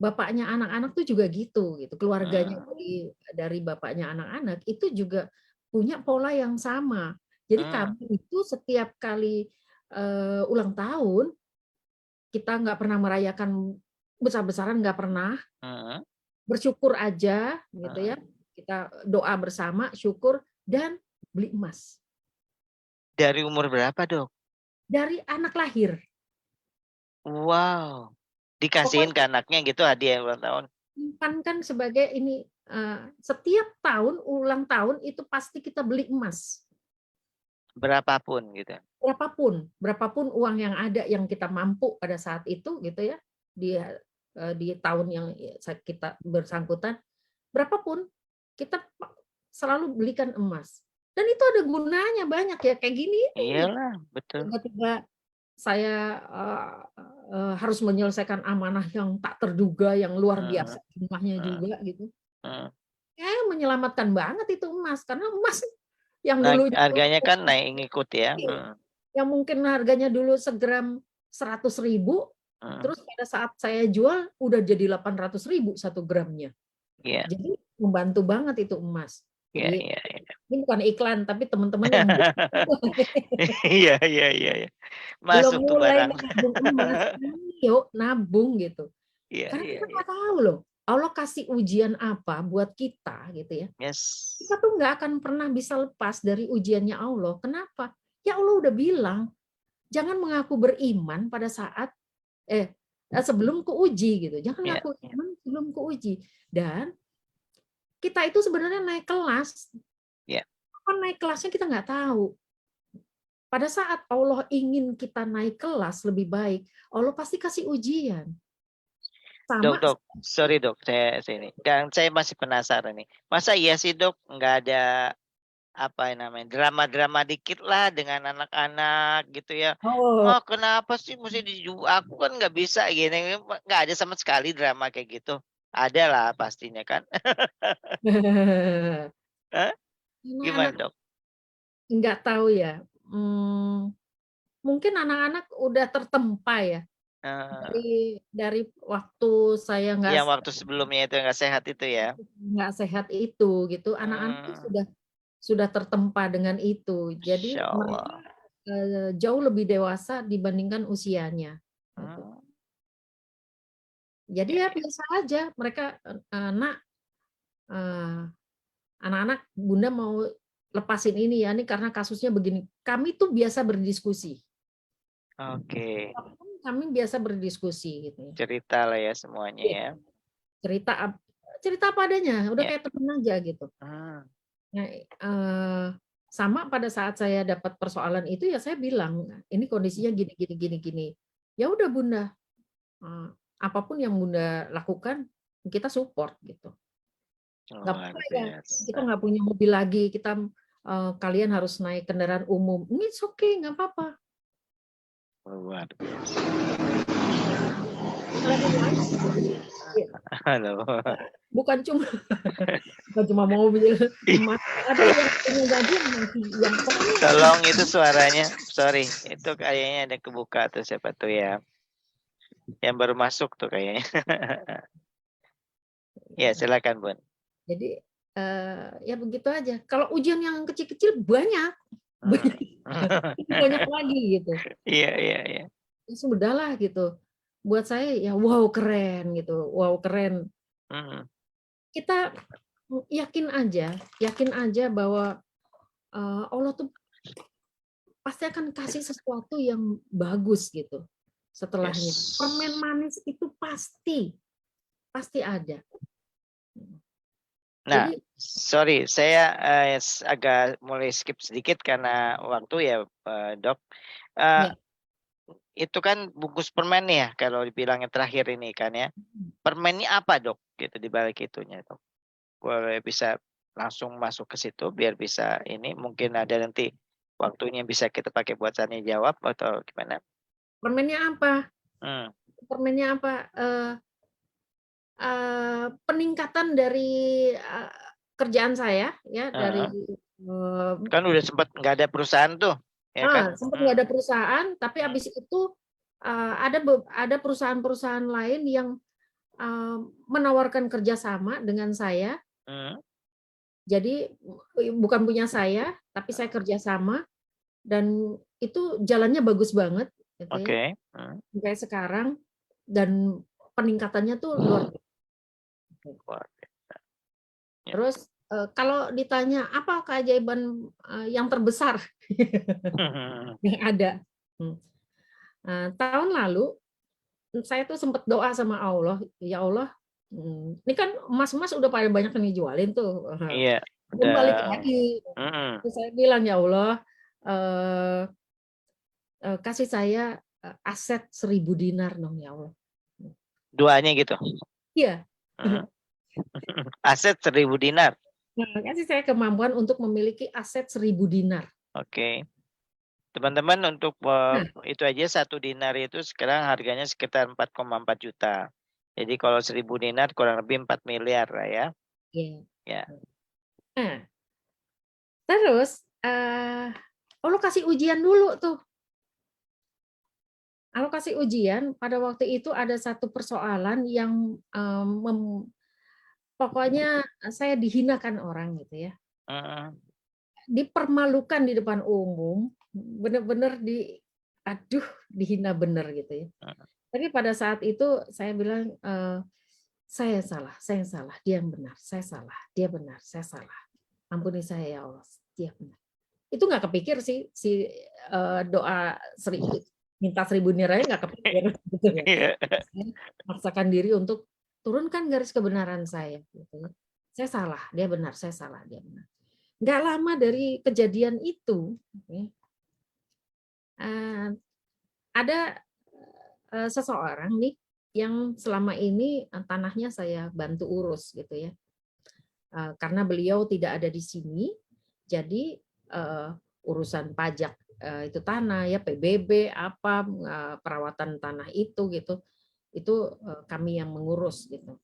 Bapaknya anak-anak tuh juga gitu keluarganya Hmm, dari bapaknya anak-anak itu juga punya pola yang sama. Jadi hmm, kami itu setiap kali ulang tahun kita nggak pernah merayakan besar-besaran, nggak pernah, hmm, bersyukur aja gitu hmm. ya. Kita doa bersama, syukur dan beli emas. Dari umur berapa dok? Dari anak lahir. Wow. Dikasihin ke Pokoknya anaknya gitu hadiah ulang tahun? simpan kan sebagai ini setiap tahun ulang tahun itu pasti kita beli emas. Berapapun gitu? Berapapun uang yang ada yang kita mampu pada saat itu gitu ya. Di tahun yang kita bersangkutan berapapun kita selalu belikan emas. Dan itu ada gunanya banyak ya kayak gini ini Iyalah, betul. tiba-tiba saya harus menyelesaikan amanah yang tak terduga yang luar Hmm, biasa jumlahnya hmm, juga gitu. hmm. Menyelamatkan banget itu emas karena emas yang Nah, dulunya harganya kan naik ngikut ya. yang mungkin harganya dulu segram 100.000 Hmm. terus pada saat saya jual udah jadi 800.000 satu gramnya. Iya, Jadi membantu banget itu emas. iya, Jadi iya, iya. ini bukan iklan tapi teman-teman yang Iya, iya, iya, iya. belum Masuk tuh mulai barang. nabung emas, yuk nabung gitu. Iya, Karena iya, kita iya. nggak tahu loh, Allah kasih ujian apa buat kita gitu ya. Kita Yes. tuh nggak akan pernah bisa lepas dari ujiannya Allah. Kenapa? Ya Allah udah bilang, jangan mengaku beriman pada saat sebelum keuji gitu. Jangan Iya, mengaku iya, iman sebelum keuji. Dan kita itu sebenarnya naik kelas. iya. Kapan naik kelasnya kita nggak tahu. Pada saat Allah ingin kita naik kelas lebih baik, Allah pasti kasih ujian. Dok, Sama dok. Sorry dok, saya ini. Dan saya masih penasaran nih. Masa iya sih dok, nggak ada apa yang namanya drama-drama dikit lah dengan anak-anak gitu ya. oh. Oh, kenapa sih mesti dijual? Aku kan nggak bisa gini, nggak ada sama sekali drama kayak gitu. Ada lah pastinya kan. Hah? Gimana Anak-anak dok? nggak tahu ya. Hmm, mungkin anak-anak udah tertempa ya Eh, dari waktu saya yang waktu sebelumnya itu nggak sehat itu ya. nggak sehat itu gitu. Anak-anak tuh Hmm, sudah tertempa dengan itu. Jadi Masya mereka Allah. jauh lebih dewasa dibandingkan usianya. Gitu. Hmm, Jadi ya, ya ya. biasa aja mereka nak eh, anak-anak Bunda mau lepasin ini ya, ini karena kasusnya begini. Kami tuh biasa berdiskusi. Oke. Kami biasa berdiskusi gitu ya. Cerita lah ya semuanya Iya. ya. cerita apa adanya, udah Ya. kayak temen aja gitu. Hmm. Nah, sama pada saat saya dapat persoalan itu ya saya bilang, ini kondisinya gini gini gini gini. Ya udah Bunda, apapun yang Bunda lakukan kita support gitu. Nggak Luar apa-apa ya, kita biasa. nggak punya mobil lagi, kalian harus naik kendaraan umum. It's okay, nggak apa-apa. Luar biasa. Iya. Halo. Bukan cuma bukan cuma mobil, emas. Ada yang punya gaji yang pokoknya Tolong itu suaranya, sorry, itu kayaknya ada kebuka tuh siapa tuh ya, yang baru masuk tuh kayaknya. Ya silakan Bun. jadi ya begitu aja. Kalau ujian yang kecil-kecil banyak, Hmm. banyak lagi gitu. Iya iya iya. Ya sudahlah gitu. Buat saya ya wow keren gitu, wow keren. Hmm. Kita yakin aja bahwa Allah tuh pasti akan kasih sesuatu yang bagus gitu setelahnya. Permen Yes. manis itu pasti ada. Nah, Jadi sorry, saya agak mulai skip sedikit karena waktu ya, Dok. Eh, ya itu kan bungkus permen ya, kalau dibilangnya terakhir ini kan ya. Permennya apa, Dok? Gitu di balik itunya, Dok. Boleh bisa langsung masuk ke situ biar bisa ini mungkin ada nanti waktunya bisa kita pakai buat tanya jawab atau gimana? permennya apa? Hmm. Permennya apa? Peningkatan dari kerjaan saya ya dari Heeh. Kan udah sempat nggak ada perusahaan tuh, ya kan? sempat nggak ada perusahaan, tapi habis itu ada perusahaan-perusahaan lain yang menawarkan kerjasama dengan saya. Hmm. Jadi bukan punya saya, tapi saya kerjasama dan itu jalannya bagus banget, gitu ya, Oke. Hmm. sampai sekarang dan peningkatannya tuh luar biasa. Luar biasa. Ya. Terus kalau ditanya apa keajaiban yang terbesar yang ada, tahun lalu saya tuh sempat doa sama Allah, ya Allah, ini kan emas-emas udah pada banyak yang dijualin tuh, Iya, belum udah. balik lagi. Mm-mm. Terus saya bilang ya Allah, eh, kasih saya aset 1.000 dinar dong ya Allah. Duanya gitu. Iya. Hmm. Aset 1.000 dinar. Nah, kasih saya kemampuan untuk memiliki aset 1.000 dinar. Oke. Teman-teman untuk Nah, itu aja 1 dinar itu sekarang harganya sekitar 4,4 juta. Jadi kalau 1.000 dinar kurang lebih 4 miliar lah ya. ya. Ya. Nah, terus Allah kasih ujian dulu tuh. Allah kasih ujian pada waktu itu ada satu persoalan yang pokoknya saya dihinakan orang gitu ya. Mm-mm. Dipermalukan di depan umum, benar-benar aduh dihina bener gitu ya. Tapi pada saat itu saya bilang saya yang salah, dia yang benar, saya salah, dia benar, saya salah. Ampuni saya ya Allah, dia benar. Itu nggak kepikir sih si doa minta 1.000 nilai nggak kepikir gitu ya. Iya. Saya maksakan diri untuk turunkan garis kebenaran saya. Gitu ya. Saya salah, dia benar, saya salah, dia benar. Nggak lama dari kejadian itu, ada seseorang nih yang selama ini tanahnya saya bantu urus gitu ya. Karena beliau tidak ada di sini, jadi urusan pajak itu tanah ya PBB apa perawatan tanah itu gitu, itu kami yang mengurus gitu.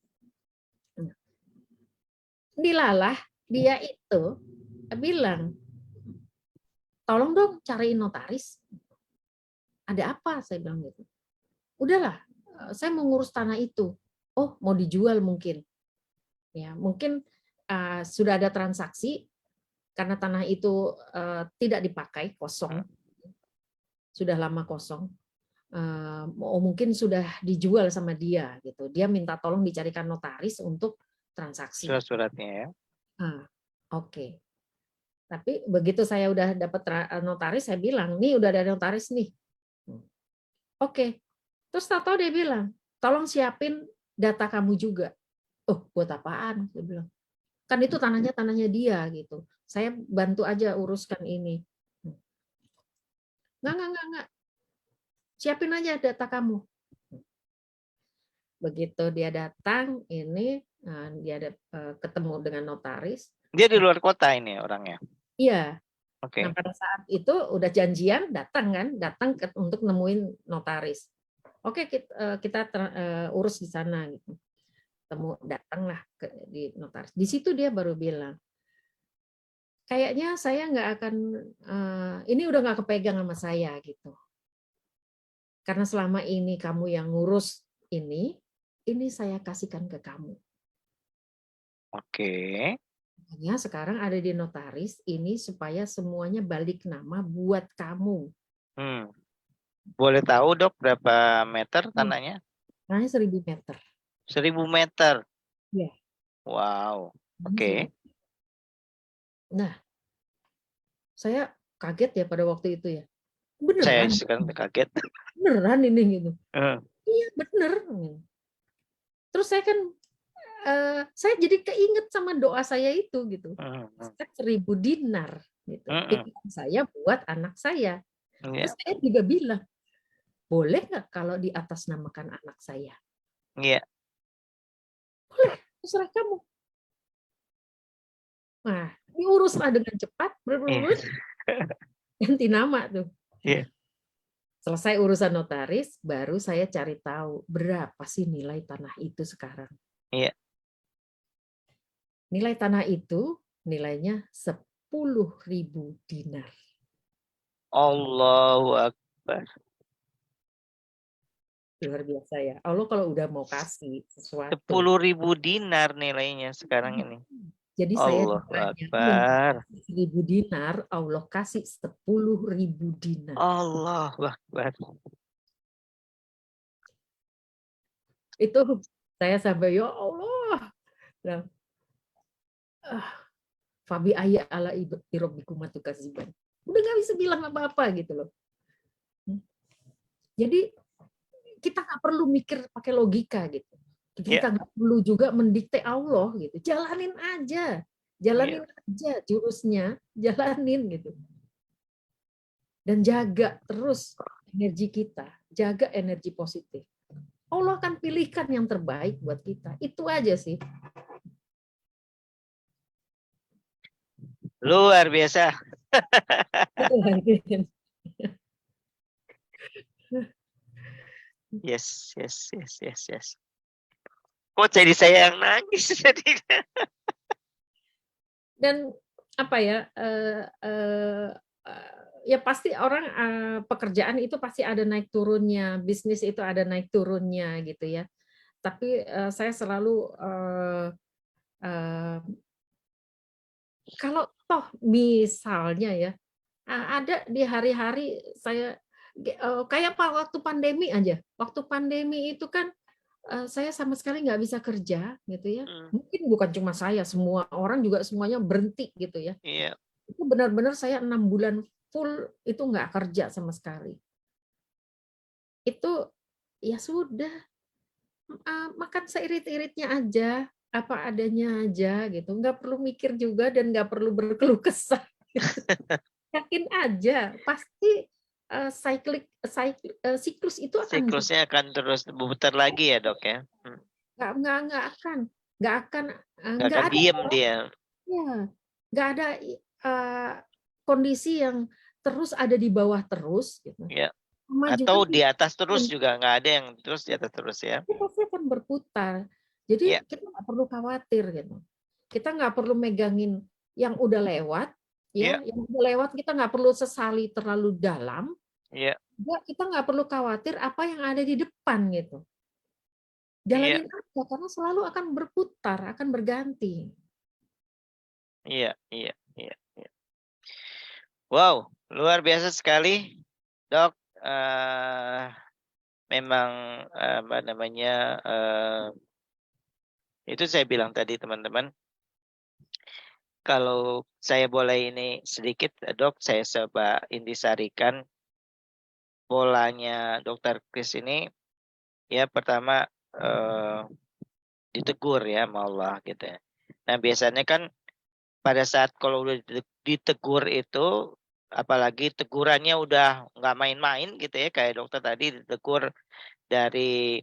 Dilalah dia itu bilang, tolong dong cariin notaris. Ada apa? Saya bilang gitu. Udahlah, saya mau ngurus tanah itu. Oh, mau dijual mungkin. Ya, mungkin sudah ada transaksi karena tanah itu tidak dipakai, kosong. Sudah lama kosong. Mungkin sudah dijual sama dia gitu. Dia minta tolong dicarikan notaris untuk transaksi. Surat-suratnya ya. Oke. Tapi begitu saya udah dapat notaris, saya bilang, nih udah ada notaris nih. Oke. Terus tahu dia bilang, tolong siapin data kamu juga. Oh, buat apaan? Saya bilang. Kan itu tanahnya dia gitu. Saya bantu aja uruskan ini. Enggak. Siapin aja data kamu. Begitu dia datang, ini dia ketemu dengan notaris. Dia di luar kota ini orangnya. Iya. Oke. Nah, pada saat itu udah janjian datang untuk nemuin notaris. Oke, kita urus di sana gitu. Datanglah di notaris. Di situ dia baru bilang, kayaknya saya nggak akan, ini udah nggak kepegang sama saya gitu. Karena selama ini kamu yang ngurus ini saya kasihkan ke kamu. Oke. Makanya sekarang ada di notaris ini supaya semuanya balik nama buat kamu. Boleh tahu dok berapa meter tanahnya? Tanahnya 1000 meter. 1000 meter. Ya. Wow. Oke. Nah, saya kaget ya pada waktu itu ya. Saya Beneran? sekarang kaget. Beneran ini gitu. Iya bener. Terus saya kan, saya jadi keinget sama doa saya itu gitu. 1000 dinar gitu. Itu saya buat anak saya. Terus saya juga bilang, boleh nggak kalau diatasnamakan anak saya? Iya. Boleh, terserah kamu. Nah, diuruslah dengan cepat, ganti nama tuh. Iya. Selesai urusan notaris, baru saya cari tahu berapa sih nilai tanah itu sekarang. Iya. Nilai tanah itu nilainya 10.000 dinar. Allahu Akbar. Luar biasa ya. Allah kalau udah mau kasih sesuatu. 10.000 dinar nilainya sekarang ini. Jadi saya Allahu Akbar. 1.000 dinar, Allah kasih 10.000 dinar. Allahu Akbar. Itu saya sampai ya Allah. Nah, Fabi ayat ala irobikum kasiban. Udah nggak bisa bilang apa-apa gitu loh. Jadi kita nggak perlu mikir pakai logika gitu. Kita nggak perlu juga mendikte Allah gitu. Jalanin aja jurusnya, jalanin gitu. Dan jaga terus energi kita, jaga energi positif. Allah akan pilihkan yang terbaik buat kita. Itu aja sih. Luar biasa. Yes. Kok jadi saya yang nangis jadinya? Dan apa ya? Ya pasti orang pekerjaan itu pasti ada naik turunnya, bisnis itu ada naik turunnya gitu ya. Tapi saya selalu kalau toh misalnya ya ada di hari-hari saya kayak waktu pandemi aja. Waktu pandemi itu kan saya sama sekali nggak bisa kerja gitu ya. Mungkin bukan cuma saya, semua orang juga semuanya berhenti gitu ya. Iya. Itu benar-benar saya 6 bulan full itu nggak kerja sama sekali. Itu ya sudah makan seirit-iritnya aja, apa adanya aja gitu. Nggak perlu mikir juga dan nggak perlu berkeluh kesah. Yakin aja, pasti siklus itu akan siklusnya akan terus berputar lagi ya dok ya. Nggak akan diem dia. Ya, nggak ada kondisi yang terus ada di bawah terus gitu. Ya. Atau di atas terus juga nggak ada yang terus di atas terus ya. Itu pasti akan berputar. Jadi kita nggak perlu khawatir gitu. Kita nggak perlu megangin yang udah lewat, ya. Yang udah lewat kita nggak perlu sesali terlalu dalam. Kita nggak perlu khawatir apa yang ada di depan gitu. Jalanin aja karena selalu akan berputar, akan berganti. Iya. Wow, luar biasa sekali, dok. Memang apa namanya itu saya bilang tadi teman-teman. Kalau saya boleh ini sedikit, dok, saya coba intisarikan polanya Dokter Kris ini. Ya, pertama ditegur ya sama Allah gitu ya. Nah biasanya kan pada saat kalau udah ditegur itu, apalagi tegurannya udah nggak main-main gitu ya, kayak dokter tadi ditegur dari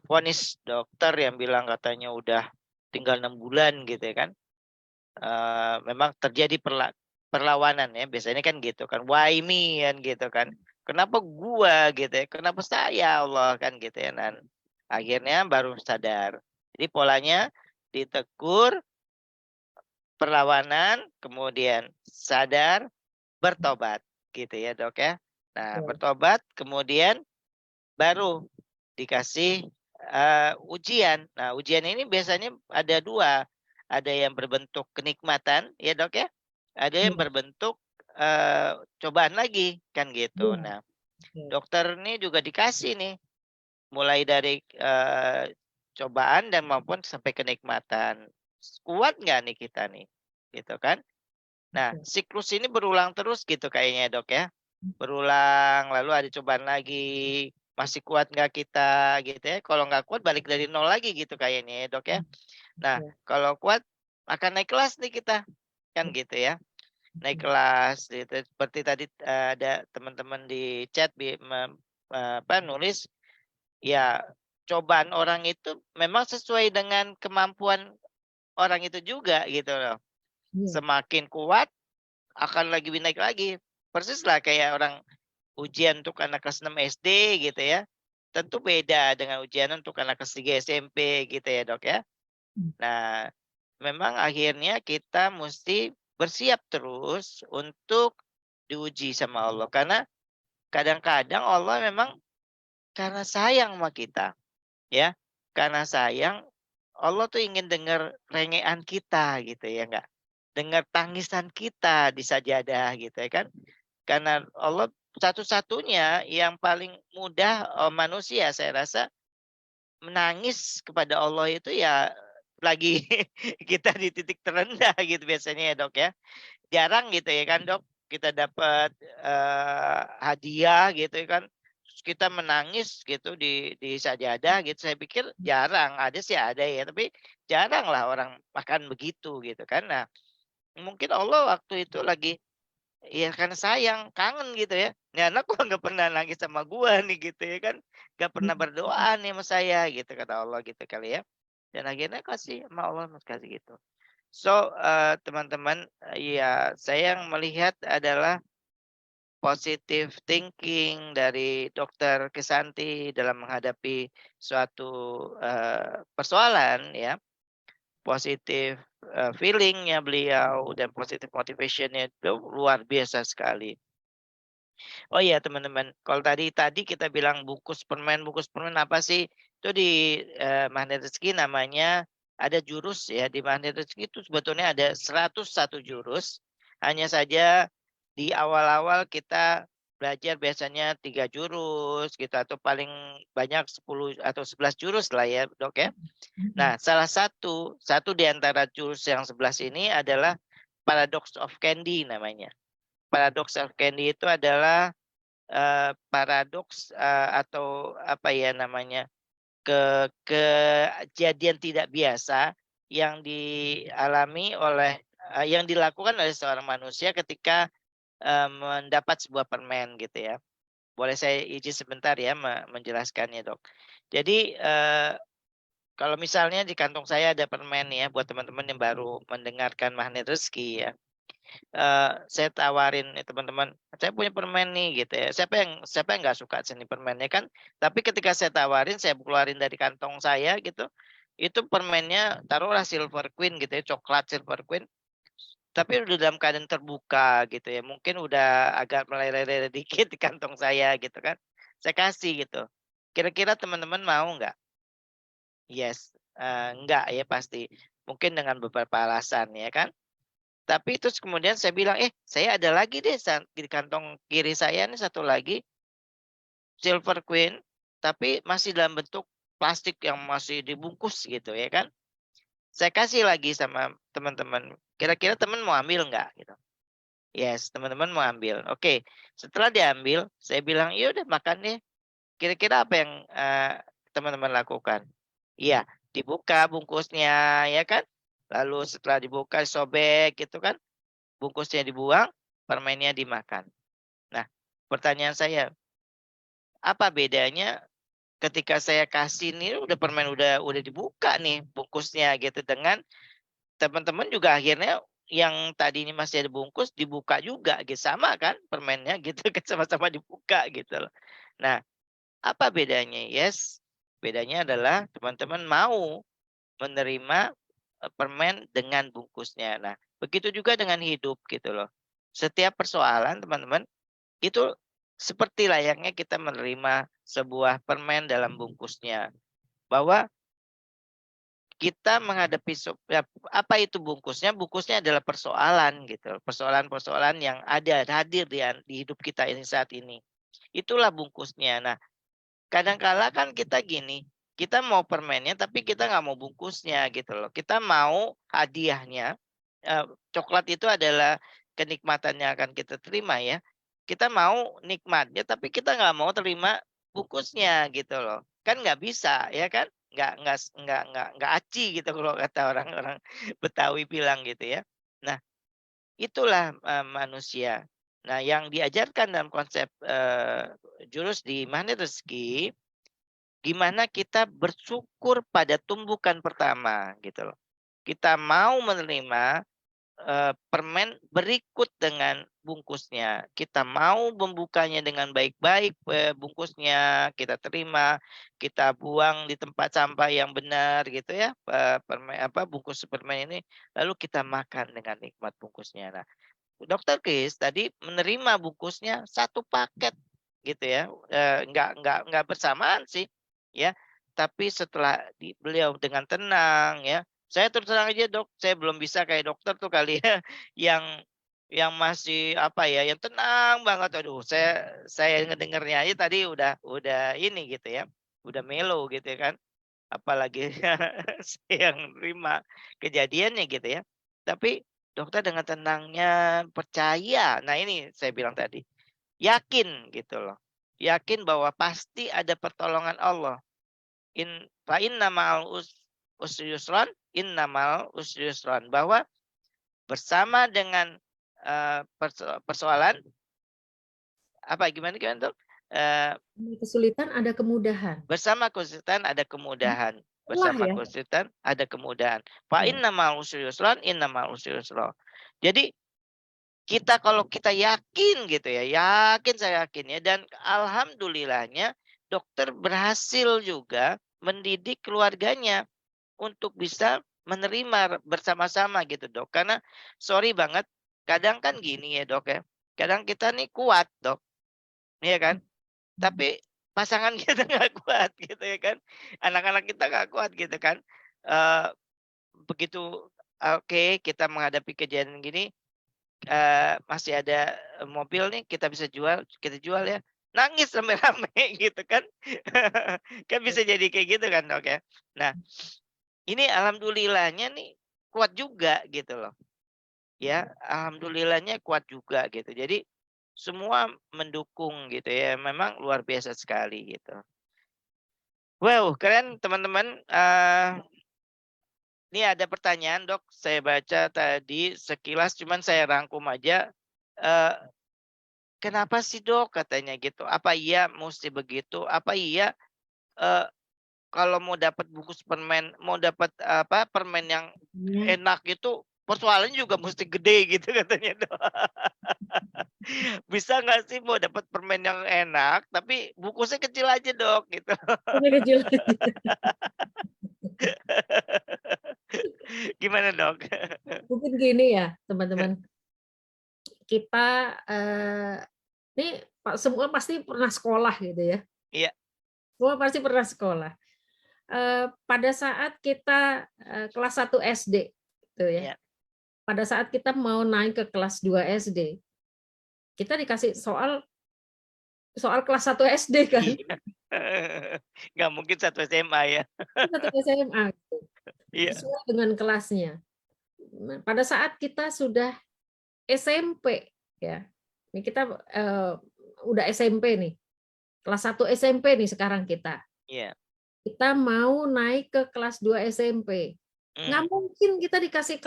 vonis dokter yang bilang katanya udah tinggal 6 bulan gitu ya kan. Memang terjadi perlawanan ya, biasanya kan gitu kan, why me kan gitu kan, kenapa gua gitu ya, kenapa saya Allah kan gitu ya. Dan akhirnya baru sadar, jadi polanya ditegur, perlawanan, kemudian sadar, bertobat gitu ya dok ya. Nah Betul. bertobat kemudian baru dikasih ujian. Nah ujian ini biasanya ada dua, ada yang berbentuk kenikmatan ya dok ya, ada yang Iya, berbentuk cobaan lagi kan gitu. iya. Nah Oke. dokter ini juga dikasih nih mulai dari cobaan dan maupun sampai kenikmatan. Kuat nggak nih kita nih gitu kan. Nah, Oke. siklus ini berulang terus gitu kayaknya dok ya. Berulang, lalu ada cobaan lagi. Masih kuat nggak kita gitu ya. Kalau nggak kuat balik dari nol lagi gitu kayaknya ya dok ya. Nah, Oke. kalau kuat akan naik kelas nih kita. Kan gitu ya. Naik kelas gitu. Seperti tadi ada teman-teman di chat nulis, ya cobaan orang itu memang sesuai dengan kemampuan orang itu juga gitu loh. Iya. Semakin kuat akan lagi naik lagi. Persis lah kayak orang ujian untuk anak kelas 6 SD gitu ya. Tentu beda dengan ujian untuk anak kelas 3 SMP gitu ya dok ya. Hmm. Nah memang akhirnya kita mesti bersiap terus untuk diuji sama Allah. Karena kadang-kadang Allah memang karena sayang sama kita ya. Karena sayang, Allah tuh ingin dengar rengean kita gitu ya enggak. Dengar tangisan kita di sajadah gitu ya kan. Karena Allah satu-satunya yang paling mudah manusia saya rasa menangis kepada Allah itu ya lagi kita di titik terendah gitu biasanya ya dok ya. Jarang gitu ya kan dok kita dapat hadiah gitu ya kan. Terus kita menangis gitu di sajadah gitu. Saya pikir jarang, ada sih ada ya, tapi jarang lah orang makan begitu gitu kan. Nah, mungkin Allah waktu itu lagi, iya karena sayang, kangen gitu ya. Nih anak kok nggak pernah nangis sama gua nih gitu ya kan. Nggak pernah berdoa nih sama saya gitu kata Allah gitu kali ya. Dan akhirnya kasih sama Allah kasih gitu. So teman-teman, ya saya yang melihat adalah positive thinking dari Dokter Kesanti dalam menghadapi suatu persoalan ya. Positif feeling-nya beliau dan positive motivation-nya itu luar biasa sekali. Oh iya teman-teman, kalau tadi kita bilang bungkus permen apa sih? Itu di Magnet Rezeki namanya ada jurus ya. Di Magnet Rezeki itu sebetulnya ada 101 jurus. Hanya saja di awal-awal kita belajar biasanya 3 jurus gitu atau paling banyak 10 atau 11 jurus lah ya, Dok ya. Nah, salah satu di antara jurus yang 11 ini adalah Paradox of Candy namanya. Paradox of Candy itu adalah paradoks atau apa ya namanya, kejadian tidak biasa yang dialami oleh yang dilakukan oleh seorang manusia ketika mendapat sebuah permen gitu ya. Boleh saya izin sebentar ya menjelaskannya, Dok. Jadi kalau misalnya di kantong saya ada permen ya buat teman-teman yang baru mendengarkan Magnet Rezeki ya. Saya tawarin nih teman-teman, "Saya punya permen nih," gitu ya. Siapa yang nggak suka seni permennya kan. Tapi ketika saya tawarin, saya keluarin dari kantong saya gitu, itu permennya taruhlah Silver Queen gitu ya, coklat Silver Queen, tapi udah dalam keadaan terbuka gitu ya. Mungkin udah agak meleleh-leleh dikit di kantong saya gitu kan. Saya kasih gitu. Kira-kira teman-teman mau nggak? Yes, enggak ya pasti. Mungkin dengan beberapa alasan ya kan. Tapi terus kemudian saya bilang, saya ada lagi deh di kantong kiri saya nih satu lagi Silver Queen, tapi masih dalam bentuk plastik yang masih dibungkus gitu ya kan. Saya kasih lagi sama teman-teman, kira-kira teman mau ambil nggak gitu. Yes, teman-teman mau ambil. Oke, setelah diambil, saya bilang, "Iya udah makan deh." Kira-kira apa yang teman-teman lakukan? Iya, dibuka bungkusnya, ya kan. Lalu setelah dibuka sobek gitu kan, bungkusnya dibuang, permennya dimakan. Nah, pertanyaan saya, apa bedanya ketika saya kasih nih udah permen udah dibuka nih bungkusnya gitu, dengan teman-teman juga akhirnya yang tadi ini masih ada bungkus dibuka juga gitu, sama kan permennya gitu kan, sama-sama dibuka gitu loh. Nah, apa bedanya? Yes, bedanya adalah teman-teman mau menerima, permen dengan bungkusnya. Nah, begitu juga dengan hidup gitu loh. Setiap persoalan teman-teman, itu seperti layaknya kita menerima sebuah permen dalam bungkusnya. Bahwa kita menghadapi ya, apa itu bungkusnya? Bungkusnya adalah persoalan gitu, persoalan-persoalan yang ada hadir di hidup kita ini saat ini. Itulah bungkusnya. Nah, kadang kala kan kita gini, kita mau permennya tapi kita nggak mau bungkusnya gitu loh. Kita mau hadiahnya, coklat itu adalah kenikmatan yang akan kita terima ya. Kita mau nikmatnya tapi kita nggak mau terima bungkusnya gitu loh. Kan nggak bisa ya kan? Nggak aci gitu kalau kata orang-orang Betawi bilang gitu ya. Nah, itulah, manusia. Nah, yang diajarkan dalam konsep, jurus di Magnet Rezeki, gimana kita bersyukur pada tumbukan pertama gitu loh. Kita mau menerima, permen berikut dengan bungkusnya. Kita mau membukanya dengan baik-baik, bungkusnya kita terima, kita buang di tempat sampah yang benar gitu ya, bungkus permen ini, lalu kita makan dengan nikmat bungkusnya. Nah, Dokter Kris tadi menerima bungkusnya satu paket gitu ya, nggak bersamaan sih ya, tapi setelah beliau dengan tenang ya, saya terus terang aja Dok, saya belum bisa kayak dokter tuh kali ya, yang masih apa ya, yang tenang banget. Aduh, saya ngedengernya aja tadi udah ini gitu ya, udah mellow gitu ya kan, apalagi saya yang nerima kejadiannya gitu ya. Tapi dokter dengan tenangnya percaya, nah ini saya bilang tadi, yakin gitu loh. Yakin bahwa pasti ada pertolongan Allah. Fa inna ma'al usri yusran, innamal usri yusran. Bahwa bersama dengan, persoalan, apa gimana gimana tuh? Kesulitan ada kemudahan. Bersama kesulitan ada kemudahan, Lelah bersama ya? kesulitan ada kemudahan. Fa Ya. innamal usri yusran, innamal usri yusra. Jadi kalau kita yakin gitu ya, yakin saya yakin ya, dan alhamdulillahnya dokter berhasil juga mendidik keluarganya untuk bisa menerima bersama-sama gitu Dok. Karena sorry banget, kadang kan gini ya Dok ya, kadang kita nih kuat Dok, iya kan? Tapi pasangan kita nggak kuat gitu ya kan, anak-anak kita nggak kuat gitu kan. Eee, begitu oke kita menghadapi kejadian gini, masih ada, mobil nih kita jual ya, nangis rame-rame gitu kan. Kan bisa jadi kayak gitu kan, Dok, ya. Nah, ini alhamdulillahnya nih kuat juga gitu loh, ya, alhamdulillahnya kuat juga gitu. Jadi semua mendukung gitu ya, memang luar biasa sekali gitu. Wow, keren teman-teman, ini ada pertanyaan, Dok, saya baca tadi sekilas cuman saya rangkum aja, eee "Kenapa sih Dok?" katanya gitu. "Apa iya musti begitu? Apa iya, eee, kalau mau dapat bungkus permen, mau dapat, permen yang Iya. enak itu persoalannya juga mesti gede?" gitu katanya Dok. "Bisa nggak sih mau dapat permen yang enak, tapi bungkusnya kecil aja Dok?" gitu. Sampai kecil aja. Gimana Dok? Mungkin gini ya, teman-teman, kita, ini semua pasti pernah sekolah gitu ya, Iya semua pasti pernah sekolah. Pada saat kita, kelas 1 SD gitu ya, iya pada saat kita mau naik ke kelas 2 SD, kita dikasih soal soal kelas 1 SD kan, iya. Nggak mungkin satu SMA ya. 1 SMA gitu, Iya sesuai dengan kelasnya. Nah, pada saat kita sudah SMP ya, ini kita, udah SMP nih, kelas 1 SMP nih sekarang kita. iya kita mau naik ke kelas 2 SMP. Nggak mungkin kita dikasih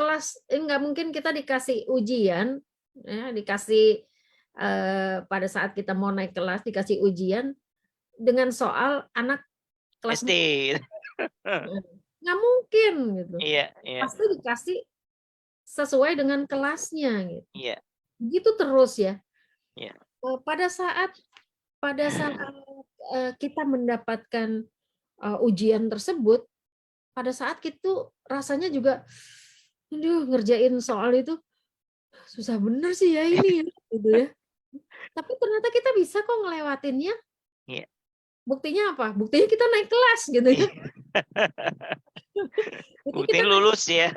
nggak mungkin kita dikasih ujian, ya, dikasih pada saat kita mau naik kelas dikasih ujian dengan soal anak kelas SD. 4. Nggak mungkin gitu. Iya, iya, Pasti dikasih sesuai dengan kelasnya gitu. iya, Begitu terus ya. iya. Pada saat kita mendapatkan ujian tersebut, pada saat itu rasanya juga, aduh ngerjain soal itu susah bener sih ya ini ya, gitu ya. Tapi ternyata kita bisa kok ngelewatinnya. Iya. Buktinya apa? Buktinya kita naik kelas gitu ya. Iya. Itu kita Buktinya naik, lulus ya.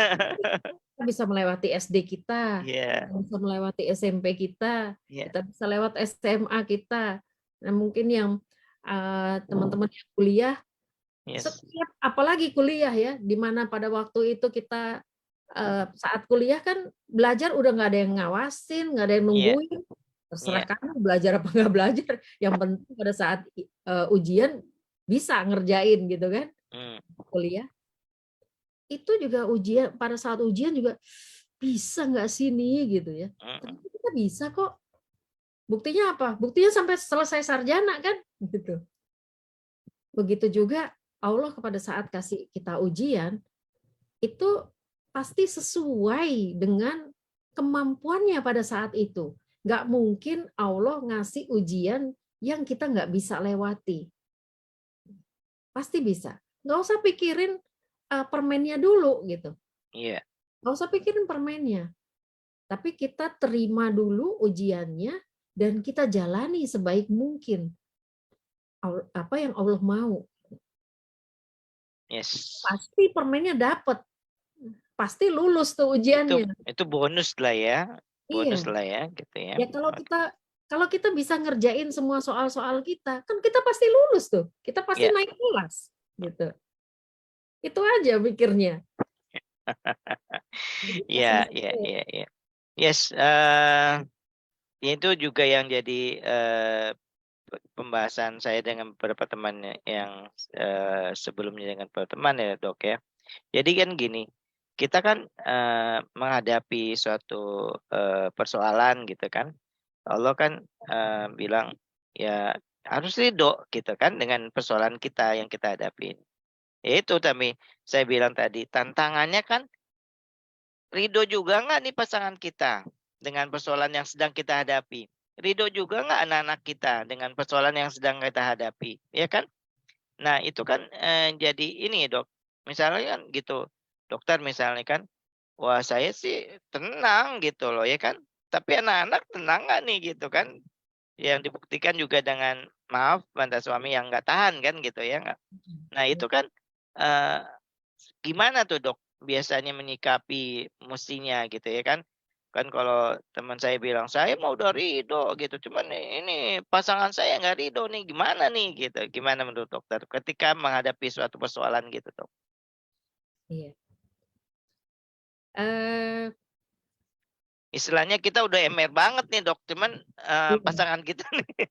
kita bisa melewati SD kita, Iya, kita bisa melewati SMP kita, iya. kita bisa lewat SMA kita. Nah, mungkin yang teman-teman yang kuliah, Yes. setiap apalagi kuliah ya, di mana pada waktu itu kita saat kuliah kan belajar udah nggak ada yang ngawasin, nggak ada yang Iya, nungguin, terserah iya. kamu belajar apa nggak belajar. Yang penting pada saat ujian bisa ngerjain gitu kan, Hmm. kuliah. Itu juga ujian, pada saat ujian juga bisa nggak sih nih gitu ya. Hmm. Ternyata kita bisa kok. Buktinya apa? Buktinya sampai selesai sarjana kan gitu. Begitu juga Allah pada saat kasih kita ujian itu pasti sesuai dengan kemampuannya pada saat itu. Nggak mungkin Allah ngasih ujian yang kita nggak bisa lewati. Pasti bisa. Nggak usah pikirin permennya dulu gitu. Iya. Nggak usah pikirin permennya. Tapi kita terima dulu ujiannya dan kita jalani sebaik mungkin apa yang Allah mau. Yes. Pasti permennya dapat, pasti lulus tuh Itu ujiannya. itu bonus lah ya. Bonus Iya. lah ya gitu ya. Ya kalau kita bisa ngerjain semua soal-soal kita, kan kita pasti lulus tuh. Kita pasti Iya. naik kelas gitu. Itu aja pikirnya. Jadi Iya, iya, selesai. iya, iya. Yes, itu juga yang jadi pembahasan saya dengan beberapa teman yang sebelumnya dengan beberapa teman ya dok ya. Jadi kan gini, kita kan menghadapi suatu persoalan gitu kan. Allah kan bilang ya harus ridho gitu kan dengan persoalan kita yang kita hadapi. Itu tapi saya bilang tadi tantangannya kan ridho juga nggak nih pasangan kita dengan persoalan yang sedang kita hadapi. Ridho juga nggak anak-anak kita dengan persoalan yang sedang kita hadapi, ya kan? Nah itu kan jadi ini dok, misalnya kan gitu, dokter misalnya kan, wah saya sih tenang gitu loh ya kan, tapi anak-anak tenang nggak nih gitu kan? Yang dibuktikan juga dengan maaf mantan suami yang nggak tahan kan gitu ya nggak. Nah itu kan eh, gimana tuh dok biasanya menyikapi mestinya gitu ya kan? Kan kalau teman saya bilang saya mau udah ridho gitu, cuman ini pasangan saya nggak ridho nih gimana nih gitu. Gimana menurut dokter ketika menghadapi suatu persoalan gitu dok? Iya. Eh, Istilahnya kita udah emer banget nih dok, cuman iya. pasangan kita nih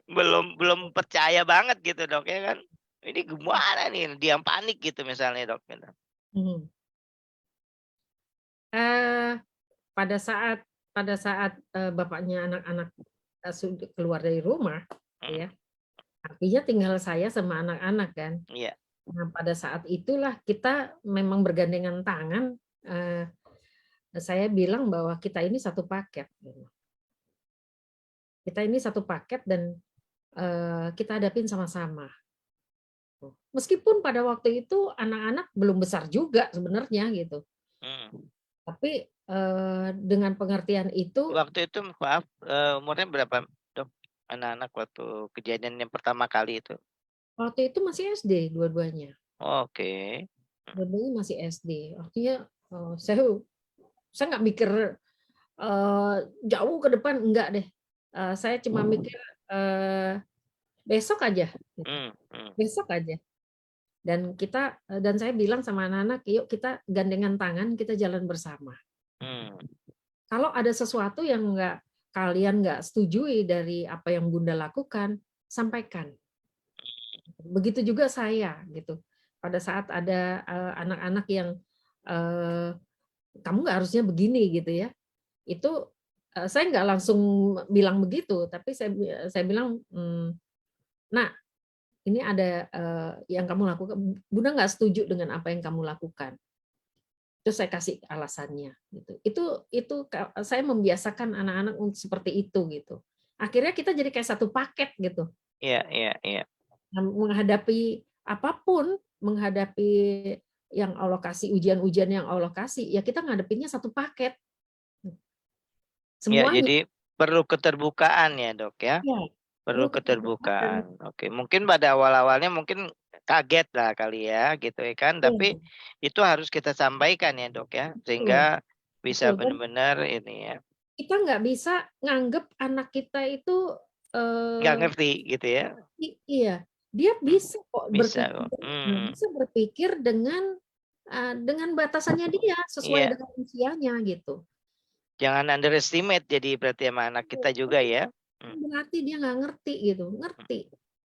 belum belum percaya banget gitu dok ya kan? Ini gimana nih? Diam panik gitu misalnya dok. Gitu. Mhm. Eh, pada saat bapaknya anak-anak sudah keluar dari rumah, Mm, ya, artinya tinggal saya sama anak-anak kan. iya. Nah, pada saat itulah kita memang bergandengan tangan. eh, saya bilang bahwa kita ini satu paket. Kita ini satu paket dan kita hadapin sama-sama. Meskipun pada waktu itu anak-anak belum besar juga sebenarnya gitu. Mm. Tapi dengan pengertian itu Waktu itu maaf umurnya berapa dok? Anak-anak waktu kejadian yang pertama kali itu. waktu itu masih SD dua-duanya. Oke. Dua-duanya masih SD. Artinya saya nggak mikir jauh ke depan, enggak deh. Saya cuma mikir besok aja, gitu. Hmm, hmm, Besok aja. Dan saya bilang sama anak-anak, yuk kita gandengan tangan, kita jalan bersama. hmm. Kalau ada sesuatu yang kalian nggak setujui dari apa yang Bunda lakukan, sampaikan. Begitu juga saya gitu. Pada saat ada anak-anak yang kamu nggak harusnya begini gitu ya. Itu saya nggak langsung bilang begitu, tapi saya bilang, "Nak, ini ada yang kamu lakukan. Bunda nggak setuju dengan apa yang kamu lakukan." Terus saya kasih alasannya gitu. Itu saya membiasakan anak-anak untuk seperti itu gitu. Akhirnya kita jadi kayak satu paket gitu. Iya, iya, iya. Menghadapi apapun, menghadapi yang Allah kasih, ujian-ujian yang Allah kasih, ya kita ngadepinnya satu paket. Ya, Semuanya. jadi perlu keterbukaan ya, Dok ya. Ya, perlu Perlu keterbukaan. keterbukaan. Oke, mungkin pada awal-awalnya mungkin kaget lah kali ya, gitu ya kan. Tapi Iya, itu harus kita sampaikan ya, Dok ya, betul, sehingga bisa betul. Dan benar-benar ini ya, kita nggak bisa nganggep anak kita itu nggak eh, ngerti gitu ya. iya, dia Hmm, bisa kok bisa berpikir, kok. Hmm, bisa berpikir dengan batasannya dia sesuai iya, dengan usianya gitu. jangan underestimate jadi berarti sama anak kita juga ya. Hmm, Berarti dia nggak ngerti gitu, ngerti.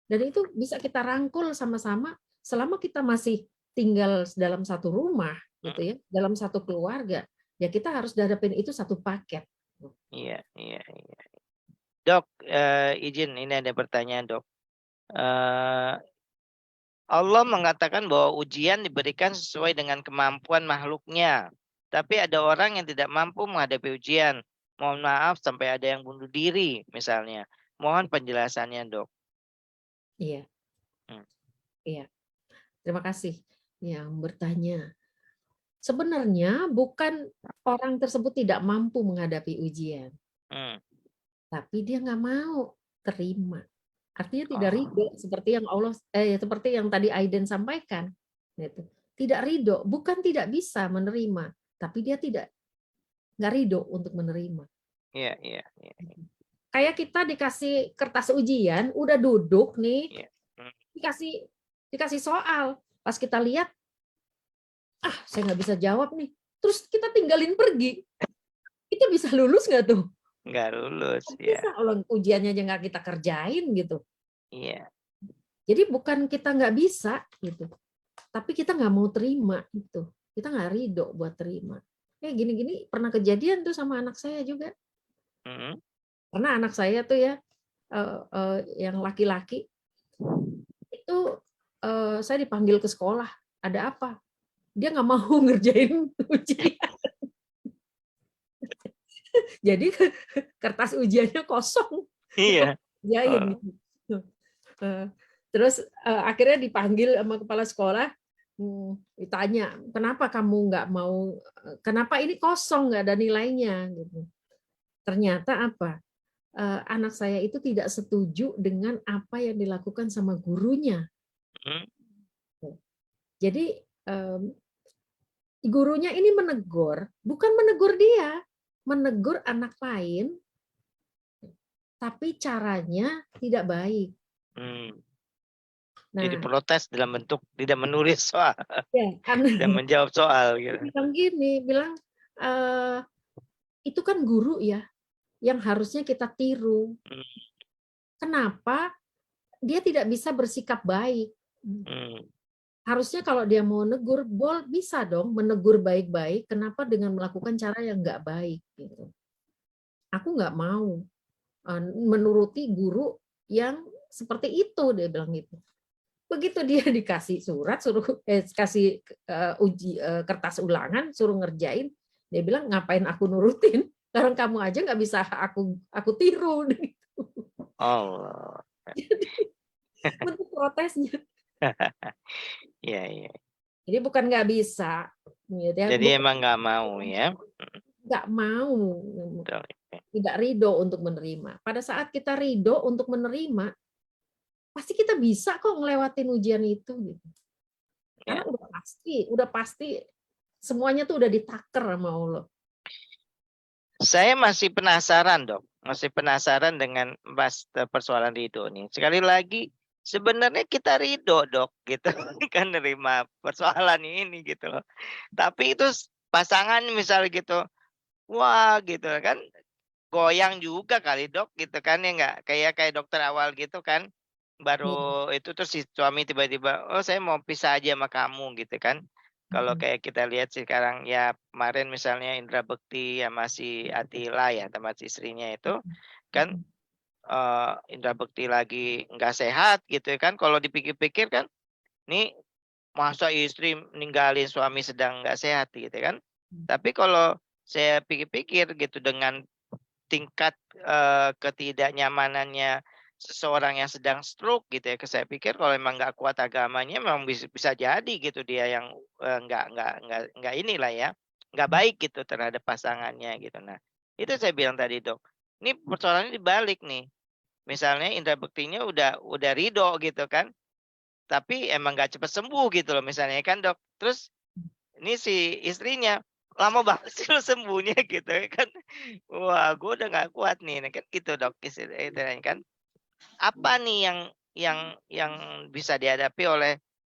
Dan itu bisa kita rangkul sama-sama selama kita masih tinggal dalam satu rumah hmm, gitu ya, dalam satu keluarga, ya kita harus hadapin itu satu paket. iya, iya, iya. Dok, izin ini ada pertanyaan, Dok. Eh, Allah mengatakan bahwa ujian diberikan sesuai dengan kemampuan makhluknya. Tapi ada orang yang tidak mampu menghadapi ujian. Mohon maaf sampai ada yang bunuh diri misalnya. Mohon penjelasannya, Dok. Iya, Hmm. iya. Terima kasih yang bertanya. Sebenarnya bukan orang tersebut tidak mampu menghadapi ujian, Hmm. tapi dia nggak mau terima. Artinya tidak ridho Oh, seperti yang tadi Aiden sampaikan. Gitu. Tidak ridho, bukan tidak bisa menerima, tapi dia nggak ridho untuk menerima. iya, iya, iya, Kayak kita dikasih kertas ujian, udah duduk nih, iya. Hmm. dikasih dikasih soal. Pas kita lihat, saya nggak bisa jawab nih. Terus kita tinggalin pergi. Kita bisa lulus nggak tuh? Nggak lulus, ya. Bisa, orang ujiannya aja nggak kita kerjain gitu. Iya, Jadi bukan kita nggak bisa gitu, tapi kita nggak mau terima itu. Kita nggak ridho buat terima. Gini-gini pernah kejadian tuh sama anak saya juga. hmm. Karena anak saya tuh ya, yang laki-laki itu saya dipanggil ke sekolah. Ada apa? Dia nggak mau ngerjain ujian. Jadi kertas ujiannya kosong. Iya. Dikerjain Oh. gitu. Terus akhirnya dipanggil sama kepala sekolah, ditanya, kenapa kamu nggak mau, kenapa ini kosong nggak ada nilainya gitu. Ternyata apa? Anak saya itu tidak setuju dengan apa yang dilakukan sama gurunya. Hmm. Jadi gurunya ini menegur, bukan menegur dia, menegur anak lain, tapi caranya tidak baik. Hmm. Jadi Nah, protes dalam bentuk tidak menulis soal ya, dan menjawab soal gitu. bilang itu kan guru ya, yang harusnya kita tiru. Hmm. Kenapa dia tidak bisa bersikap baik? Hmm. Harusnya kalau dia mau negur, bisa dong menegur baik-baik. Kenapa dengan melakukan cara yang nggak baik? Gitu. Aku nggak mau menuruti guru yang seperti itu, dia bilang gitu. Begitu dia dikasih surat, kasih kertas ulangan, suruh ngerjain, dia bilang ngapain aku nurutin? Karena kamu aja nggak bisa aku tiru. Allah. Bentuk protesnya. Iya, iya. Jadi bukan nggak bisa, Jadi bukan emang nggak mau ya. nggak mau, Betul. tidak ridho untuk menerima. Pada saat kita ridho untuk menerima, pasti kita bisa kok ngelewatin ujian itu gitu. Ya. Karena udah pasti semuanya tuh udah ditaker sama Allah. Saya masih penasaran, Dok. Masih penasaran dengan persoalan ridho nih. Sekali lagi, sebenarnya kita ridho, Dok, gitu kan nerima persoalan ini gitu loh. Tapi itu pasangan misal gitu, wah gitu kan goyang juga kali, Dok, gitu kan ya nggak kayak dokter awal gitu kan. Iya. baru itu terus si suami tiba-tiba, "Oh saya mau pisah aja sama kamu," gitu kan. Kalau Mhm. kayak kita lihat sekarang ya kemarin misalnya Indra Bekti sama si Atila ya, sama si istrinya itu kan, Mhm. Indra Bekti lagi nggak sehat gitu ya kan, kalau dipikir-pikir kan, nih masa istri ninggalin suami sedang nggak sehat gitu kan. Mhm. Tapi kalau saya pikir-pikir gitu dengan tingkat, ketidaknyamanannya seseorang yang sedang stroke gitu ya, saya pikir kalau memang nggak kuat agamanya memang bisa jadi gitu dia yang, nggak inilah ya, nggak Mhm. baik gitu terhadap pasangannya gitu. Nah, itu saya bilang tadi, Dok, ini persoalannya dibalik nih, misalnya indra bektinya udah ridho gitu kan, tapi emang nggak cepet sembuh gitu loh misalnya kan, Dok. Terus ini si istrinya, "Lama banget sih lu sembuhnya," gitu ya kan. Wah, gue udah nggak kuat nih. Nah kan gitu Dok, istilahnya kan. Apa nih yang bisa dihadapi oleh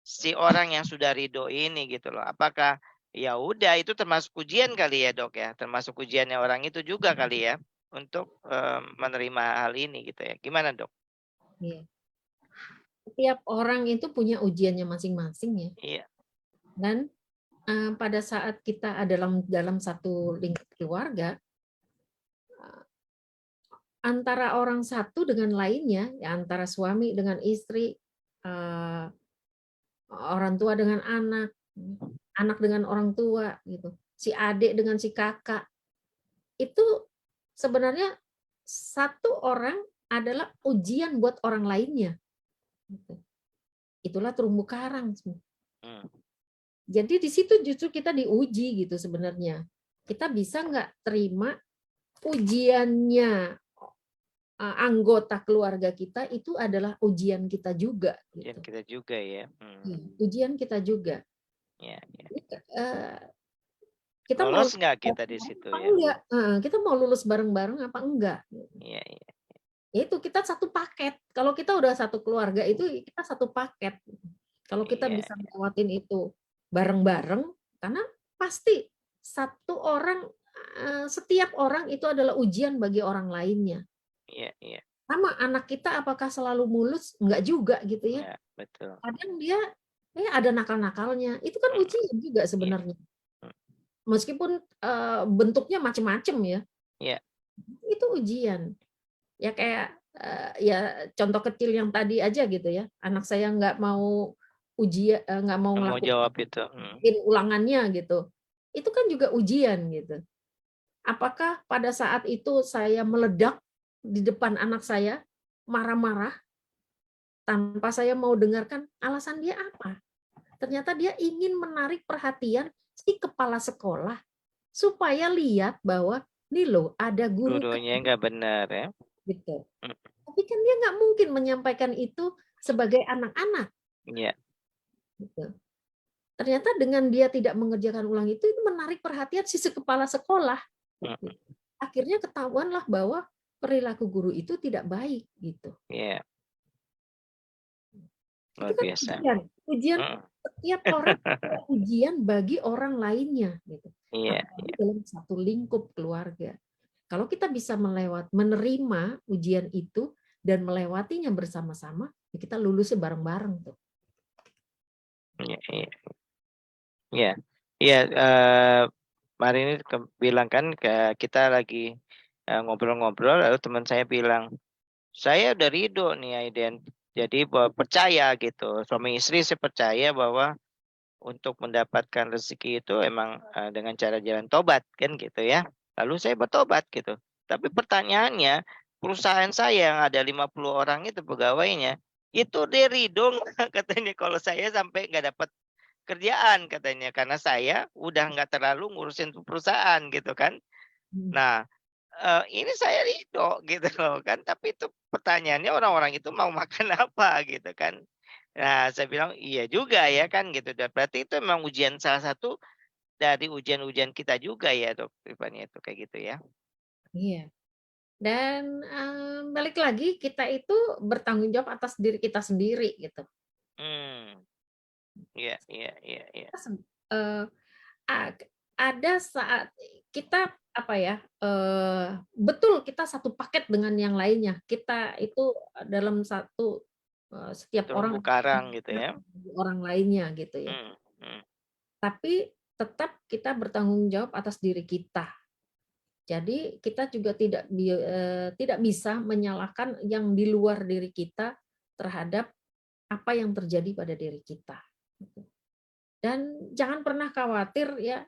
si orang yang sudah ridho ini gitu loh. Apakah ya udah itu termasuk ujian kali ya Dok ya? Termasuk ujiannya orang itu juga kali ya untuk, menerima hal ini gitu ya. Gimana Dok? Iya. Setiap orang itu punya ujiannya masing-masing ya. Iya, Dan pada saat kita dalam satu lingkup keluarga, antara orang satu dengan lainnya, ya antara suami dengan istri, eee, orang tua dengan anak, anak dengan orang tua gitu, si adik dengan si kakak, itu sebenarnya satu orang adalah ujian buat orang lainnya, gitu. Itulah terumbu karang. mmm, Jadi di situ justru kita diuji gitu sebenarnya. Kita bisa nggak terima ujiannya, anggota keluarga kita itu adalah ujian kita juga ujian gitu. kita juga ya. Iya, ujian kita juga. Iya iya. Jadi, kita mau Lolos nggak kita di bareng-bareng situ apa ya? enggak? Heeh, kita mau lulus bareng-bareng apa enggak? Iya iya. Ya itu kita satu paket. Kalau kita udah satu keluarga itu kita satu paket. Kalau kita Iya bisa ngelewatin itu bareng-bareng, karena pasti satu orang, setiap orang itu adalah ujian bagi orang lainnya. iya iya. Sama anak kita apakah selalu mulus? Enggak juga gitu ya. Iya, betul. Kadang dia, ada nakal-nakalnya. Itu kan Mhm, ujian juga iya, sebenarnya. mhm, Meskipun, bentuknya macem-macem ya, iya, itu ujian. Ya kayak, ya contoh kecil yang tadi aja gitu ya, anak saya nggak mau nggak mau ngelakuin jawab itu, ulangannya gitu. Itu kan juga ujian gitu. Apakah pada saat itu saya meledak di depan anak saya, marah-marah, tanpa saya mau dengarkan alasan dia apa? Ternyata dia ingin menarik perhatian si kepala sekolah supaya lihat bahwa, "Nih loh ada guru gurunya kamu," nggak benar ya, gitu. mhm, Tapi kan dia nggak mungkin menyampaikan itu sebagai anak-anak, iya, gitu. Ternyata dengan dia tidak mengerjakan ulang itu menarik perhatian si kepala sekolah, gitu. mhm, Akhirnya ketahuanlah bahwa perilaku guru itu tidak baik, gitu. iya, Itu luar kan biasa, ujian, ujian mhm, setiap orang adalah ujian bagi orang lainnya, gitu. iya Apalagi iya dalam satu lingkup keluarga. Kalau kita bisa menerima ujian itu dan melewatinya bersama-sama, ya kita lulusnya bareng-bareng tuh. iya iya iya iya, kemarin ini bilang kan kita lagi, ngobrol-ngobrol lalu teman saya bilang, "Saya udah ridho nih Aiden, jadi percaya gitu, suami istri saya percaya bahwa untuk mendapatkan rezeki itu emang, dengan cara jalan tobat kan gitu ya. Lalu saya bertobat gitu. Tapi pertanyaannya, perusahaan saya yang ada 50 orang itu pegawainya, itu dia ridho nggak katanya kalau saya sampai nggak dapat kerjaan katanya, karena saya udah nggak terlalu ngurusin tuh perusahaan gitu kan. Mhm. Nah, ini saya ridho gitu loh kan, tapi itu pertanyaannya orang-orang itu mau makan apa gitu kan. Nah, saya bilang, "Iya juga ya kan," gitu, dan berarti itu memang ujian salah satu dari ujian-ujian kita juga ya, Dok, Tiffany itu kayak gitu ya? Iya. Dan, balik lagi kita itu bertanggung jawab atas diri kita sendiri gitu. Mmm, iya iya iya iya. Kita eee, ad ada saat kita apa ya, betul kita satu paket dengan yang lainnya. Kita itu dalam satu setiap terumbu orang karang gitu ya. orang lainnya gitu ya. Hmm, hmm. Tapi tetap kita bertanggung jawab atas diri kita. Jadi kita juga tidak bisa menyalahkan yang di luar diri kita terhadap apa yang terjadi pada diri kita. Gitu. Dan jangan pernah khawatir ya,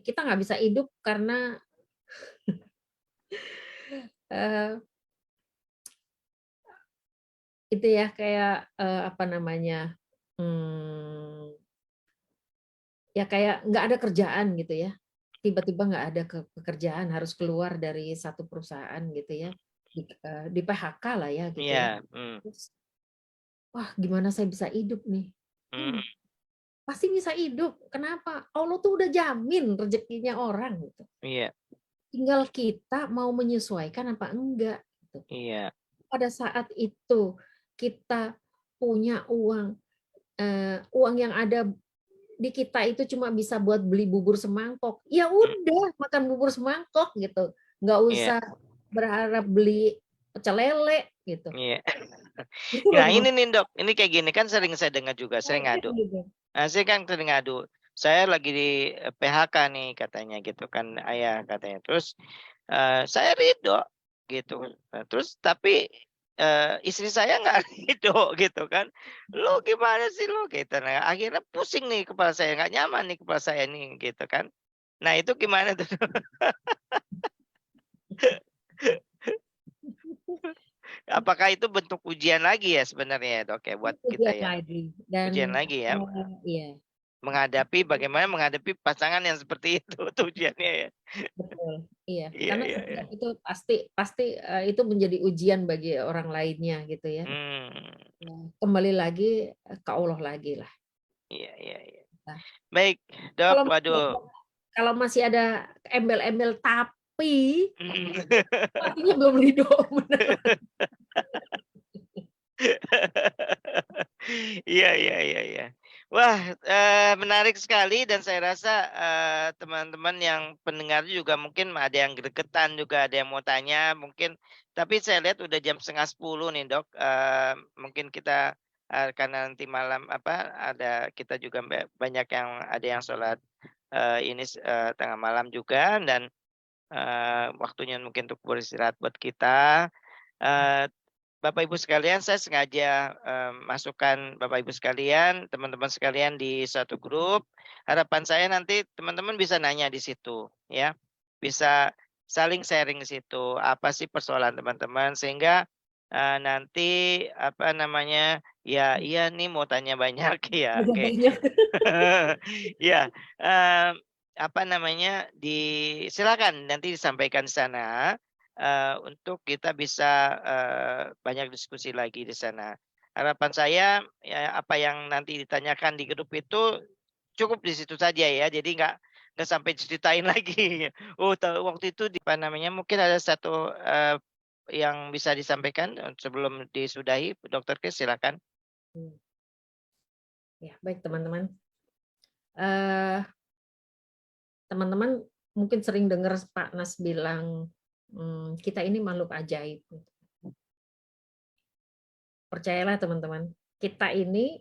kita nggak bisa hidup karena eh, itu ya kayak apa namanya, hmm, ya kayak nggak ada kerjaan gitu ya. Tiba-tiba nggak ada pekerjaan, harus keluar dari satu perusahaan gitu ya, di PHK lah ya gitu ya. Iya. Hmm, Terus, wah gimana saya bisa hidup nih? hmm, Pasti bisa hidup. Kenapa? Allah tuh udah jamin rezekinya orang gitu. iya, Tinggal kita mau menyesuaikan apa enggak gitu. iya. Pada saat itu kita punya uang, uang yang ada di kita itu cuma bisa buat beli bubur semangkok. Ya Hmm, udah makan bubur semangkok gitu. Nggak iya, usah berharap beli pecel lele gitu. iya. Itu loh Nah ini Mas. nih dok, ini kayak gini kan sering saya dengar juga, saya ngadu. Nah, saya kan sering ngadu. Saya lagi di PHK nih katanya gitu kan ayah katanya. Terus saya ridho gitu. Nah, terus tapi istri saya nggak ridho gitu kan. Lu gimana sih lu gitu. Nah, akhirnya pusing nih kepala saya, nggak nyaman nih kepala saya nih gitu kan. Nah itu gimana tuh? Apakah itu bentuk ujian lagi ya sebenarnya ya dok ya buat kita Ujian ya? lagi Ujian dan lagi ya. iya Menghadapi bagaimana menghadapi pasangan yang seperti itu tujuannya ya. betul, iya. Iya Karena iya iya. setiap itu pasti pasti, itu menjadi ujian bagi orang lainnya gitu ya. Hmm, Ya, kembali lagi, ke Allah lagi lah. iya iya iya. Nah, Baik, Dok. kalau masih Waduh. kalau masih ada embel-embel tapi, artinya belum ridho, bener. Iya iya iya iya. Wah, menarik sekali dan saya rasa, teman-teman yang pendengar juga mungkin ada yang gregetan juga, ada yang mau tanya mungkin, tapi saya lihat udah jam 9:30 nih, Dok, mungkin kita, karena nanti malam apa, ada kita juga banyak yang ada yang sholat, tengah malam juga dan, waktunya mungkin untuk beristirahat buat kita. Eee, Bapak Ibu sekalian, saya sengaja, masukkan Bapak Ibu sekalian, teman-teman sekalian di satu grup. Harapan saya nanti teman-teman bisa nanya di situ, ya. Bisa saling sharing di situ, apa sih persoalan teman-teman, sehingga, nanti, apa namanya, ya iya nih mau tanya banyak, ya Udah oke. banyak. Ya, mmm, apa namanya, silakan nanti disampaikan di sana, untuk kita bisa, banyak diskusi lagi di sana. Harapan saya, ya apa yang nanti ditanyakan di grup itu cukup di situ saja ya, jadi nggak sampai diceritain lagi. Oh waktu itu apa namanya, mungkin ada satu, yang bisa disampaikan, sebelum disudahi, Dokter Kris silakan. Ya, baik teman-teman. Eee, Teman-teman mungkin sering dengar Pak Nas bilang, kita ini makhluk ajaib. Percayalah teman-teman, kita ini,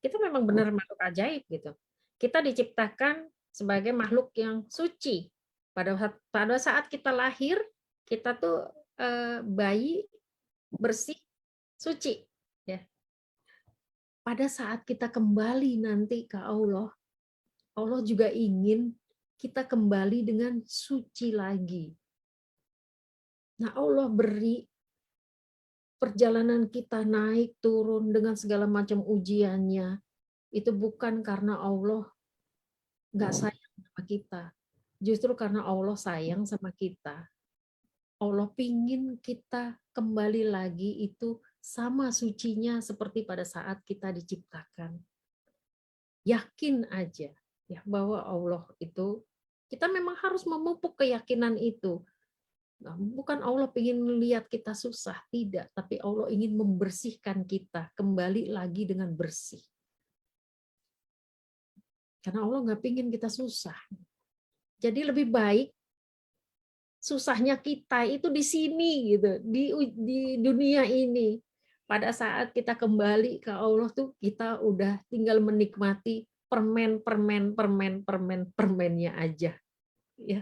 kita memang benar makhluk ajaib gitu. Kita diciptakan sebagai makhluk yang suci. Pada saat kita lahir, kita tuh, bayi bersih, suci, ya. Pada saat kita kembali nanti ke Allah, Allah juga ingin kita kembali dengan suci lagi. Nah, Allah beri perjalanan kita naik turun dengan segala macam ujiannya, itu bukan karena Allah nggak sayang sama kita, justru karena Allah sayang sama kita. Allah pingin kita kembali lagi itu sama sucinya seperti pada saat kita diciptakan. Yakin aja ya bahwa Allah itu, kita memang harus memupuk keyakinan itu. Nah, bukan Allah ingin melihat kita susah, tidak, tapi Allah ingin membersihkan kita kembali lagi dengan bersih. Karena Allah nggak ingin kita susah. Jadi lebih baik susahnya kita itu di sini gitu, di dunia ini. Pada saat kita kembali ke Allah tuh kita udah tinggal menikmati permennya aja ya.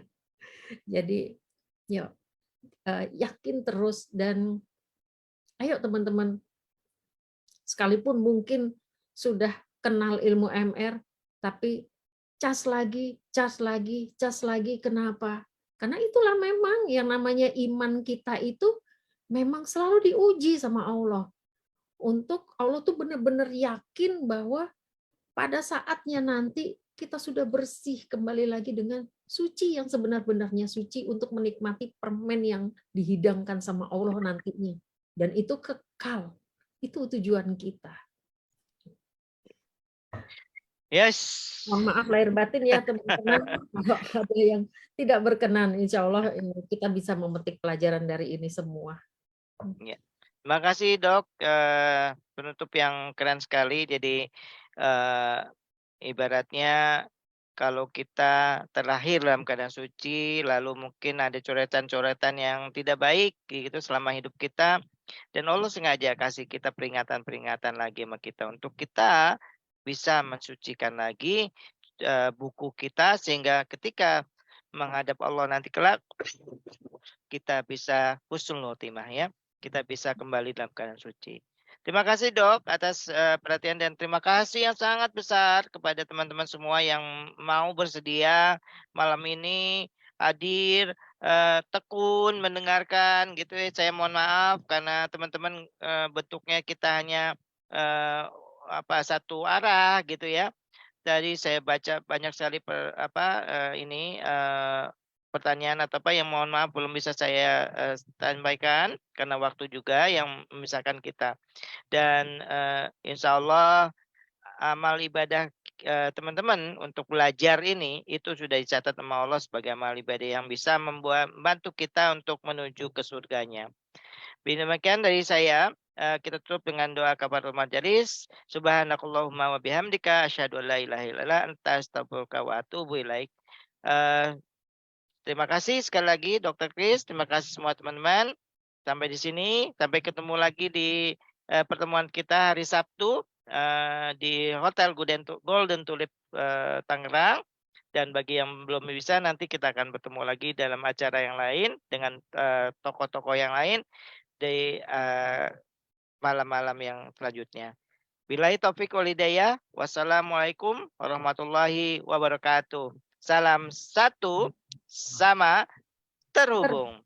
Jadi yuk yakin terus dan ayo teman-teman, sekalipun mungkin sudah kenal ilmu MR, tapi cas lagi, cas lagi, cas lagi. Kenapa? Karena itulah memang yang namanya iman kita itu memang selalu diuji sama Allah. Untuk Allah tuh benar-benar yakin bahwa pada saatnya nanti kita sudah bersih kembali lagi dengan suci yang sebenar-benarnya suci untuk menikmati permen yang dihidangkan sama Allah nantinya. Dan itu kekal. Itu tujuan kita. Yes. Mohon maaf lahir batin ya teman-teman. Kalau ada yang tidak berkenan, insya Allah kita bisa memetik pelajaran dari ini semua. Ya. Terima kasih Dok, penutup yang keren sekali. Jadi ibaratnya kalau kita terlahir dalam keadaan suci, lalu mungkin ada coretan-coretan yang tidak baik gitu selama hidup kita, dan Allah sengaja kasih kita peringatan-peringatan lagi sama kita untuk kita bisa mensucikan lagi buku kita, sehingga ketika menghadap Allah nanti kelak kita bisa husnul khotimah ya. Kita bisa kembali dalam keadaan suci. Terima kasih Dok atas perhatian, dan terima kasih yang sangat besar kepada teman-teman semua yang mau bersedia malam ini hadir, tekun mendengarkan gitu ya. Saya mohon maaf karena teman-teman bentuknya kita hanya satu arah gitu ya. Tadi saya baca banyak sekali pertanyaan atau apa yang mohon maaf belum bisa saya sampaikan karena waktu juga yang memisahkan kita. Dan insya Allah amal ibadah teman-teman untuk belajar ini itu sudah dicatat sama Allah sebagai amal ibadah yang bisa membantu kita untuk menuju ke surganya. Demikian dari saya. Kita tutup dengan doa kafaratul majelis. Subhanakallahumma wa bihamdika asyhadu an la ilaha illallah anta astaghfiruka wa atubu ilaik. Terima kasih sekali lagi Dr. Chris, terima kasih semua teman-teman. Sampai di sini, sampai ketemu lagi di pertemuan kita hari Sabtu di Hotel Golden Tulip Tangerang. Dan bagi yang belum bisa, nanti kita akan bertemu lagi dalam acara yang lain dengan tokoh-tokoh yang lain di malam-malam yang selanjutnya. Billahi taufiq wal hidayah. Wassalamualaikum warahmatullahi wabarakatuh. Salam satu sama terhubung.